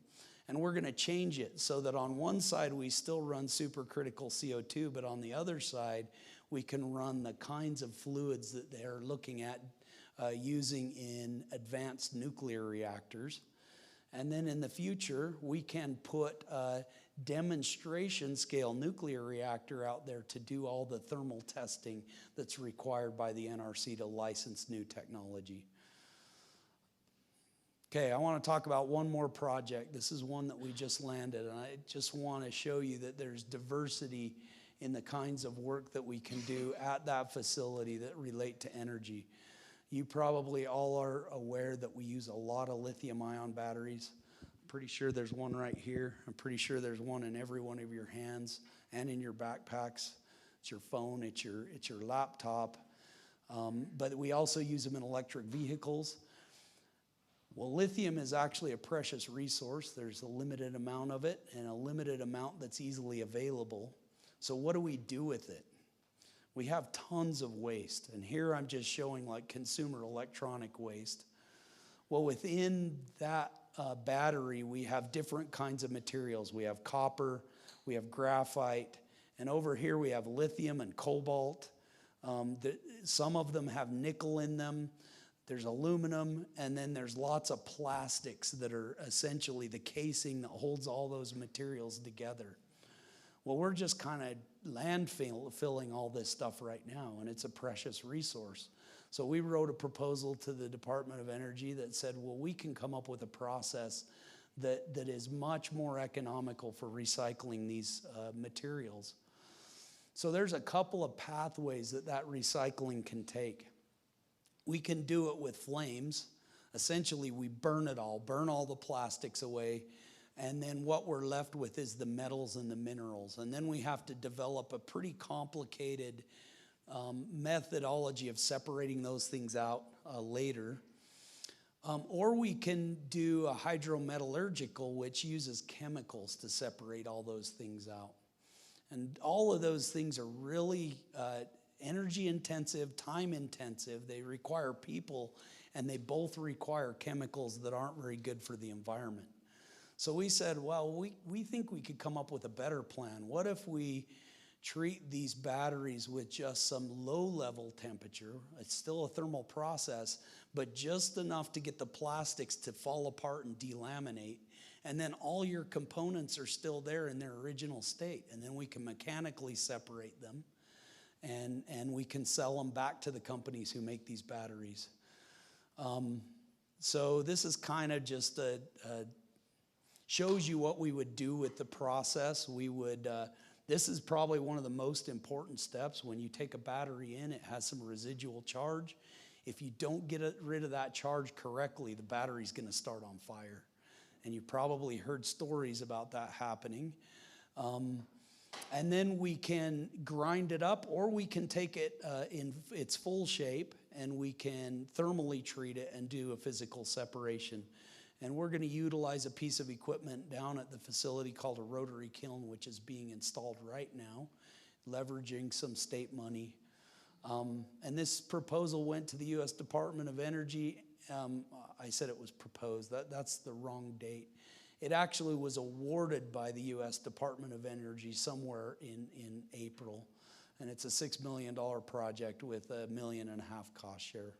And we're going to change it so that on one side we still run supercritical CO2, but on the other side we can run the kinds of fluids that they're looking at using in advanced nuclear reactors. And then in the future, we can put a demonstration scale nuclear reactor out there to do all the thermal testing that's required by the NRC to license new technology. Okay, I want to talk about one more project. This is one that we just landed, and I just want to show you that there's diversity in the kinds of work that we can do at that facility that relate to energy. You probably all are aware that we use a lot of lithium-ion batteries. I'm pretty sure there's one right here. I'm pretty sure there's one in every one of your hands and in your backpacks. It's your phone, it's your laptop. But we also use them in electric vehicles. Well, lithium is actually a precious resource. There's a limited amount of it and a limited amount that's easily available. So what do we do with it? We have tons of waste, and here I'm just showing like consumer electronic waste. Well, within that battery, we have different kinds of materials. We have copper, we have graphite, and over here we have lithium and cobalt. Some of them have nickel in them. There's aluminum, and then there's lots of plastics that are essentially the casing that holds all those materials together. Well, we're just kind of landfilling all this stuff right now, and it's a precious resource. So we wrote a proposal to the Department of Energy that said, well, we can come up with a process that is much more economical for recycling these materials. So there's a couple of pathways that recycling can take. We can do it with flames. Essentially, we burn it all, burn all the plastics away, and then what we're left with is the metals and the minerals. And then we have to develop a pretty complicated methodology of separating those things out later. Or we can do a hydrometallurgical, which uses chemicals to separate all those things out. And all of those things are really energy intensive, time intensive. They require people, and they both require chemicals that aren't very good for the environment. So we said, well, we think we could come up with a better plan. What if we treat these batteries with just some low-level temperature? It's still a thermal process, but just enough to get the plastics to fall apart and delaminate. And then all your components are still there in their original state. And then we can mechanically separate them, and we can sell them back to the companies who make these batteries. So this is kind of just shows you what we would do with the process. We would, this is probably one of the most important steps. When you take a battery in, it has some residual charge. If you don't get rid of that charge correctly, the battery's gonna start on fire. And you've probably heard stories about that happening. And then we can grind it up, or we can take it in its full shape, and we can thermally treat it and do a physical separation. And we're going to utilize a piece of equipment down at the facility called a rotary kiln, which is being installed right now, leveraging some state money. And this proposal went to the U.S. Department of Energy. I said it was proposed. That's the wrong date. It actually was awarded by the U.S. Department of Energy somewhere in April. And it's a $6 million project with $1.5 million cost share.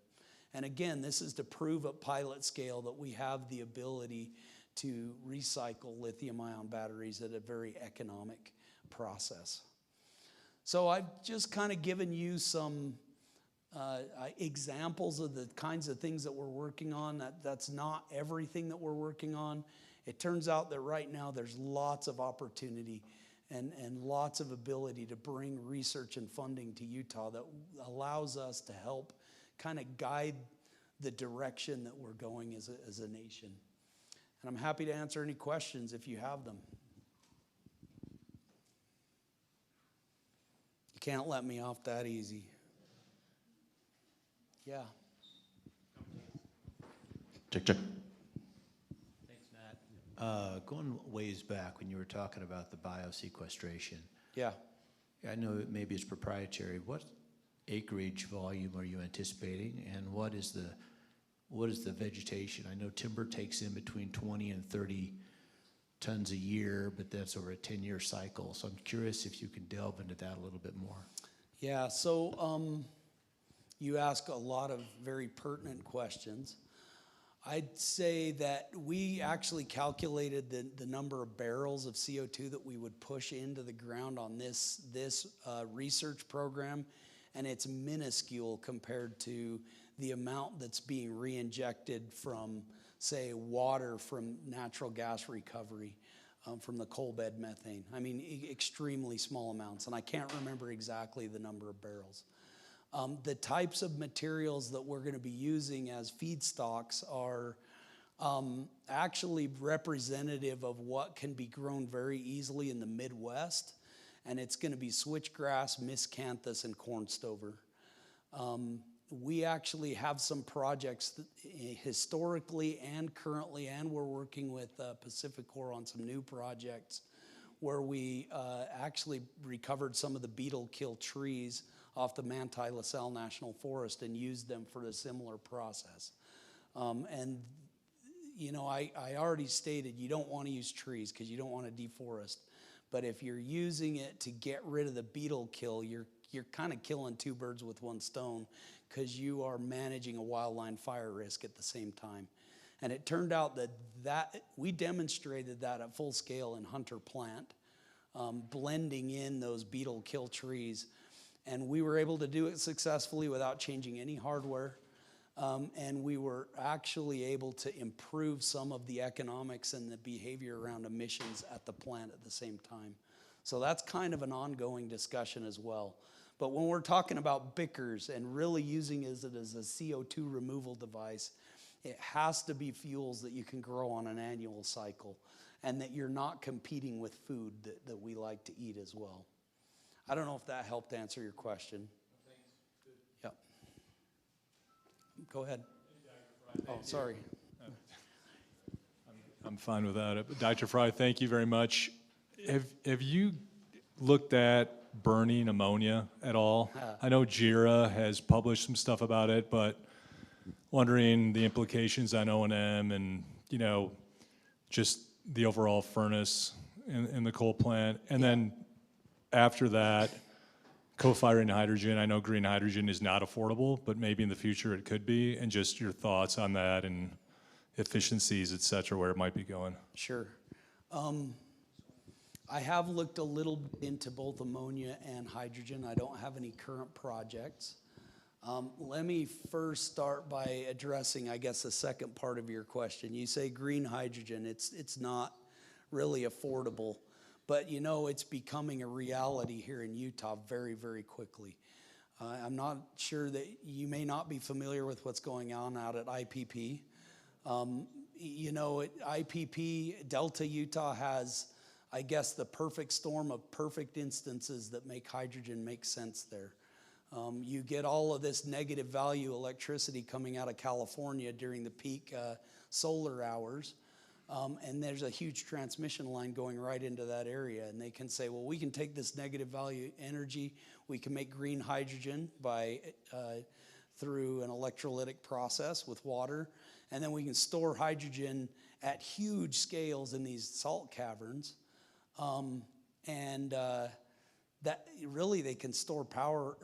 And again, this is to prove at pilot scale that we have the ability to recycle lithium-ion batteries at a very economic process. So I've just kind of given you some examples of the kinds of things that we're working on. That's not everything that we're working on. It turns out that right now there's lots of opportunity and lots of ability to bring research and funding to Utah that allows us to help kind of guide the direction that we're going as a nation. And I'm happy to answer any questions if you have them. You can't let me off that easy. Yeah. Check, check. Thanks, Matt. Going ways back when you were talking about the biosequestration. Yeah. I know maybe it's proprietary. What acreage volume are you anticipating, and what is the vegetation? I know timber takes in between 20 and 30 tons a year, but that's over a 10-year cycle. So I'm curious if you can delve into that a little bit more. Yeah, so you ask a lot of very pertinent questions. I'd say that we actually calculated the number of barrels of CO2 that we would push into the ground on this research program, and it's minuscule compared to the amount that's being re-injected from, say, water from natural gas recovery, from the coal bed methane. I mean, extremely small amounts, and I can't remember exactly the number of barrels. The types of materials that we're going to be using as feedstocks are actually representative of what can be grown very easily in the Midwest, and it's going to be switchgrass, miscanthus, and cornstover. We actually have some projects that, historically and currently, and we're working with Pacific Corps on some new projects where we actually recovered some of the beetle kill trees off the Manti La Salle National Forest and used them for a similar process. And you know, I already stated you don't want to use trees because you don't want to deforest. But if you're using it to get rid of the beetle kill, you're kind of killing two birds with one stone, because you are managing a wildland fire risk at the same time. And it turned out that we demonstrated that at full scale in Hunter Plant, blending in those beetle kill trees. And we were able to do it successfully without changing any hardware. And we were actually able to improve some of the economics and the behavior around emissions at the plant at the same time. So that's kind of an ongoing discussion as well. But when we're talking about Bickers and really using it as a CO2 removal device, it has to be fuels that you can grow on an annual cycle and that you're not competing with food that we like to eat as well. I don't know if that helped answer your question. Thank Go ahead. Oh, sorry. I'm fine with that. Dr. Fry, thank you very much. Have you looked at burning ammonia at all? I know JIRA has published some stuff about it, but wondering the implications on O&M and, you know, just the overall furnace in the coal plant. And then after that, co-firing hydrogen. I know green hydrogen is not affordable, but maybe in the future it could be. And just your thoughts on that and efficiencies, et cetera, where it might be going. Sure. I have looked a little bit into both ammonia and hydrogen. I don't have any current projects. Let me first start by addressing, I guess, the second part of your question. You say green hydrogen. It's not really affordable, but you know it's becoming a reality here in Utah very, very quickly. I'm not sure that you may not be familiar with what's going on out at IPP. You know, at IPP, Delta, Utah has, I guess, the perfect storm of perfect instances that make hydrogen make sense there. You get all of this negative value electricity coming out of California during the peak solar hours, and there's a huge transmission line going right into that area, and they can say, well, we can take this negative value energy, we can make green hydrogen by through an electrolytic process with water, and then we can store hydrogen at huge scales in these salt caverns, that really they can store power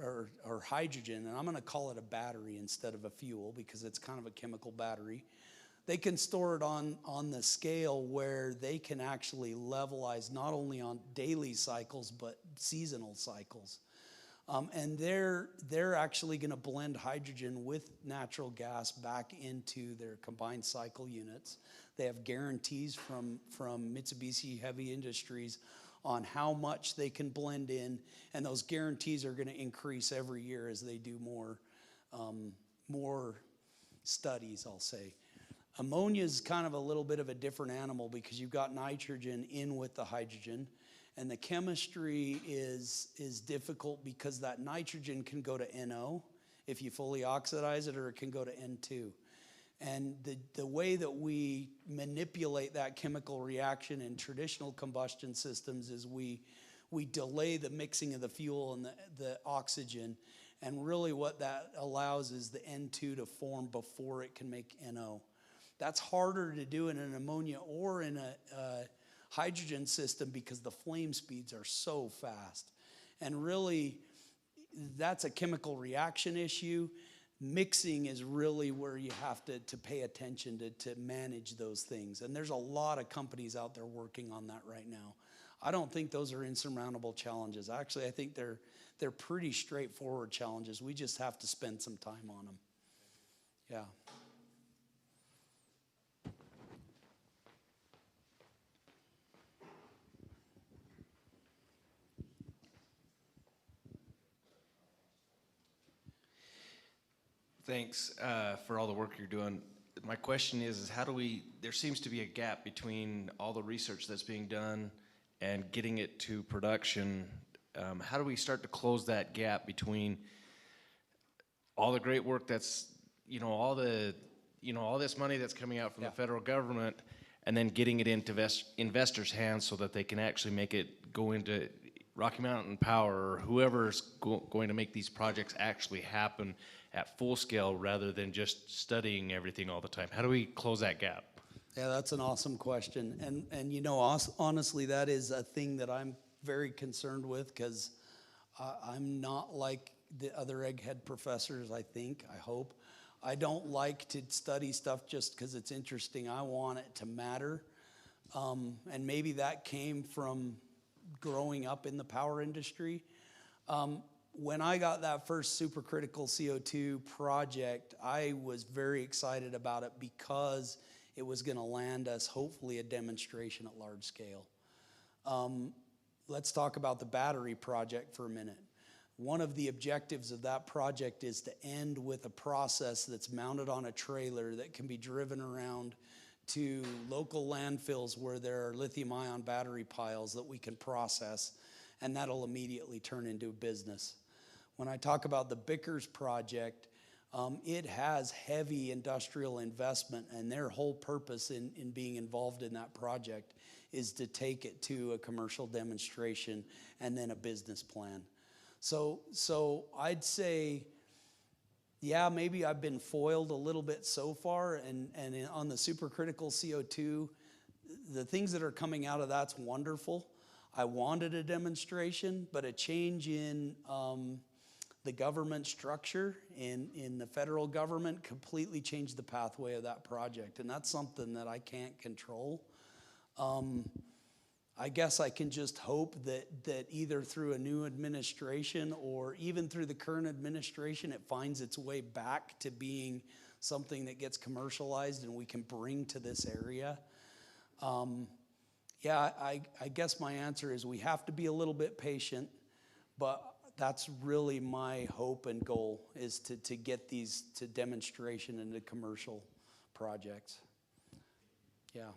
or hydrogen, and I'm going to call it a battery instead of a fuel because it's kind of a chemical battery. They can store it on the scale where they can actually levelize not only on daily cycles but seasonal cycles. And they're actually going to blend hydrogen with natural gas back into their combined cycle units. They have guarantees from Mitsubishi Heavy Industries on how much they can blend in, and those guarantees are going to increase every year as they do more studies, I'll say. Ammonia is kind of a little bit of a different animal because you've got nitrogen in with the hydrogen, and the chemistry is difficult because that nitrogen can go to NO if you fully oxidize it, or it can go to N2. And the way that we manipulate that chemical reaction in traditional combustion systems is we delay the mixing of the fuel and the oxygen. And really what that allows is the N2 to form before it can make NO. That's harder to do in an ammonia or in a hydrogen system because the flame speeds are so fast. And really, that's a chemical reaction issue. Mixing is really where you have to pay attention to manage those things. And there's a lot of companies out there working on that right now. I don't think those are insurmountable challenges. Actually, I think they're pretty straightforward challenges. We just have to spend some time on them. Yeah. Thanks for all the work you're doing. My question is how do we, there seems to be a gap between all the research that's being done and getting it to production. How do we start to close that gap between all the great work that's, all this money that's coming out from the federal government and then getting it into investors' hands so that they can actually make it go into Rocky Mountain Power or whoever's going to make these projects actually happen at full scale rather than just studying everything all the time? How do we close that gap? Yeah, that's an awesome question. And honestly, that is a thing that I'm very concerned with because I'm not like the other egghead professors, I hope. I don't like to study stuff just because it's interesting. I want it to matter. And maybe that came from growing up in the power industry. When I got that first supercritical CO2 project, I was very excited about it because it was going to land us, hopefully, a demonstration at large scale. Let's talk about the battery project for a minute. One of the objectives of that project is to end with a process that's mounted on a trailer that can be driven around to local landfills where there are lithium-ion battery piles that we can process, and that'll immediately turn into a business. When I talk about the Bickers project, It has heavy industrial investment, and their whole purpose in being involved in that project is to take it to a commercial demonstration and then a business plan. So I'd say, yeah, maybe I've been foiled a little bit so far, and on the supercritical CO2, the things that are coming out of that's wonderful. I wanted a demonstration, but a change in the government structure in the federal government completely changed the pathway of that project, and that's something that I can't control. I guess I can just hope that either through a new administration or even through the current administration, it finds its way back to being something that gets commercialized and we can bring to this area. Yeah, I guess my answer is we have to be a little bit patient, but that's really my hope and goal, is to get these to demonstration and to commercial projects. Yeah.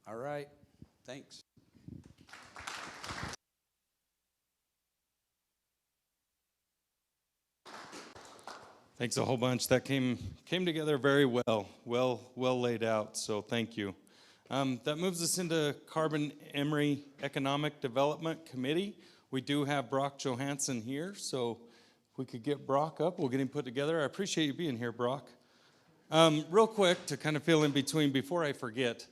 All right, thanks. Thanks a whole bunch. That came together very well laid out, so thank you. That moves us into Emery Economic Development Committee. We do have Brock Johansson here, so if we could get Brock up, we'll get him put together. I appreciate you being here, Brock. Real quick, to kind of fill in between before I forget,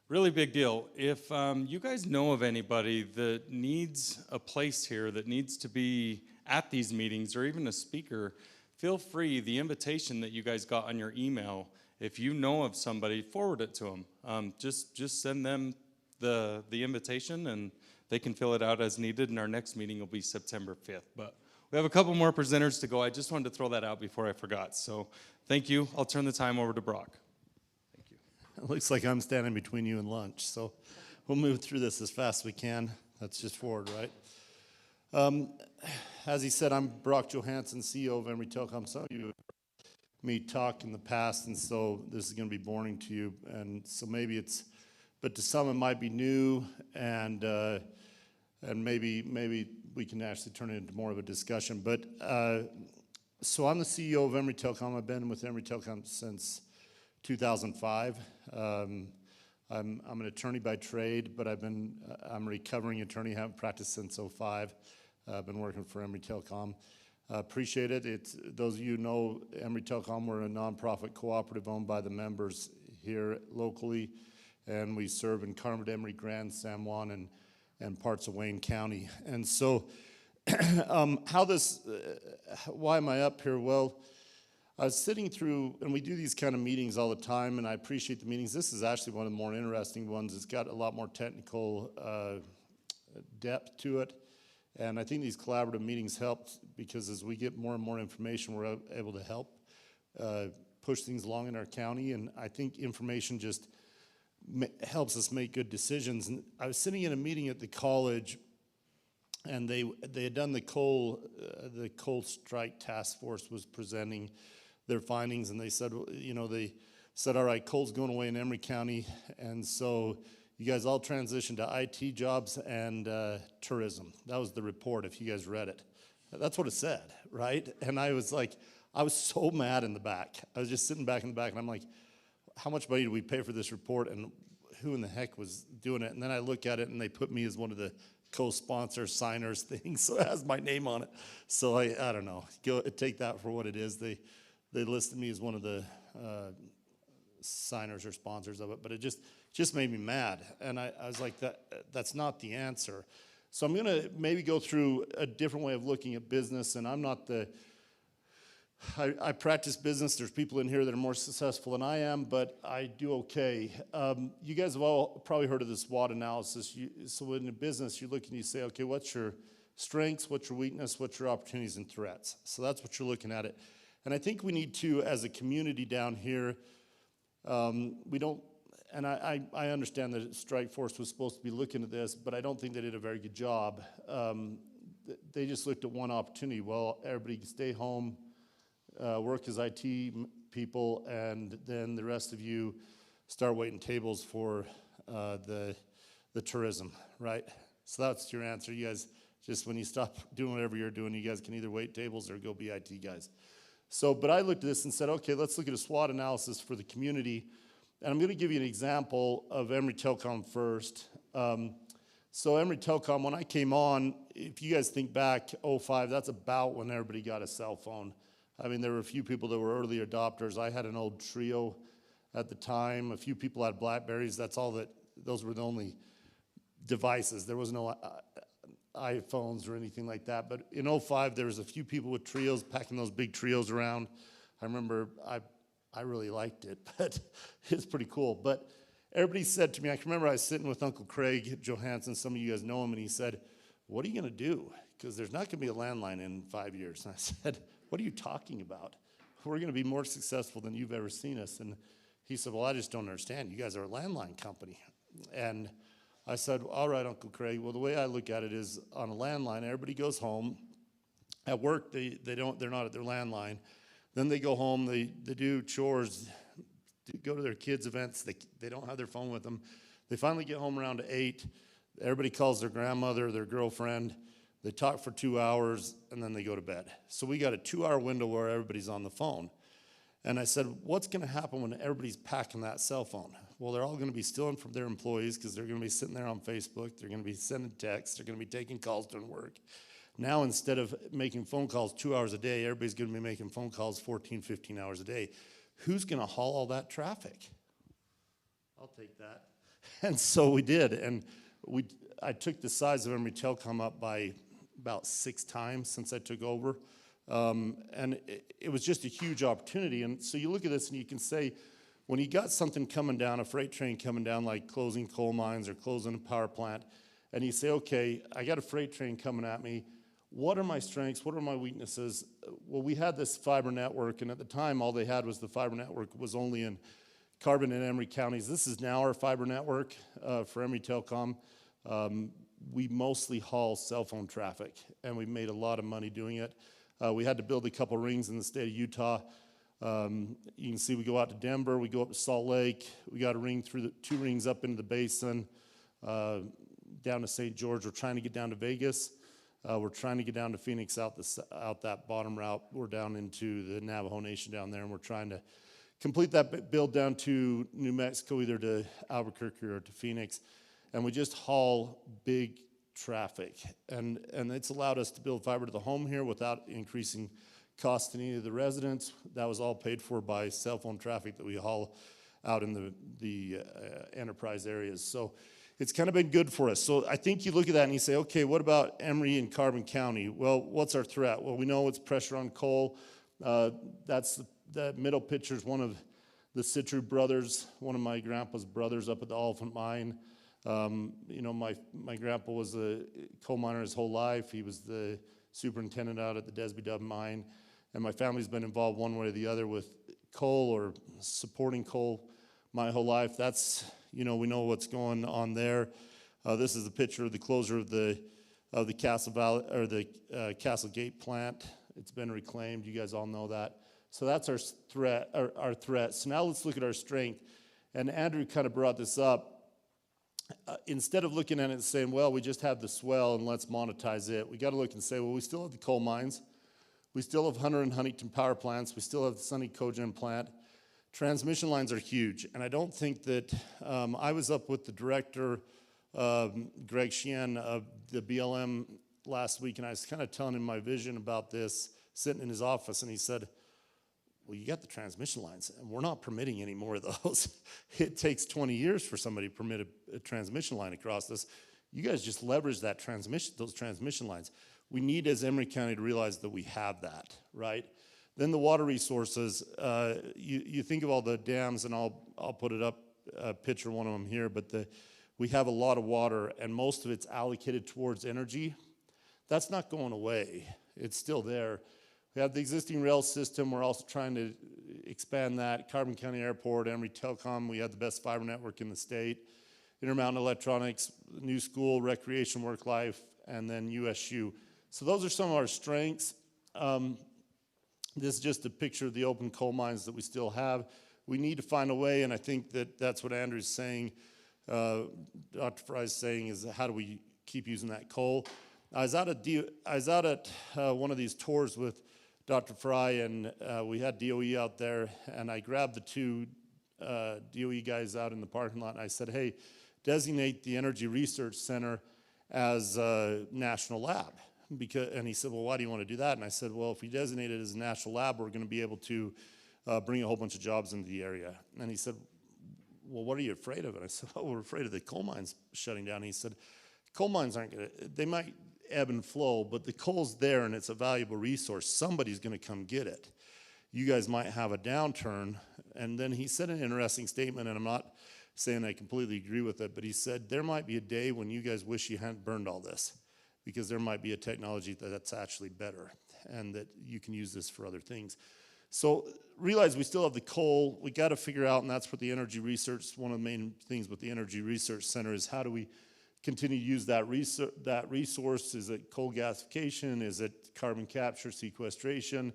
really big deal. If you guys know of anybody that needs a place here, that needs to be at these meetings, or even a speaker, feel free, the invitation that you guys got on your email, if you know of somebody, forward it to them. Just send them the invitation and they can fill it out as needed, and our next meeting will be September 5th. But we have a couple more presenters to go. I just wanted to throw that out before I forgot. So thank you. I'll turn the time over to Brock. Thank you. It looks like I'm standing between you and lunch, so we'll move through this as fast as we can. That's just forward, right? As he said, I'm Brock Johansson, CEO of Emery Telecom. Some of you have heard me talk in the past, and so this is going to be boring to you. And so maybe but to some it might be new, and maybe we can actually turn it into more of a discussion. But so I'm the CEO of Emery Telecom. I've been with Emery Telecom since 2005. I'm an attorney by trade, but I'm a recovering attorney. Haven't practiced since 2005. I've been working for Emery Telecom. Appreciate it. Those of you who know Emery Telecom, we're a nonprofit cooperative owned by the members here locally, and we serve in Carmen, Emery, Grand, San Juan, and parts of Wayne County. And so why am I up here? Well, I was sitting through, and we do these kind of meetings all the time, and I appreciate the meetings. This is actually one of the more interesting ones. It's got a lot more technical depth to it. And I think these collaborative meetings helped because as we get more and more information, we're able to help push things along in our county. And I think information just helps us make good decisions. And I was sitting in a meeting at the college, and they had done the coal strike task force was presenting their findings, and they said, all right, coal's going away in Emery County, and so you guys all transitioned to IT jobs and tourism. That was the report, if you guys read it. That's what it said, right? And I was so mad in the back. I was just sitting back in the back, and I'm like, how much money do we pay for this report, and who in the heck was doing it? And then I look at it, and they put me as one of the co-sponsors, signers things, so it has my name on it. So I don't know. Take that for what it is. They listed me as one of the signers or sponsors of it, but it just made me mad. And I was like, that's not the answer. So I'm going to maybe go through a different way of looking at business, and I'm not I practice business. There's people in here that are more successful than I am, but I do okay. You guys have all probably heard of the SWOT analysis. So in a business, you look and you say, okay, what's your strengths, what's your weakness, what's your opportunities and threats? So that's what you're looking at it. And I think we need to, as a community down here, we don't, and I understand that Strike Force was supposed to be looking at this, but I don't think they did a very good job. They just looked at one opportunity. Well, everybody can stay home, work as IT people, and then the rest of you start waiting tables for the tourism, right? So that's your answer. You guys Just when you stop doing whatever you're doing, you guys can either wait tables or go be IT guys. So, but I looked at this and said, okay, let's look at a SWOT analysis for the community. And I'm going to give you an example of Emery Telecom first. So Emery Telecom, when I came on, if you guys think back, 05, that's about when everybody got a cell phone. I mean, there were a few people that were early adopters. I had an old Trio at the time. A few people had Blackberries. That's all that, those were the only devices. There was no iPhones or anything like that. But in 05, there was a few people with Trios, packing those big Trios around. I remember I really liked it, but it's pretty cool. But everybody said to me, I can remember I was sitting with Uncle Craig Johansson, some of you guys know him, and he said, what are you going to do? Because there's not going to be a landline in 5 years. And I said, what are you talking about? We're going to be more successful than you've ever seen us. And he said, well, I just don't understand. You guys are a landline company. And I said, all right, Uncle Craig, well, the way I look at it is on a landline, everybody goes home. At work, they're not at their landline. Then they go home, they do chores, go to their kids' events. They don't have their phone with them. They finally get home around 8. Everybody calls their grandmother, their girlfriend. They talk for 2 hours, and then they go to bed. So we got a 2-hour window where everybody's on the phone. And I said, what's going to happen when everybody's packing that cell phone? Well, they're all going to be stealing from their employees because they're going to be sitting there on Facebook. They're going to be sending texts. They're going to be taking calls during work. Now, instead of making phone calls 2 hours a day, everybody's going to be making phone calls 14, 15 hours a day. Who's going to haul all that traffic? I'll take that. And so we did. And I took the size of Emery Telecom up by about 6 times since I took over. And it was just a huge opportunity. And so you look at this and you can say, when you got something coming down, a freight train coming down, like closing coal mines or closing a power plant, and you say, okay, I got a freight train coming at me. What are my strengths? What are my weaknesses? Well, we had this fiber network, and at the time, all they had was the fiber network was only in Carbon and Emery counties. This is now our fiber network for Emery Telecom. We mostly haul cell phone traffic, and we made a lot of money doing it. We had to build a couple rings in the state of Utah. You can see we go out to Denver, we go up to Salt Lake, we got a ring through 2 rings up into the basin, down to St. George. We're trying to get down to Vegas. We're trying to get down to Phoenix out that bottom route. We're down into the Navajo Nation down there, and we're trying to complete that build down to New Mexico, either to Albuquerque or to Phoenix. And we just haul big traffic. And it's allowed us to build fiber to the home here without increasing cost to any of the residents. That was all paid for by cell phone traffic that we haul out in the enterprise areas. So it's kind of been good for us. So I think you look at that and you say, okay, what about Emery and Carbon County? Well, what's our threat? Well, we know it's pressure on coal. That's the middle picture is one of the Citru brothers, one of my grandpa's brothers up at the Elephant Mine. You know, my grandpa was a coal miner his whole life. He was the superintendent out at the Desby Dub mine. And my family's been involved one way or the other with coal or supporting coal my whole life. That's, you know, we know what's going on there. This is a picture of the closure of the Castle Valley or the Castle Gate plant. It's been reclaimed. You guys all know that. So that's our threat. Our threat. So now let's look at our strength. And Andrew kind of brought this up. Instead of looking at it and saying, well, we just have the swell and let's monetize it, we got to look and say, well, we still have the coal mines. We still have Hunter and Huntington power plants. We still have the Sunny Cogen plant. Transmission lines are huge. And I don't think that, I was up with the director, Greg Sheehan of the BLM last week, and I was kind of telling him my vision about this, sitting in his office, and he said, well, you got the transmission lines, and we're not permitting any more of those. It takes 20 years for somebody to permit a transmission line across this. You guys just leverage that those transmission lines. We need, as Emery County, to realize that we have that, right? Then the water resources, you think of all the dams, and I'll put it up, picture one of them here, but we have a lot of water, and most of it's allocated towards energy. That's not going away. It's still there. We have the existing rail system. We're also trying to expand that. Carbon County Airport, Emery Telecom, we have the best fiber network in the state. Intermountain Electronics, New School, Recreation Work Life, and then USU. So those are some of our strengths. This is just a picture of the open coal mines that we still have. We need to find a way, and I think that's what Andrew's saying, Dr. Fry's saying, is how do we keep using that coal? I was out at one of these tours with Dr. Fry, and we had DOE out there, and I grabbed the two DOE guys out in the parking lot, and I said, hey, designate the Energy Research Center as a national lab. And he said, well, why do you want to do that? And I said, well, if we designate it as a national lab, we're going to be able to bring a whole bunch of jobs into the area. And he said, well, what are you afraid of? And I said, well, we're afraid of the coal mines shutting down. And he said, coal mines aren't going to, they might ebb and flow, but the coal's there and it's a valuable resource. Somebody's going to come get it. You guys might have a downturn. And then he said an interesting statement, and I'm not saying I completely agree with it, but he said, there might be a day when you guys wish you hadn't burned all this, because there might be a technology that's actually better and that you can use this for other things. So realize we still have the coal. We got to figure out, and that's what the energy research, one of the main things with the Energy Research Center is how do we continue to use that resource? Is it coal gasification? Is it carbon capture, sequestration?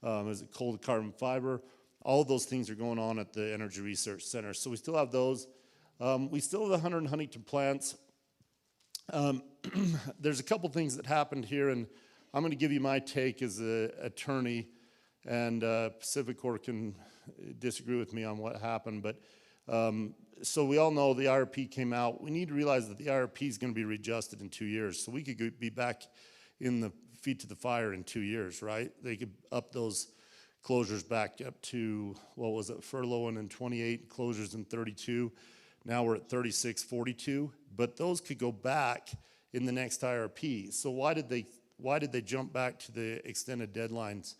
Is it coal to carbon fiber? All of those things are going on at the Energy Research Center. So we still have those. We still have the Hunter and Huntington plants. There's a couple things that happened here, and I'm going to give you my take as an attorney, and Pacific Corp can disagree with me on what happened. But so we all know the IRP came out. We need to realize that the IRP is going to be readjusted in 2 years. So we could be back in the feet to the fire in 2 years, right? They could up those closures back up to, what was it, furloughing in 28, closures in 32. Now we're at 36, 42. But those could go back in the next IRP. So why did they jump back to the extended deadlines?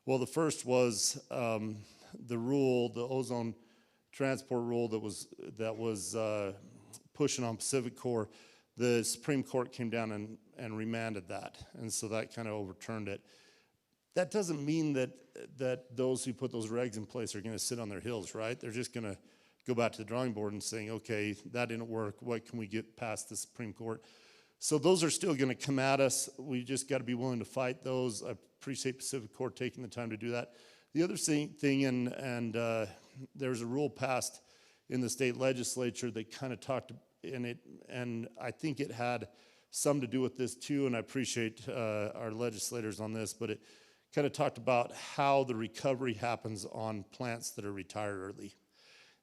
Well, the first was the rule, the ozone transport rule that was pushing on Pacific Corp. The Supreme Court came down and remanded that, and so that kind of overturned it. That doesn't mean that those who put those regs in place are going to sit on their heels, right? They're just going to go back to the drawing board and saying, okay, that didn't work. What can we get past the Supreme Court? So those are still going to come at us. We just got to be willing to fight those. I appreciate Pacific Corp taking the time to do that. The other thing, and there was a rule passed in the state legislature that kind of talked in it, and I think it had some to do with this too, and I appreciate our legislators on this, but it kind of talked about how the recovery happens on plants that are retired early.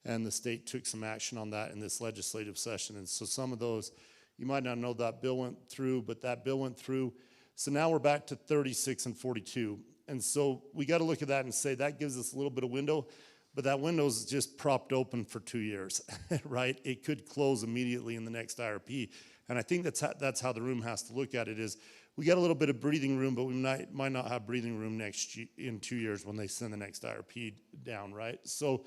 And the state took some action on that in this legislative session. And so some of those, you might not know that bill went through, but that bill went through. So now we're back to 36 and 42. And so we got to look at that and say that gives us a little bit of window, but that window is just propped open for 2 years, right? It could close immediately in the next IRP. And I think that's how the room has to look at it is we got a little bit of breathing room, but we might not have breathing room in 2 years when they send the next IRP down, right? So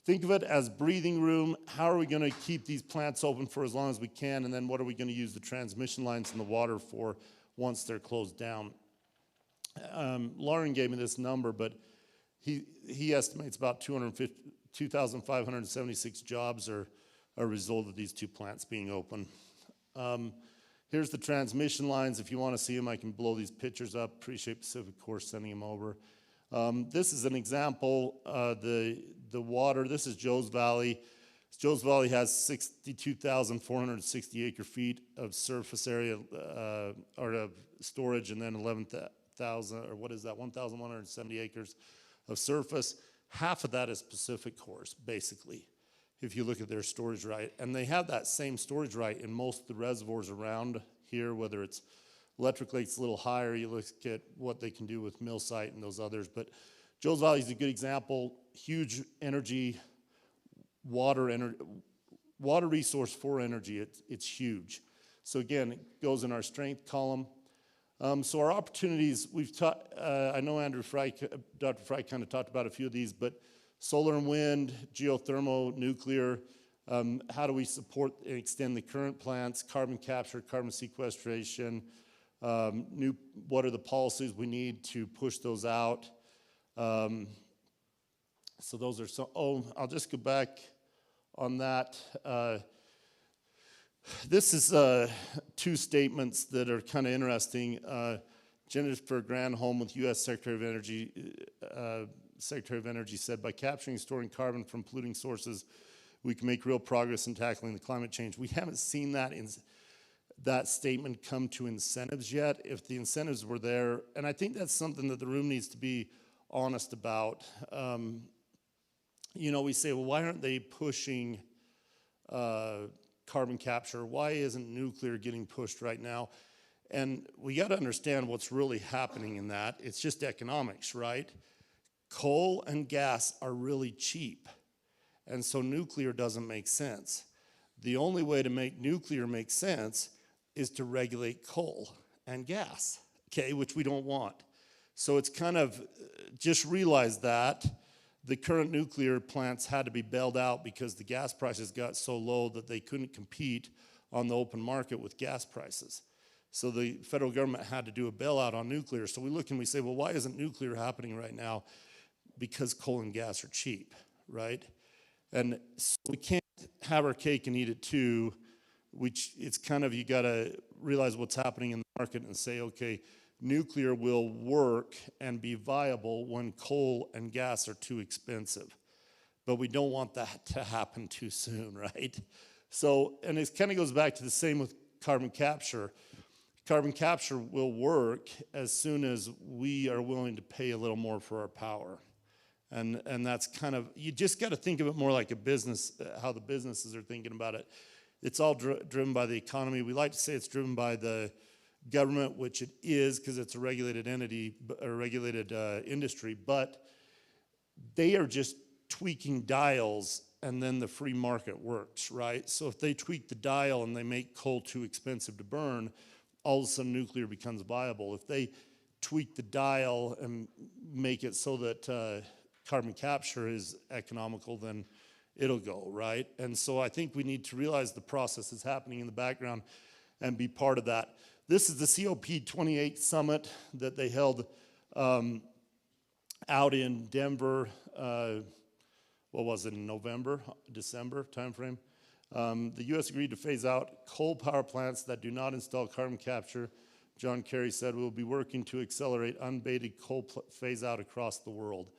think of it as breathing room. How are we going to keep these plants open for as long as we can? And then what are we going to use the transmission lines and the water for once they're closed down? Lauren gave me this number, but he estimates about 2,576 jobs are a result of these two plants being open. Here's the transmission lines. If you want to see them, I can blow these pictures up. Appreciate Pacific Corp sending them over. This is an example. The water, this is Joes Valley. Joes Valley has 62,460 acre feet of surface area or of storage, and then 11,000, or what is that, 1,170 acres of surface. Half of that is Pacific Corp's, basically, if you look at their storage right. And they have that same storage right in most of the reservoirs around here, whether it's Electric Lake's a little higher. You look at what they can do with Mill Site and those others. But Joes Valley is a good example. Huge energy, water resource for energy. It's huge. So again, it goes in our strength column. So our opportunities, I know Dr. Fry kind of talked about a few of these, but solar and wind, geothermal, nuclear, how do we support and extend the current plants, carbon capture, carbon sequestration, what are the policies we need to push those out? So those are some, I'll just go back on that. This is two statements that are kind of interesting. Jennifer Granholm with U.S. Secretary of Energy said, by capturing and storing carbon from polluting sources, we can make real progress in tackling the climate change. We haven't seen that that statement come to incentives yet. If the incentives were there, and I think that's something that the room needs to be honest about. You know, we say, well, why aren't they pushing carbon capture? Why isn't nuclear getting pushed right now? And we got to understand what's really happening in that. It's just economics, right? Coal and gas are really cheap, and so nuclear doesn't make sense. The only way to make nuclear make sense is to regulate coal and gas, okay, which we don't want. So it's kind of, just realize that the current nuclear plants had to be bailed out because the gas prices got so low that they couldn't compete on the open market with gas prices. So the federal government had to do a bailout on nuclear. So we look and we say, well, why isn't nuclear happening right now? Because coal and gas are cheap, right? And so we can't have our cake and eat it too. Which it's kind of, you gotta realize what's happening in the market and say, okay, nuclear will work and be viable when coal and gas are too expensive. But we don't want that to happen too soon, right? So, and it kind of goes back to the same with carbon capture. Carbon capture will work as soon as we are willing to pay a little more for our power. And that's kind of, you just got to think of it more like a business, how the businesses are thinking about it. It's all driven by the economy. We like to say it's driven by the government, which it is because it's a regulated entity, a regulated industry, but they are just tweaking dials and then the free market works, right? So if they tweak the dial and they make coal too expensive to burn, all of a sudden nuclear becomes viable. If they tweak the dial and make it so that carbon capture is economical, then it'll go, right? And so I think we need to realize the process is happening in the background and be part of that. This is the COP28 summit that they held out in Denver, what was it, in November, December timeframe? The U.S. agreed to phase out coal power plants that do not install carbon capture. John Kerry said, we'll be working to accelerate unabated coal phase out across the world.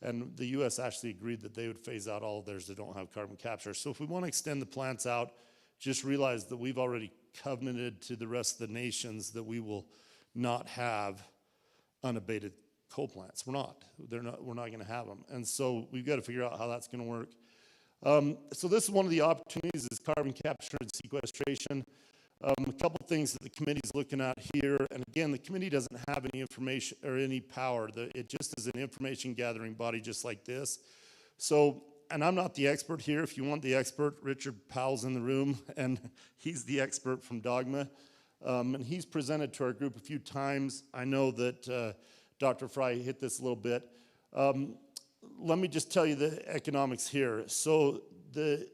And the U.S. actually agreed that they would phase out all of theirs that don't have carbon capture. So if we want to extend the plants out, just realize that we've already covenanted to the rest of the nations that we will not have unabated coal plants. We're not going to have them. And so we've got to figure out how that's going to work. So this is one of the opportunities is carbon capture and sequestration. A couple things that the committee's looking at here, and again, the committee doesn't have any information or any power. It just is an information gathering body just like this. So, and I'm not the expert here. If you want the expert, Richard Powell's in the room, and he's the expert from Dogma. And he's presented to our group a few times. I know that Dr. Fry hit this a little bit. Let me just tell you the economics here. So the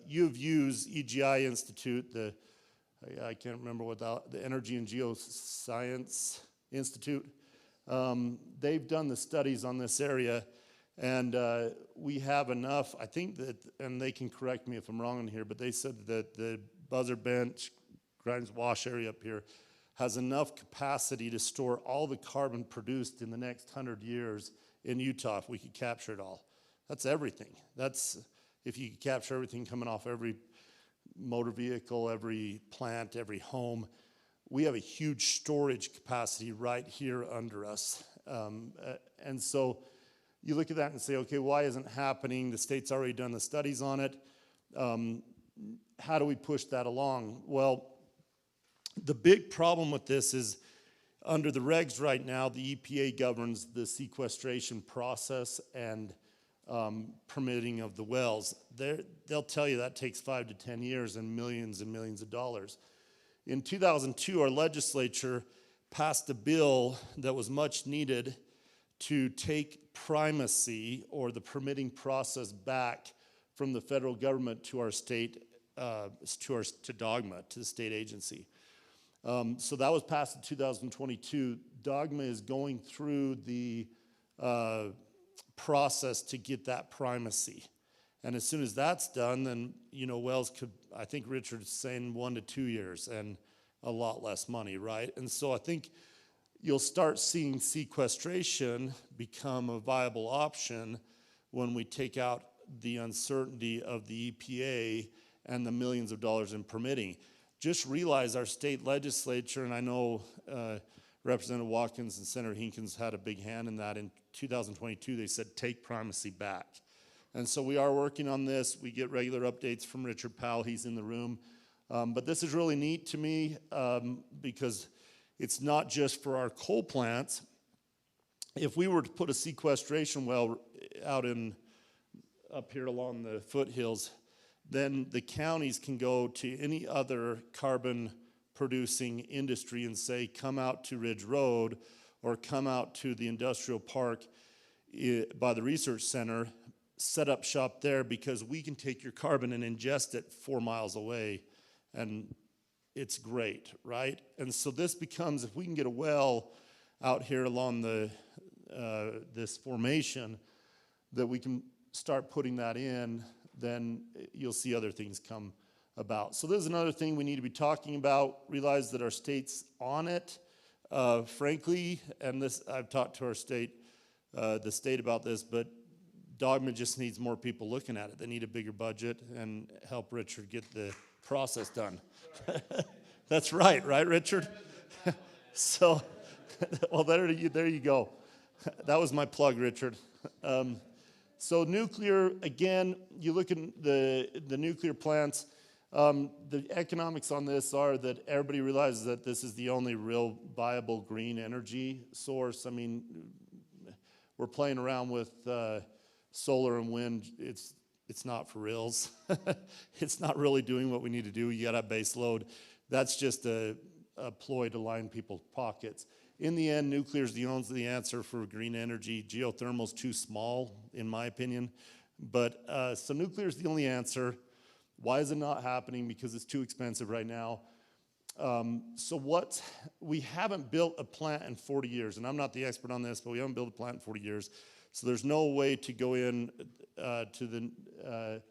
U of U's EGI Institute, I can't remember what the Energy and Geoscience Institute, they've done the studies on this area, and we have enough, I think that, and they can correct me if I'm wrong in here, but they said that the Buzzard Bench, Grimes Wash area up here has enough capacity to store all the carbon produced in the next 100 years in Utah if we could capture it all. That's everything. That's if you could capture everything coming off every motor vehicle, every plant, every home. We have a huge storage capacity right here under us. And so you look at that and say, okay, why isn't it happening? The state's already done the studies on it. How do we push that along? Well, the big problem with this is under the regs right now, the EPA governs the sequestration process and permitting of the wells. They'll tell you that takes 5 to 10 years and millions of dollars. In 2002, our legislature passed a bill that was much needed to take primacy or the permitting process back from the federal government to our state, to Dogma, to the state agency. So that was passed in 2022. Dogma is going through the process to get that primacy. And as soon as that's done, then, wells could, I think Richard's saying 1 to 2 years and a lot less money, right? And so I think you'll start seeing sequestration become a viable option when we take out the uncertainty of the EPA and the millions of dollars in permitting. just realize our state legislature, and I know Representative Watkins and Senator Hinkins had a big hand in that. In 2022, they said, take primacy back. And so we are working on this. We get regular updates from Richard Powell. He's in the room. But this is really neat to me because it's not just for our coal plants. If we were to put a sequestration well out up here along the foothills, then the counties can go to any other carbon producing industry and say, come out to Ridge Road or come out to the industrial park by the research center, set up shop there because we can take your carbon and ingest it 4 miles away. And it's great, right? And so this becomes, if we can get a well out here along this formation, that we can start putting that in, then you'll see other things come about. So this is another thing we need to be talking about. Realize that our state's on it. Frankly, and this I've talked to our state, the state about this, but Dogma just needs more people looking at it. They need a bigger budget and help Richard get the process done. That's right, Richard? So, well, there you go. That was my plug, Richard. So nuclear, again, you look at the nuclear plants, the economics on this are that everybody realizes that this is the only real viable green energy source. I mean, we're playing around with solar and wind. It's not for reals. It's not really doing what we need to do. You got to base load. That's just a ploy to line people's pockets. In the end, nuclear is the only answer for green energy. Geothermal's too small, in my opinion. But so nuclear is the only answer. Why is it not happening? Because it's too expensive right now. We haven't built a plant in 40 years, and I'm not the expert on this, but we haven't built a plant in 40 years. So there's no way to go in to the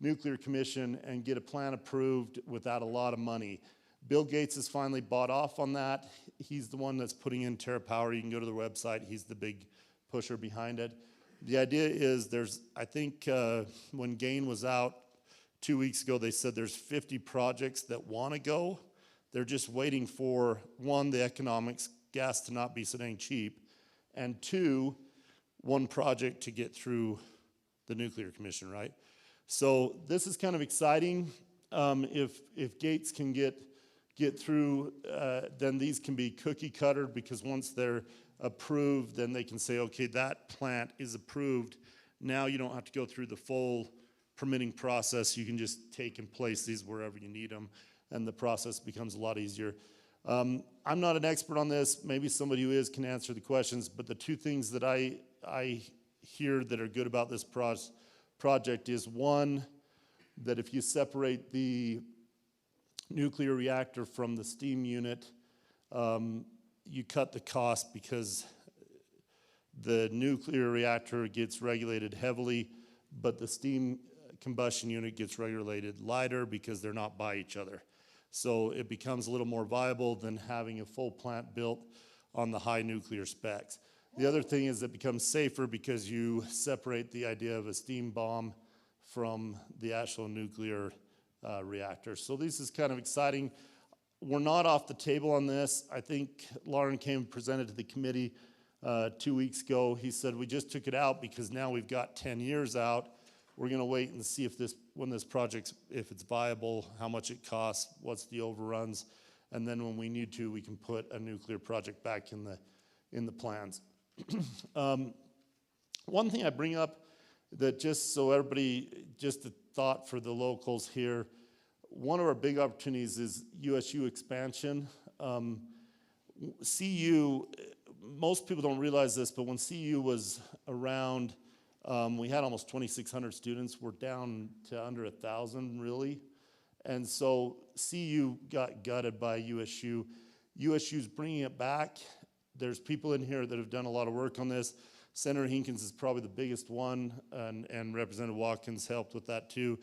Nuclear Commission and get a plant approved without a lot of money. Bill Gates has finally bought off on that. He's the one that's putting in TerraPower. You can go to the website. He's the big pusher behind it. The idea is I think when Gain was out 2 weeks ago, they said there's 50 projects that want to go. They're just waiting for, one, the economics, gas to not be so dang cheap, and two, one project to get through the Nuclear Commission, right? So this is kind of exciting. If Gates can get through, then these can be cookie cutter, because once they're approved, then they can say, okay, that plant is approved. Now you don't have to go through the full permitting process. You can just take and place these wherever you need them, and the process becomes a lot easier. I'm not an expert on this. Maybe somebody who is can answer the questions, but the two things that I hear that are good about this project is, one, that if you separate the nuclear reactor from the steam unit, you cut the cost, because the nuclear reactor gets regulated heavily, but the steam combustion unit gets regulated lighter because they're not by each other. So it becomes a little more viable than having a full plant built on the high nuclear specs. The other thing is it becomes safer because you separate the idea of a steam bomb from the actual nuclear reactor. So this is kind of exciting. We're not off the table on this. I think Lauren came and presented to the committee 2 weeks ago. He said, we just took it out because now we've got 10 years out. We're going to wait and see when this project, if it's viable, how much it costs, what's the overruns, and then when we need to, we can put a nuclear project back in the plans. One thing I bring up that just so everybody, just a thought for the locals here, one of our big opportunities is USU expansion. CU, most people don't realize this, but when CU was around, we had almost 2,600 students. We're down to under 1,000, really. And so CU got gutted by USU. USU's bringing it back. There's people in here that have done a lot of work on this. Senator Hinkins is probably the biggest one, and Representative Watkins helped with that too.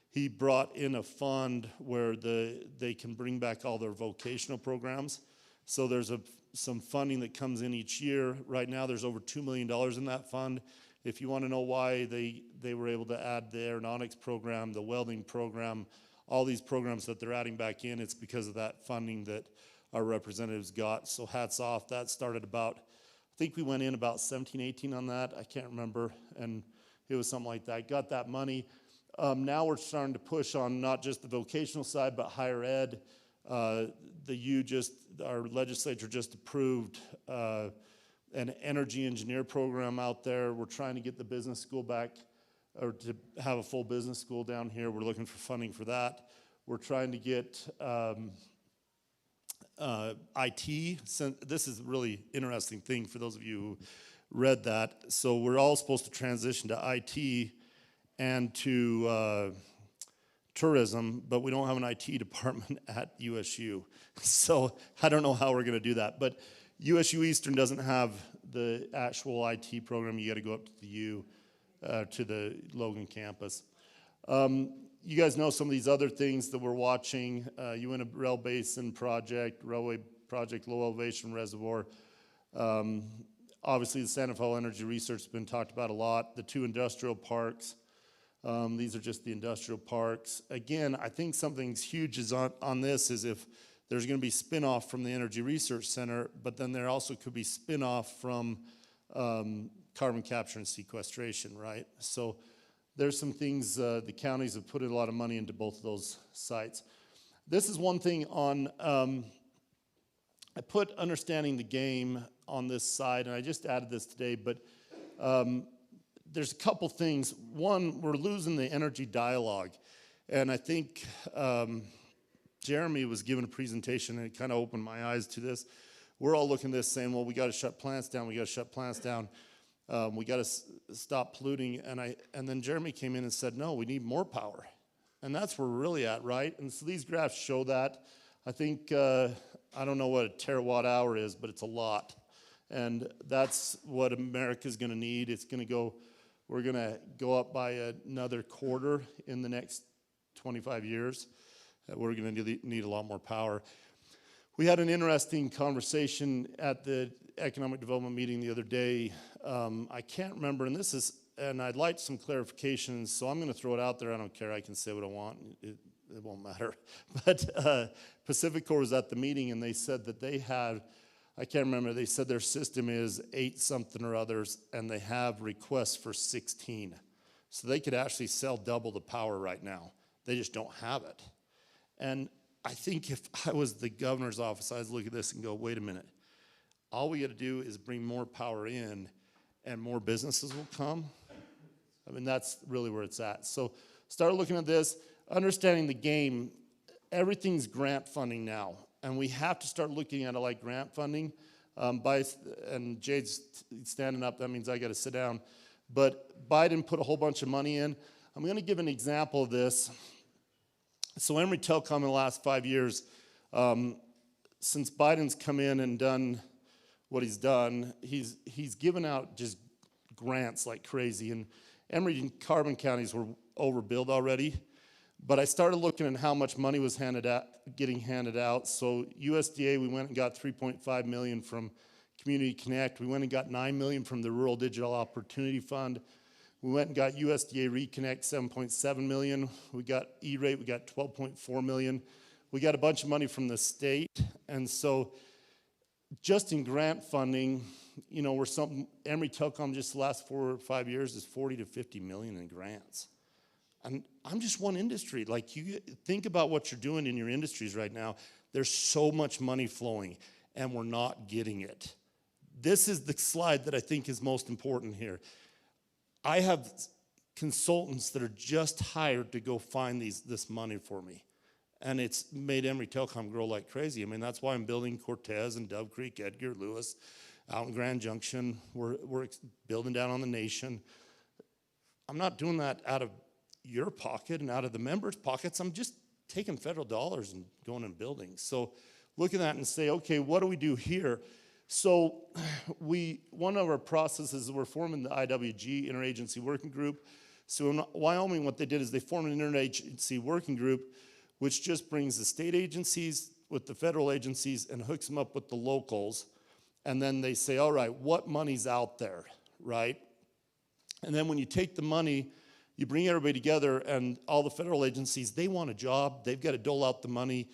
He brought in a fund where they can bring back all their vocational programs. So there's some funding that comes in each year. Right now there's over $2 million in that fund. If you want to know why they were able to add the aeronautics program, the welding program, all these programs that they're adding back in, it's because of that funding that our representatives got. So hats off. That started about, I think we went in about 17, 18 on that. I can't remember. And it was something like that. Got that money. Now we're starting to push on not just the vocational side, but higher ed. Our legislature just approved an energy engineer program out there. We're trying to get the business school back, or to have a full business school down here. We're looking for funding for that. We're trying to get IT. This is a really interesting thing for those of you who read that. So we're all supposed to transition to IT and to tourism, but we don't have an IT department at USU. So I don't know how we're going to do that. But USU Eastern doesn't have the actual IT program. You got to go up to the U, to the Logan campus. You guys know some of these other things that we're watching. Uinta Rail Basin Project, Railway Project, Low Elevation Reservoir. Obviously, the Santa Fe Energy Research has been talked about a lot. The 2 industrial parks. These are just the industrial parks. Again, I think something's huge is on this is if there's going to be spin-off from the Energy Research Center, but then there also could be spin-off from carbon capture and sequestration, right? So there's some things, the counties have put a lot of money into both of those sites. This is one thing on, I put understanding the game on this side, and I just added this today, but there's a couple things. One, we're losing the energy dialogue. And I think Jeremy was giving a presentation, and it kind of opened my eyes to this. We're all looking at this saying, well, we got to shut plants down. We got to shut plants down. We got to stop polluting. And then Jeremy came in and said, no, we need more power. And that's where we're really at, right? And so these graphs show that. I think, I don't know what a terawatt hour is, but it's a lot. And that's what America's going to need. We're going to go up by another quarter in the next 25 years. We're going to need a lot more power. We had an interesting conversation at the economic development meeting the other day. I can't remember, and I'd like some clarifications, so I'm going to throw it out there. I don't care. I can say what I want. It won't matter. But Pacific Corp was at the meeting, and they said that they had, I can't remember, they said their system is 8 something or others, and they have requests for 16. So they could actually sell double the power right now. They just don't have it. And I think if I was the governor's office, I'd look at this and go, wait a minute. All we got to do is bring more power in, and more businesses will come. I mean, that's really where it's at. So start looking at this, understanding the game. Everything's grant funding now, and we have to start looking at it like grant funding. And Jade's standing up, that means I got to sit down. But Biden put a whole bunch of money in. I'm going to give an example of this. So Emery Telecom in the last 5 years, since Biden's come in and done what he's done, he's given out just grants like crazy. And Emery and Carbon counties were overbilled already. But I started looking at how much money was getting handed out. So USDA, we went and got $3.5 million from Community Connect. We went and got $9 million from the Rural Digital Opportunity Fund. We went and got USDA Reconnect, $7.7 million. We got E-rate, we got $12.4 million. We got a bunch of money from the state. And so just in grant funding, you know, Emery Telecom just the last 4 or 5 years is 40 to 50 million in grants. And I'm just one industry. Like, you think about what you're doing in your industries right now. There's so much money flowing, and we're not getting it. This is the slide that I think is most important here. I have consultants that are just hired to go find this money for me. And it's made Emery Telecom grow like crazy. I mean, that's why I'm building Cortez and Dove Creek, Edgar, Lewis, out in Grand Junction. We're building down on the Nation. I'm not doing that out of your pocket and out of the members' pockets. I'm just taking federal dollars and going and building. So look at that and say, okay, what do we do here? So one of our processes, we're forming the IWG, Interagency Working Group. So in Wyoming, what they did is they formed an interagency working group, which just brings the state agencies with the federal agencies and hooks them up with the locals. And then they say, all right, what money's out there, right? And then when you take the money, you bring everybody together, and all the federal agencies, they want a job. They've got to dole out the money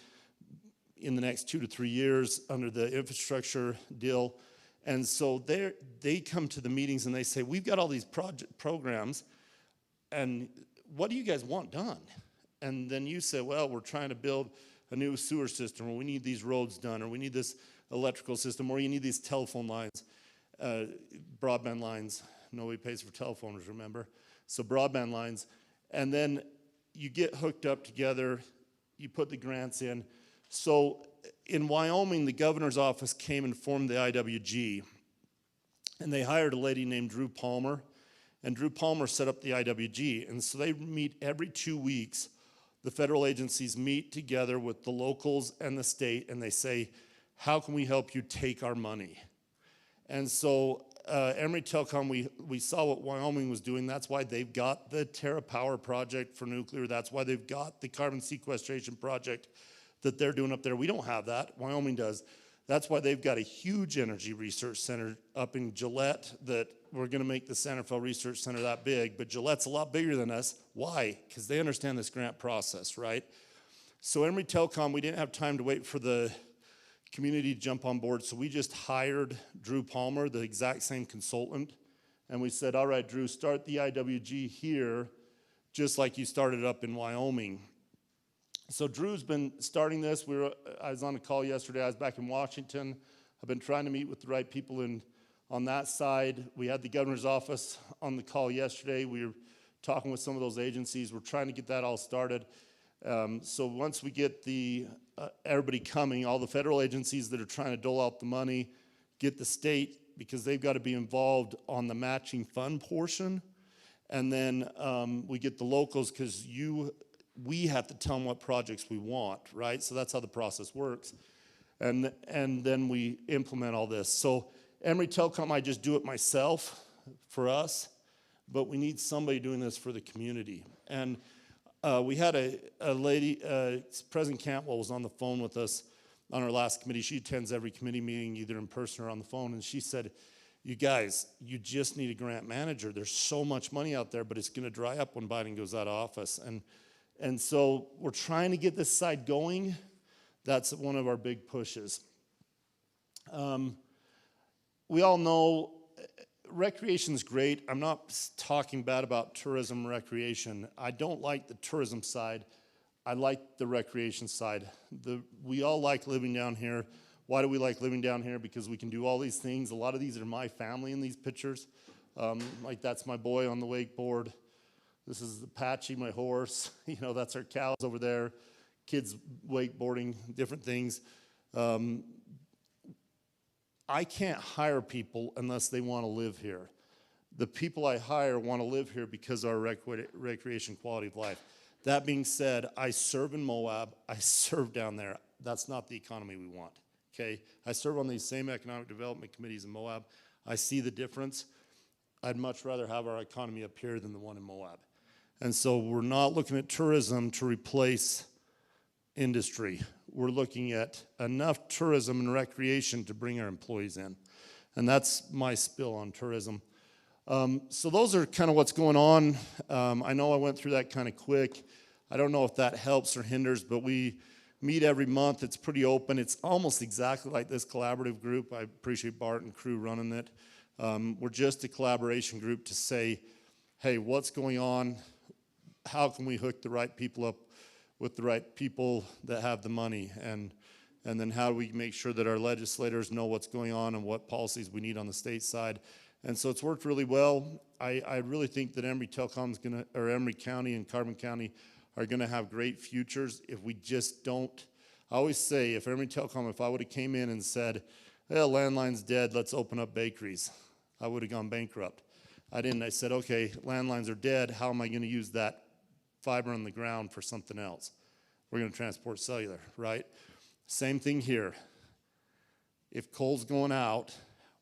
in the next 2 to 3 years under the infrastructure deal. And so they come to the meetings and they say, we've got all these programs, and what do you guys want done? And then you say, well, we're trying to build a new sewer system, or we need these roads done, or we need this electrical system, or you need these telephone lines, broadband lines. Nobody pays for telephones, remember? So broadband lines. And then you get hooked up together, you put the grants in. So in Wyoming, the governor's office came and formed the IWG, and they hired a lady named Drew Palmer, and Drew Palmer set up the IWG. And so they meet every 2 weeks. The federal agencies meet together with the locals and the state, and they say, how can we help you take our money? And so Emery Telecom, we saw what Wyoming was doing. That's why they've got the TerraPower project for nuclear. That's why they've got the carbon sequestration project that they're doing up there. We don't have that. Wyoming does. That's why they've got a huge energy research center up in Gillette that we're going to make the Santa Fe Research Center that big. But Gillette's a lot bigger than us. Why? Because they understand this grant process, right? So Emery Telecom, we didn't have time to wait for the community to jump on board. So we just hired Drew Palmer, the exact same consultant. And we said, all right, Drew, start the IWG here, just like you started up in Wyoming. So Drew's been starting this. I was on a call yesterday. I was back in Washington. I've been trying to meet with the right people on that side. We had the governor's office on the call yesterday. We were talking with some of those agencies. We're trying to get that all started. So once we get everybody coming, all the federal agencies that are trying to dole out the money, get the state, because they've got to be involved on the matching fund portion. And then we get the locals, because we have to tell them what projects we want, right? So that's how the process works. And then we implement all this. So Emery Telecom, I just do it myself for us, but we need somebody doing this for the community. And we had a lady, President Cantwell was on the phone with us on our last committee. She attends every committee meeting, either in person or on the phone, and she said, you guys, you just need a grant manager. There's so much money out there, but it's going to dry up when Biden goes out of office. And so we're trying to get this side going. That's one of our big pushes. We all know recreation's great. I'm not talking bad about tourism, recreation. I don't like the tourism side. I like the recreation side. We all like living down here. Why do we like living down here? Because we can do all these things. A lot of these are my family in these pictures. Like that's my boy on the wakeboard. This is Apache, my horse. You know, that's our cows over there. Kids wakeboarding, different things. I can't hire people unless they want to live here. The people I hire want to live here because of our recreation quality of life. That being said, I serve in Moab. I serve down there. That's not the economy we want, okay? I serve on these same economic development committees in Moab. I see the difference. I'd much rather have our economy up here than the one in Moab. And so we're not looking at tourism to replace industry. We're looking at enough tourism and recreation to bring our employees in. And that's my spill on tourism. So those are kind of what's going on. I know I went through that kind of quick. I don't know if that helps or hinders, but we meet every month. It's pretty open. It's almost exactly like this collaborative group. I appreciate Bart and crew running it. We're just a collaboration group to say, hey, what's going on? How can we hook the right people up with the right people that have the money? And then how do we make sure that our legislators know what's going on and what policies we need on the state side? And so it's worked really well. I really think that Emery Telecom's gonna, or Emery County and Carbon County are gonna have great futures if we just don't. I always say, if Emery Telecom, if I would've came in and said, well, landline's dead, let's open up bakeries, I would've gone bankrupt. I didn't. I said, okay, landlines are dead. How am I gonna use that fiber on the ground for something else? We're gonna transport cellular, right? Same thing here. If coal's going out,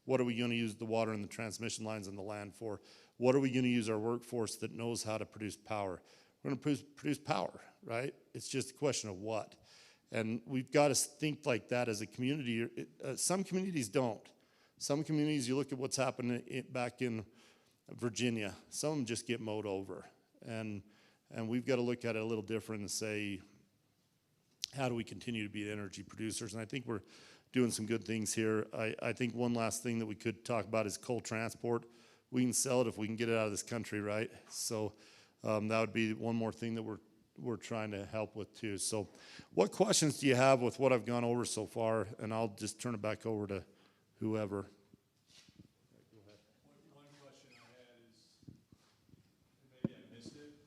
what are we gonna use the water and the transmission lines and the land for? What are we gonna use our workforce that knows how to produce power? We're gonna produce power, right? It's just a question of what. And we've gotta think like that as a community. Some communities don't. Some communities, you look at what's happened back in Virginia, some of them just get mowed over. And we've got to look at it a little different and say, how do we continue to be energy producers? And I think we're doing some good things here. I think one last thing that we could talk about is coal transport. We can sell it if we can get it out of this country, right? So that would be one more thing that we're trying to help with too. So what questions do you have with what I've gone over so far? And I'll just turn it back over to whoever.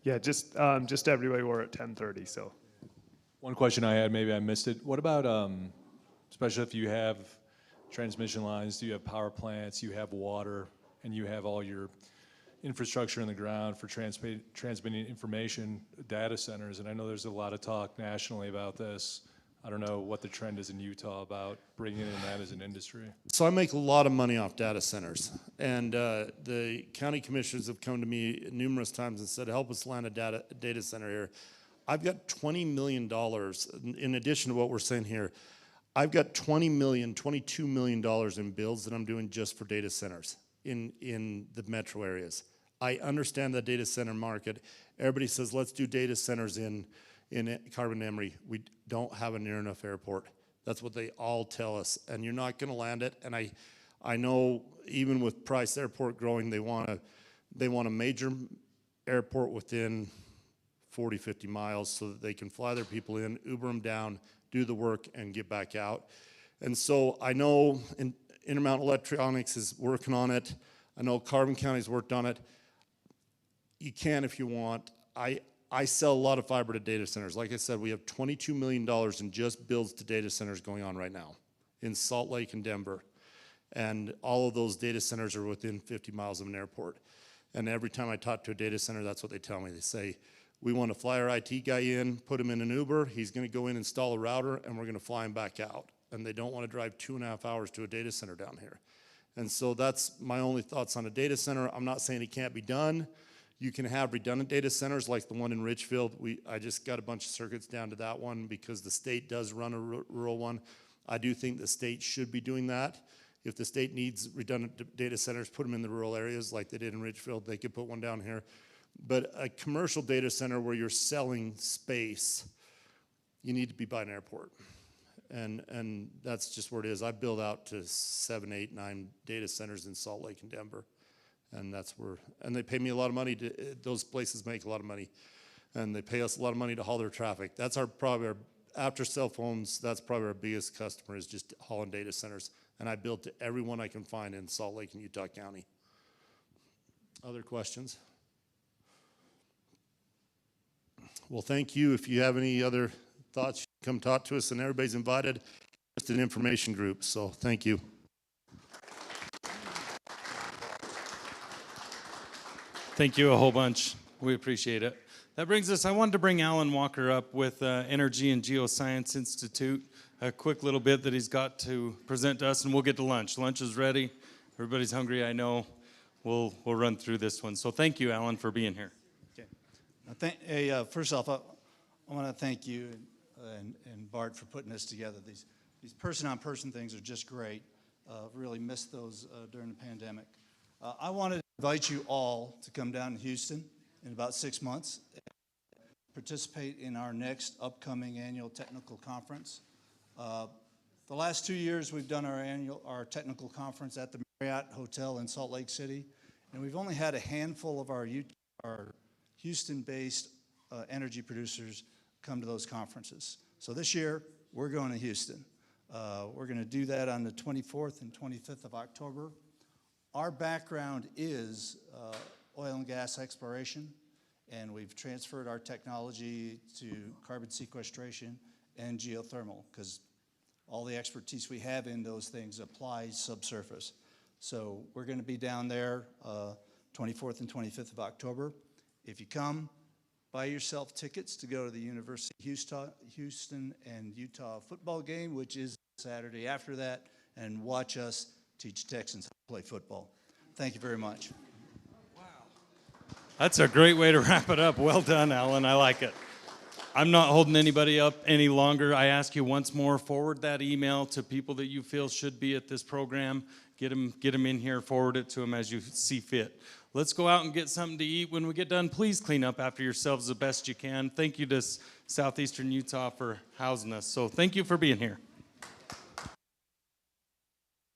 Yeah, just everybody, we're at 10:30, so. One question I had, maybe I missed it. What about, especially if you have transmission lines, do you have power plants, you have water, and you have all your infrastructure in the ground for transmitting information, data centers, and I know there's a lot of talk nationally about this. I don't know what the trend is in Utah about bringing in that as an industry. So I make a lot of money off data centers, and the county commissioners have come to me numerous times and said, help us land a data center here. I've got $20 million, in addition to what we're saying here, I've got $22 million in builds that I'm doing just for data centers in the metro areas. I understand the data center market. Everybody says, let's do data centers in Carbon Emery. We don't have a near enough airport. That's what they all tell us, and you're not gonna land it. And I know even with Price Airport growing, they want a major airport within 40, 50 miles so that they can fly their people in, Uber them down, do the work, and get back out. And so I know Intermountain Electronics is working on it. I know Carbon County's worked on it. You can if you want. I sell a lot of fiber to data centers. Like I said, we have $22 million in just builds to data centers going on right now in Salt Lake and Denver. And all of those data centers are within 50 miles of an airport. And every time I talk to a data center, that's what they tell me. They say, we want to fly our IT guy in, put him in an Uber, he's going to go in, install a router, and we're going to fly him back out. And they don't want to drive 2.5 hours to a data center down here. And so that's my only thoughts on a data center. I'm not saying it can't be done. You can have redundant data centers like the one in Richfield. I just got a bunch of circuits down to that one because the state does run a rural one. I do think the state should be doing that. If the state needs redundant data centers, put them in the rural areas like they did in Richfield. They could put one down here. But a commercial data center where you're selling space, you need to be by an airport. And that's just where it is. I build out to 7, 8, 9 data centers in Salt Lake and Denver. And that's where, and they pay me a lot of money those places make a lot of money. And they pay us a lot of money to haul their traffic. That's probably our, after cell phones, that's probably our biggest customer is just hauling data centers. And I build to everyone I can find in Salt Lake and Utah County. Other questions? Well, thank you. If you have any other thoughts, come talk to us, and everybody's invited. Just an information group, so thank you. Thank you a whole bunch. We appreciate it. That brings us, I wanted to bring Alan Walker up with Energy and Geoscience Institute, a quick little bit that he's got to present to us, and we'll get to lunch. Lunch is ready. Everybody's hungry, I know. We'll run through this one. So thank you, Alan, for being here. Okay. First off, I want to thank you and Bart for putting this together. These person-on-person things are just great. Really missed those during the pandemic. I wanted to invite you all to come down to Houston in about 6 months, participate in our next upcoming annual technical conference. The last 2 years we've done our technical conference at the Marriott Hotel in Salt Lake City, and we've only had a handful of our Houston-based energy producers come to those conferences. So this year we're going to Houston. We're going to do that on the 24th and 25th of October. Our background is oil and gas exploration, and we've transferred our technology to carbon sequestration and geothermal because all the expertise we have in those things applies subsurface. So we're going to be down there 24th and 25th of October. If you come, buy yourself tickets to go to the University of Houston and Utah football game, which is Saturday after that, and watch us teach Texans how to play football. Thank you very much. Wow. That's a great way to wrap it up. Well done, Alan. I like it. I'm not holding anybody up any longer. I ask you once more, forward that email to people that you feel should be at this program. Get them in here, forward it to them as you see fit. Let's go out and get something to eat. When we get done, please clean up after yourselves the best you can. Thank you to Southeastern Utah for housing us. So thank you for being here.